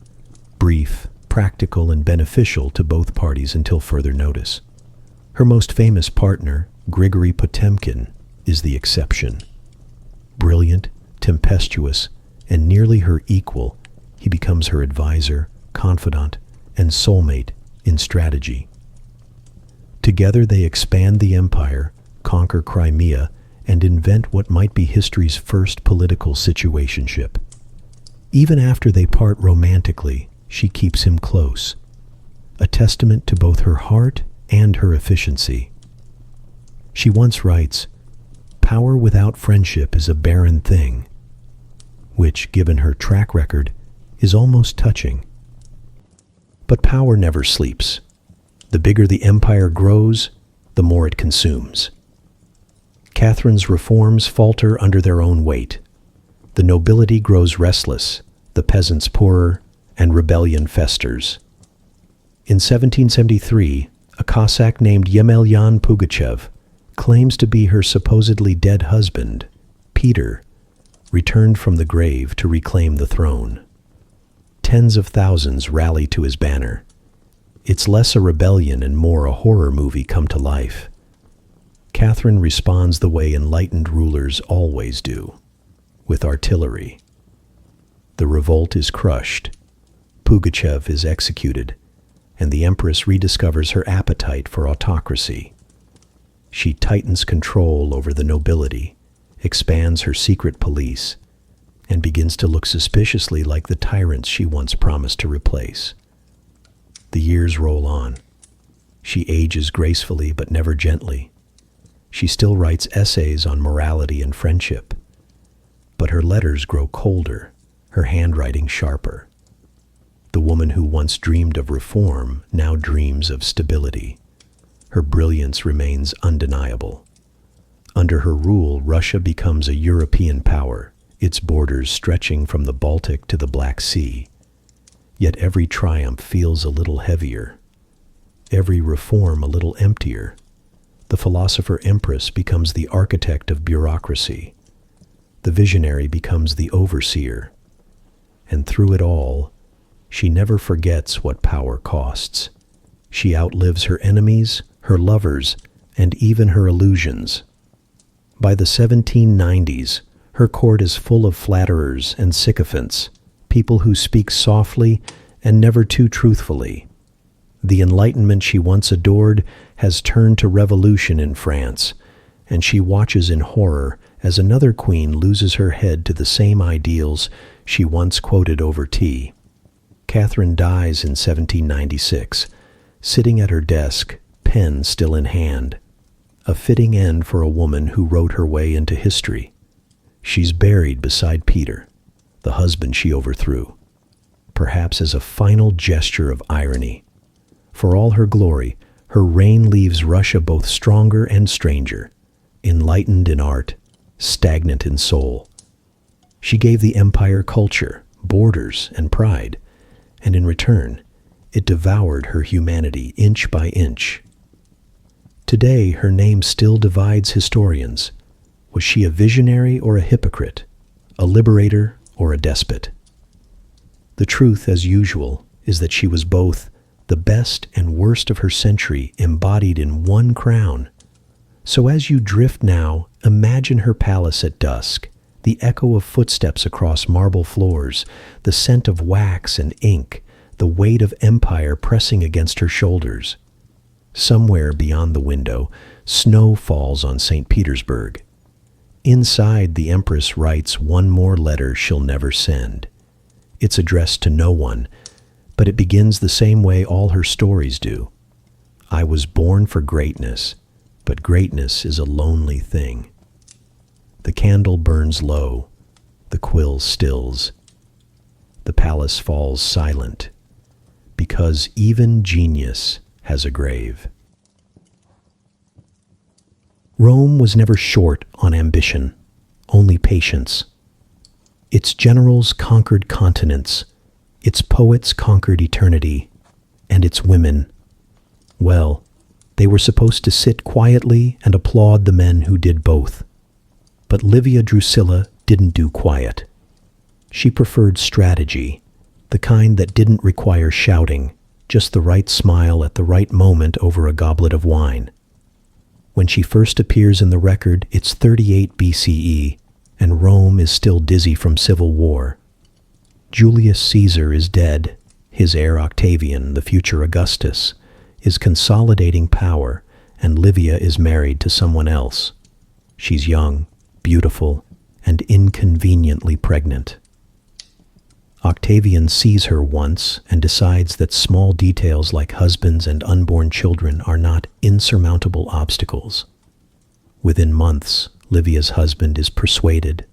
brief, practical, and beneficial to both parties until further notice. Her most famous partner, Grigory Potemkin, is the exception. Brilliant, tempestuous, and nearly her equal, he becomes her advisor, confidant, and soulmate in strategy. Together they expand the empire, conquer Crimea, and invent what might be history's first political situationship. Even after they part romantically, she keeps him close, a testament to both her heart and her efficiency. She once writes, "Power without friendship is a barren thing," which, given her track record, is almost touching. But power never sleeps. The bigger the empire grows, the more it consumes. Catherine's reforms falter under their own weight. The nobility grows restless, the peasants poorer, and rebellion festers. In 1773, a Cossack named Yemelyan Pugachev claims to be her supposedly dead husband, Peter, returned from the grave to reclaim the throne. Tens of thousands rally to his banner. It's less a rebellion and more a horror movie come to life. Catherine responds the way enlightened rulers always do, with artillery. The revolt is crushed, Pugachev is executed, and the Empress rediscovers her appetite for autocracy. She tightens control over the nobility, expands her secret police, and begins to look suspiciously like the tyrants she once promised to replace. The years roll on. She ages gracefully but never gently. She still writes essays on morality and friendship. But her letters grow colder, her handwriting sharper. The woman who once dreamed of reform now dreams of stability. Her brilliance remains undeniable. Under her rule, Russia becomes a European power, its borders stretching from the Baltic to the Black Sea. Yet every triumph feels a little heavier, every reform a little emptier. The philosopher Empress becomes the architect of bureaucracy. The visionary becomes the overseer. And through it all, she never forgets what power costs. She outlives her enemies, her lovers, and even her illusions. By the 1790s, her court is full of flatterers and sycophants, people who speak softly and never too truthfully. The Enlightenment she once adored has turned to revolution in France, and she watches in horror as another queen loses her head to the same ideals she once quoted over tea. Catherine dies in 1796, sitting at her desk, pen still in hand. A fitting end for a woman who wrote her way into history. She's buried beside Peter, the husband she overthrew, perhaps as a final gesture of irony. For all her glory, her reign leaves Russia both stronger and stranger, enlightened in art, stagnant in soul. She gave the empire culture, borders, and pride, and in return, it devoured her humanity inch by inch. Today, her name still divides historians. Was she a visionary or a hypocrite, a liberator or a despot? The truth, as usual, is that she was both the best and worst of her century embodied in one crown. So as you drift now, imagine her palace at dusk, the echo of footsteps across marble floors, the scent of wax and ink, the weight of empire pressing against her shoulders. Somewhere beyond the window, snow falls on St. Petersburg. Inside, the Empress writes one more letter she'll never send. It's addressed to no one, but it begins the same way all her stories do. I was born for greatness, but greatness is a lonely thing. The candle burns low, the quill stills. The palace falls silent, because even genius has a grave. Rome was never short on ambition, only patience. Its generals conquered continents, its poets conquered eternity, and its women, well, they were supposed to sit quietly and applaud the men who did both. But Livia Drusilla didn't do quiet. She preferred strategy, the kind that didn't require shouting, just the right smile at the right moment over a goblet of wine. When she first appears in the record, it's 38 BCE, and Rome is still dizzy from civil war. Julius Caesar is dead. His heir Octavian, the future Augustus, is consolidating power, and Livia is married to someone else. She's young, beautiful, and inconveniently pregnant. Octavian sees her once and decides that small details like husbands and unborn children are not insurmountable obstacles. Within months, Livia's husband is persuaded,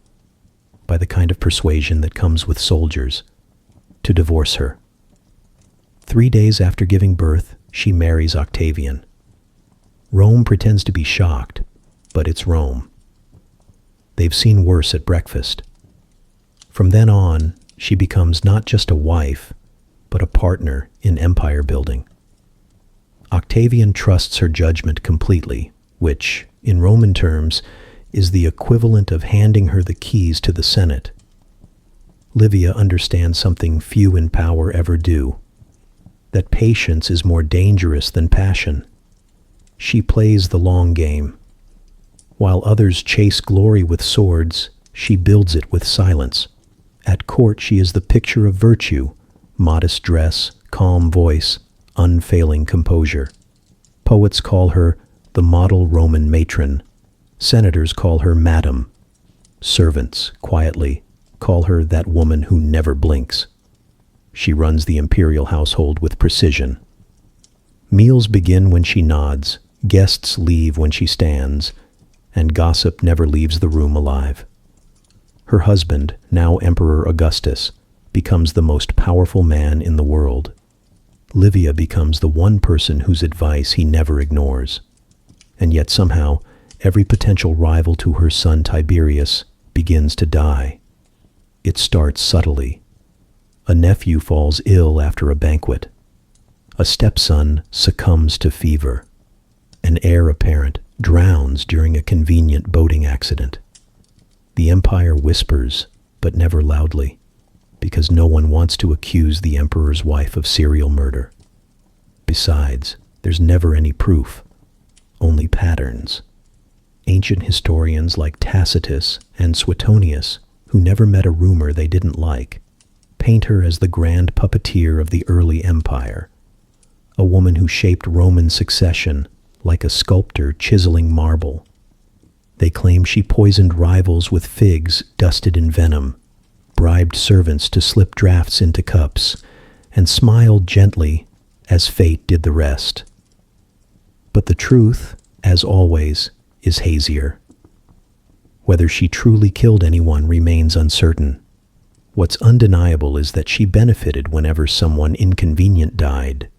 by the kind of persuasion that comes with soldiers, to divorce her. 3 days after giving birth, she marries Octavian. Rome pretends to be shocked, but it's Rome. They've seen worse at breakfast. From then on, she becomes not just a wife, but a partner in empire building. Octavian trusts her judgment completely, which, in Roman terms, is the equivalent of handing her the keys to the Senate. Livia understands something few in power ever do, that patience is more dangerous than passion. She plays the long game. While others chase glory with swords, she builds it with silence. At court, she is the picture of virtue, modest dress, calm voice, unfailing composure. Poets call her the model Roman matron. Senators call her madam. Servants, quietly, call her that woman who never blinks. She runs the imperial household with precision. Meals begin when she nods, guests leave when she stands, and gossip never leaves the room alive. Her husband, now Emperor Augustus, becomes the most powerful man in the world. Livia becomes the one person whose advice he never ignores. And yet somehow, every potential rival to her son Tiberius begins to die. It starts subtly. A nephew falls ill after a banquet. A stepson succumbs to fever. An heir apparent drowns during a convenient boating accident. The empire whispers, but never loudly, because no one wants to accuse the emperor's wife of serial murder. Besides, there's never any proof, only patterns. Ancient historians like Tacitus and Suetonius, who never met a rumor they didn't like, paint her as the grand puppeteer of the early empire, a woman who shaped Roman succession like a sculptor chiseling marble. They claim she poisoned rivals with figs dusted in venom, bribed servants to slip drafts into cups, and smiled gently as fate did the rest. But the truth, as always, is hazier. Whether she truly killed anyone remains uncertain. What's undeniable is that she benefited whenever someone inconvenient died.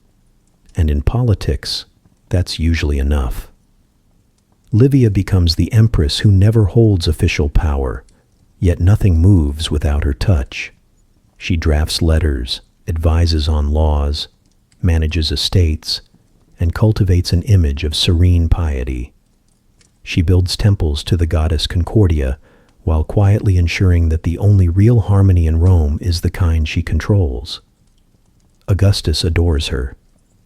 And in politics, that's usually enough. Livia becomes the empress who never holds official power, yet nothing moves without her touch. She drafts letters, advises on laws, manages estates, and cultivates an image of serene piety. She builds temples to the goddess Concordia, while quietly ensuring that the only real harmony in Rome is the kind she controls. Augustus adores her.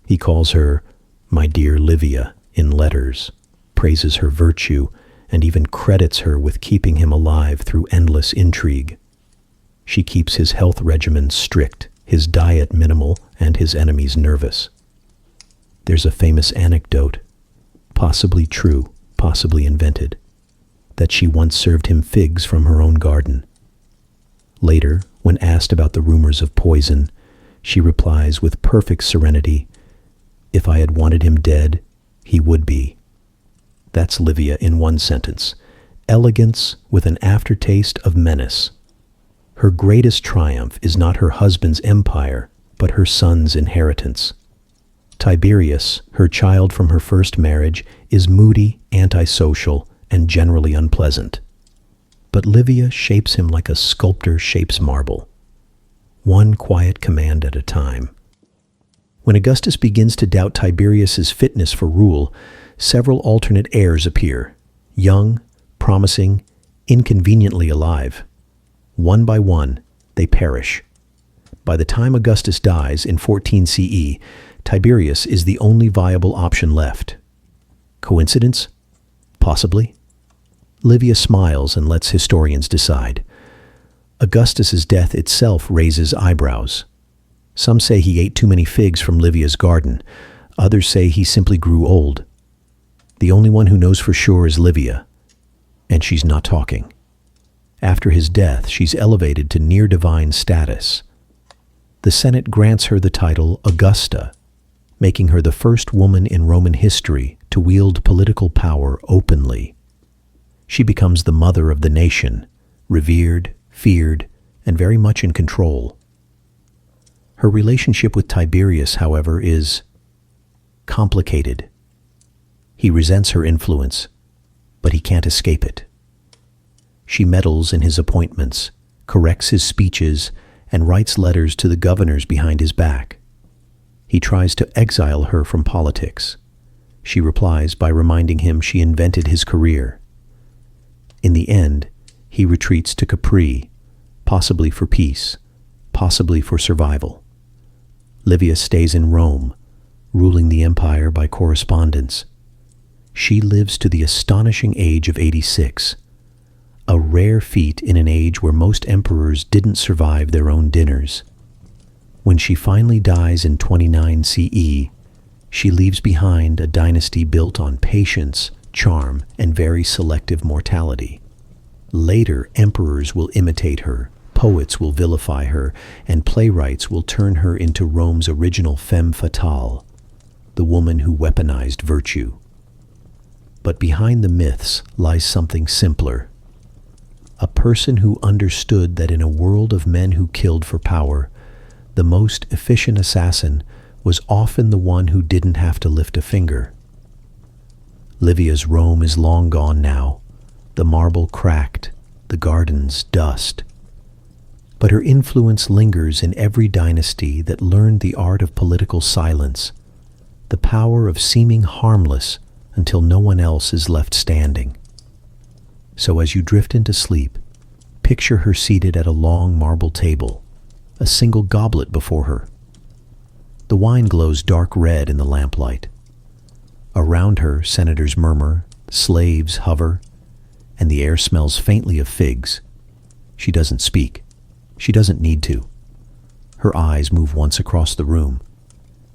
He calls her "my dear Livia" in letters, praises her virtue, and even credits her with keeping him alive through endless intrigue. She keeps his health regimen strict, his diet minimal, and his enemies nervous. There's a famous anecdote, possibly true, possibly invented, that she once served him figs from her own garden. Later, when asked about the rumors of poison, she replies with perfect serenity, "If I had wanted him dead, he would be." That's Livia in one sentence. Elegance with an aftertaste of menace. Her greatest triumph is not her husband's empire, but her son's inheritance. Tiberius, her child from her first marriage, is moody, antisocial, and generally unpleasant. But Livia shapes him like a sculptor shapes marble, one quiet command at a time. When Augustus begins to doubt Tiberius's fitness for rule, several alternate heirs appear, young, promising, inconveniently alive. One by one, they perish. By the time Augustus dies in 14 CE, Tiberius is the only viable option left. Coincidence? Possibly. Livia smiles and lets historians decide. Augustus's death itself raises eyebrows. Some say he ate too many figs from Livia's garden. Others say he simply grew old. The only one who knows for sure is Livia, and she's not talking. After his death, she's elevated to near-divine status. The Senate grants her the title Augusta, making her the first woman in Roman history to wield political power openly. She becomes the mother of the nation, revered, feared, and very much in control. Her relationship with Tiberius, however, is complicated. He resents her influence, but he can't escape it. She meddles in his appointments, corrects his speeches, and writes letters to the governors behind his back. He tries to exile her from politics. She replies by reminding him she invented his career. In the end, he retreats to Capri, possibly for peace, possibly for survival. Livia stays in Rome, ruling the empire by correspondence. She lives to the astonishing age of 86, a rare feat in an age where most emperors didn't survive their own dinners. When she finally dies in 29 CE, she leaves behind a dynasty built on patience, charm, and very selective mortality. Later, emperors will imitate her, poets will vilify her, and playwrights will turn her into Rome's original femme fatale, the woman who weaponized virtue. But behind the myths lies something simpler. A person who understood that in a world of men who killed for power, the most efficient assassin was often the one who didn't have to lift a finger. Livia's Rome is long gone now, the marble cracked, the gardens dust. But her influence lingers in every dynasty that learned the art of political silence, the power of seeming harmless until no one else is left standing. So as you drift into sleep, picture her seated at a long marble table, a single goblet before her. The wine glows dark red in the lamplight. Around her, senators murmur, slaves hover, and the air smells faintly of figs. She doesn't speak. She doesn't need to. Her eyes move once across the room,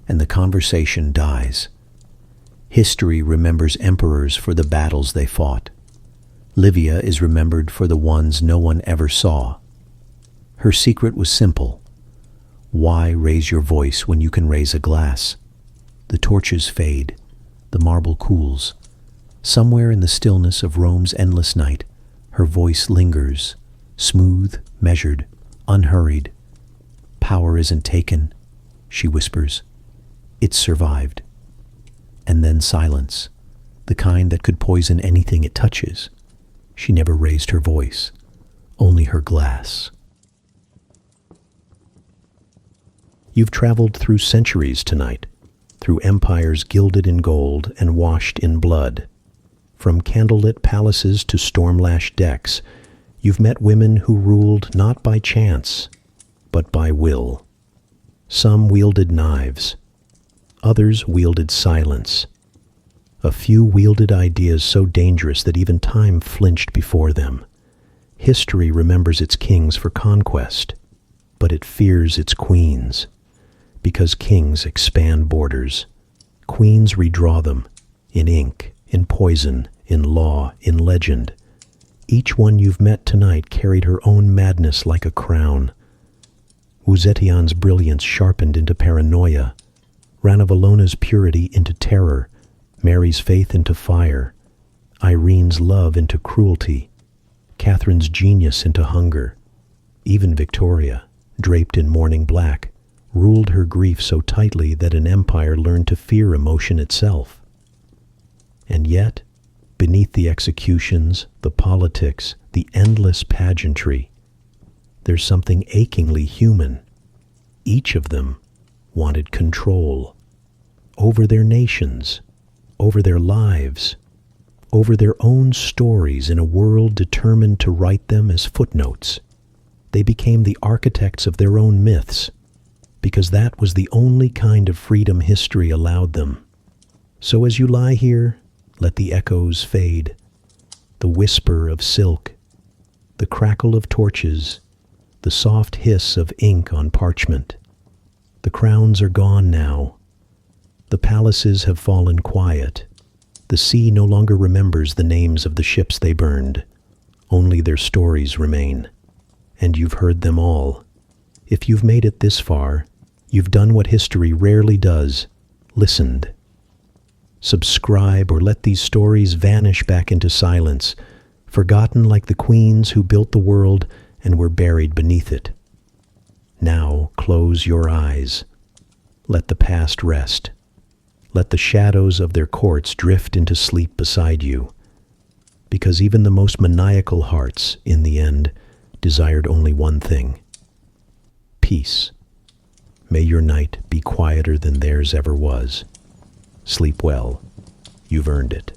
and the conversation dies. History remembers emperors for the battles they fought. Livia is remembered for the ones no one ever saw. Her secret was simple. Why raise your voice when you can raise a glass? The torches fade. The marble cools. Somewhere in the stillness of Rome's endless night, her voice lingers, smooth, measured, unhurried. Power isn't taken, she whispers. It's survived. And then silence, the kind that could poison anything it touches. She never raised her voice, only her glass. You've traveled through centuries tonight, through empires gilded in gold and washed in blood. From candlelit palaces to storm-lashed decks, you've met women who ruled not by chance, but by will. Some wielded knives. Others wielded silence. A few wielded ideas so dangerous that even time flinched before them. History remembers its kings for conquest, but it fears its queens. Because kings expand borders. Queens redraw them, in ink, in poison, in law, in legend. Each one you've met tonight carried her own madness like a crown. Wu Zetian's brilliance sharpened into paranoia, Ranavalona's purity into terror, Mary's faith into fire, Irene's love into cruelty, Catherine's genius into hunger. Even Victoria, draped in mourning black, ruled her grief so tightly that an empire learned to fear emotion itself. And yet, beneath the executions, the politics, the endless pageantry, there's something achingly human. Each of them wanted control over their nations, over their lives, over their own stories in a world determined to write them as footnotes. They became the architects of their own myths, because that was the only kind of freedom history allowed them. So as you lie here, let the echoes fade. the whisper of silk, the crackle of torches, the soft hiss of ink on parchment. The crowns are gone now. The palaces have fallen quiet. The sea no longer remembers the names of the ships they burned. Only their stories remain. And you've heard them all. If you've made it this far, you've done what history rarely does, listened. Subscribe or let these stories vanish back into silence, forgotten like the queens who built the world and were buried beneath it. Now close your eyes. Let the past rest. Let the shadows of their courts drift into sleep beside you, because even the most maniacal hearts, in the end, desired only one thing: peace. May your night be quieter than theirs ever was. Sleep well. You've earned it.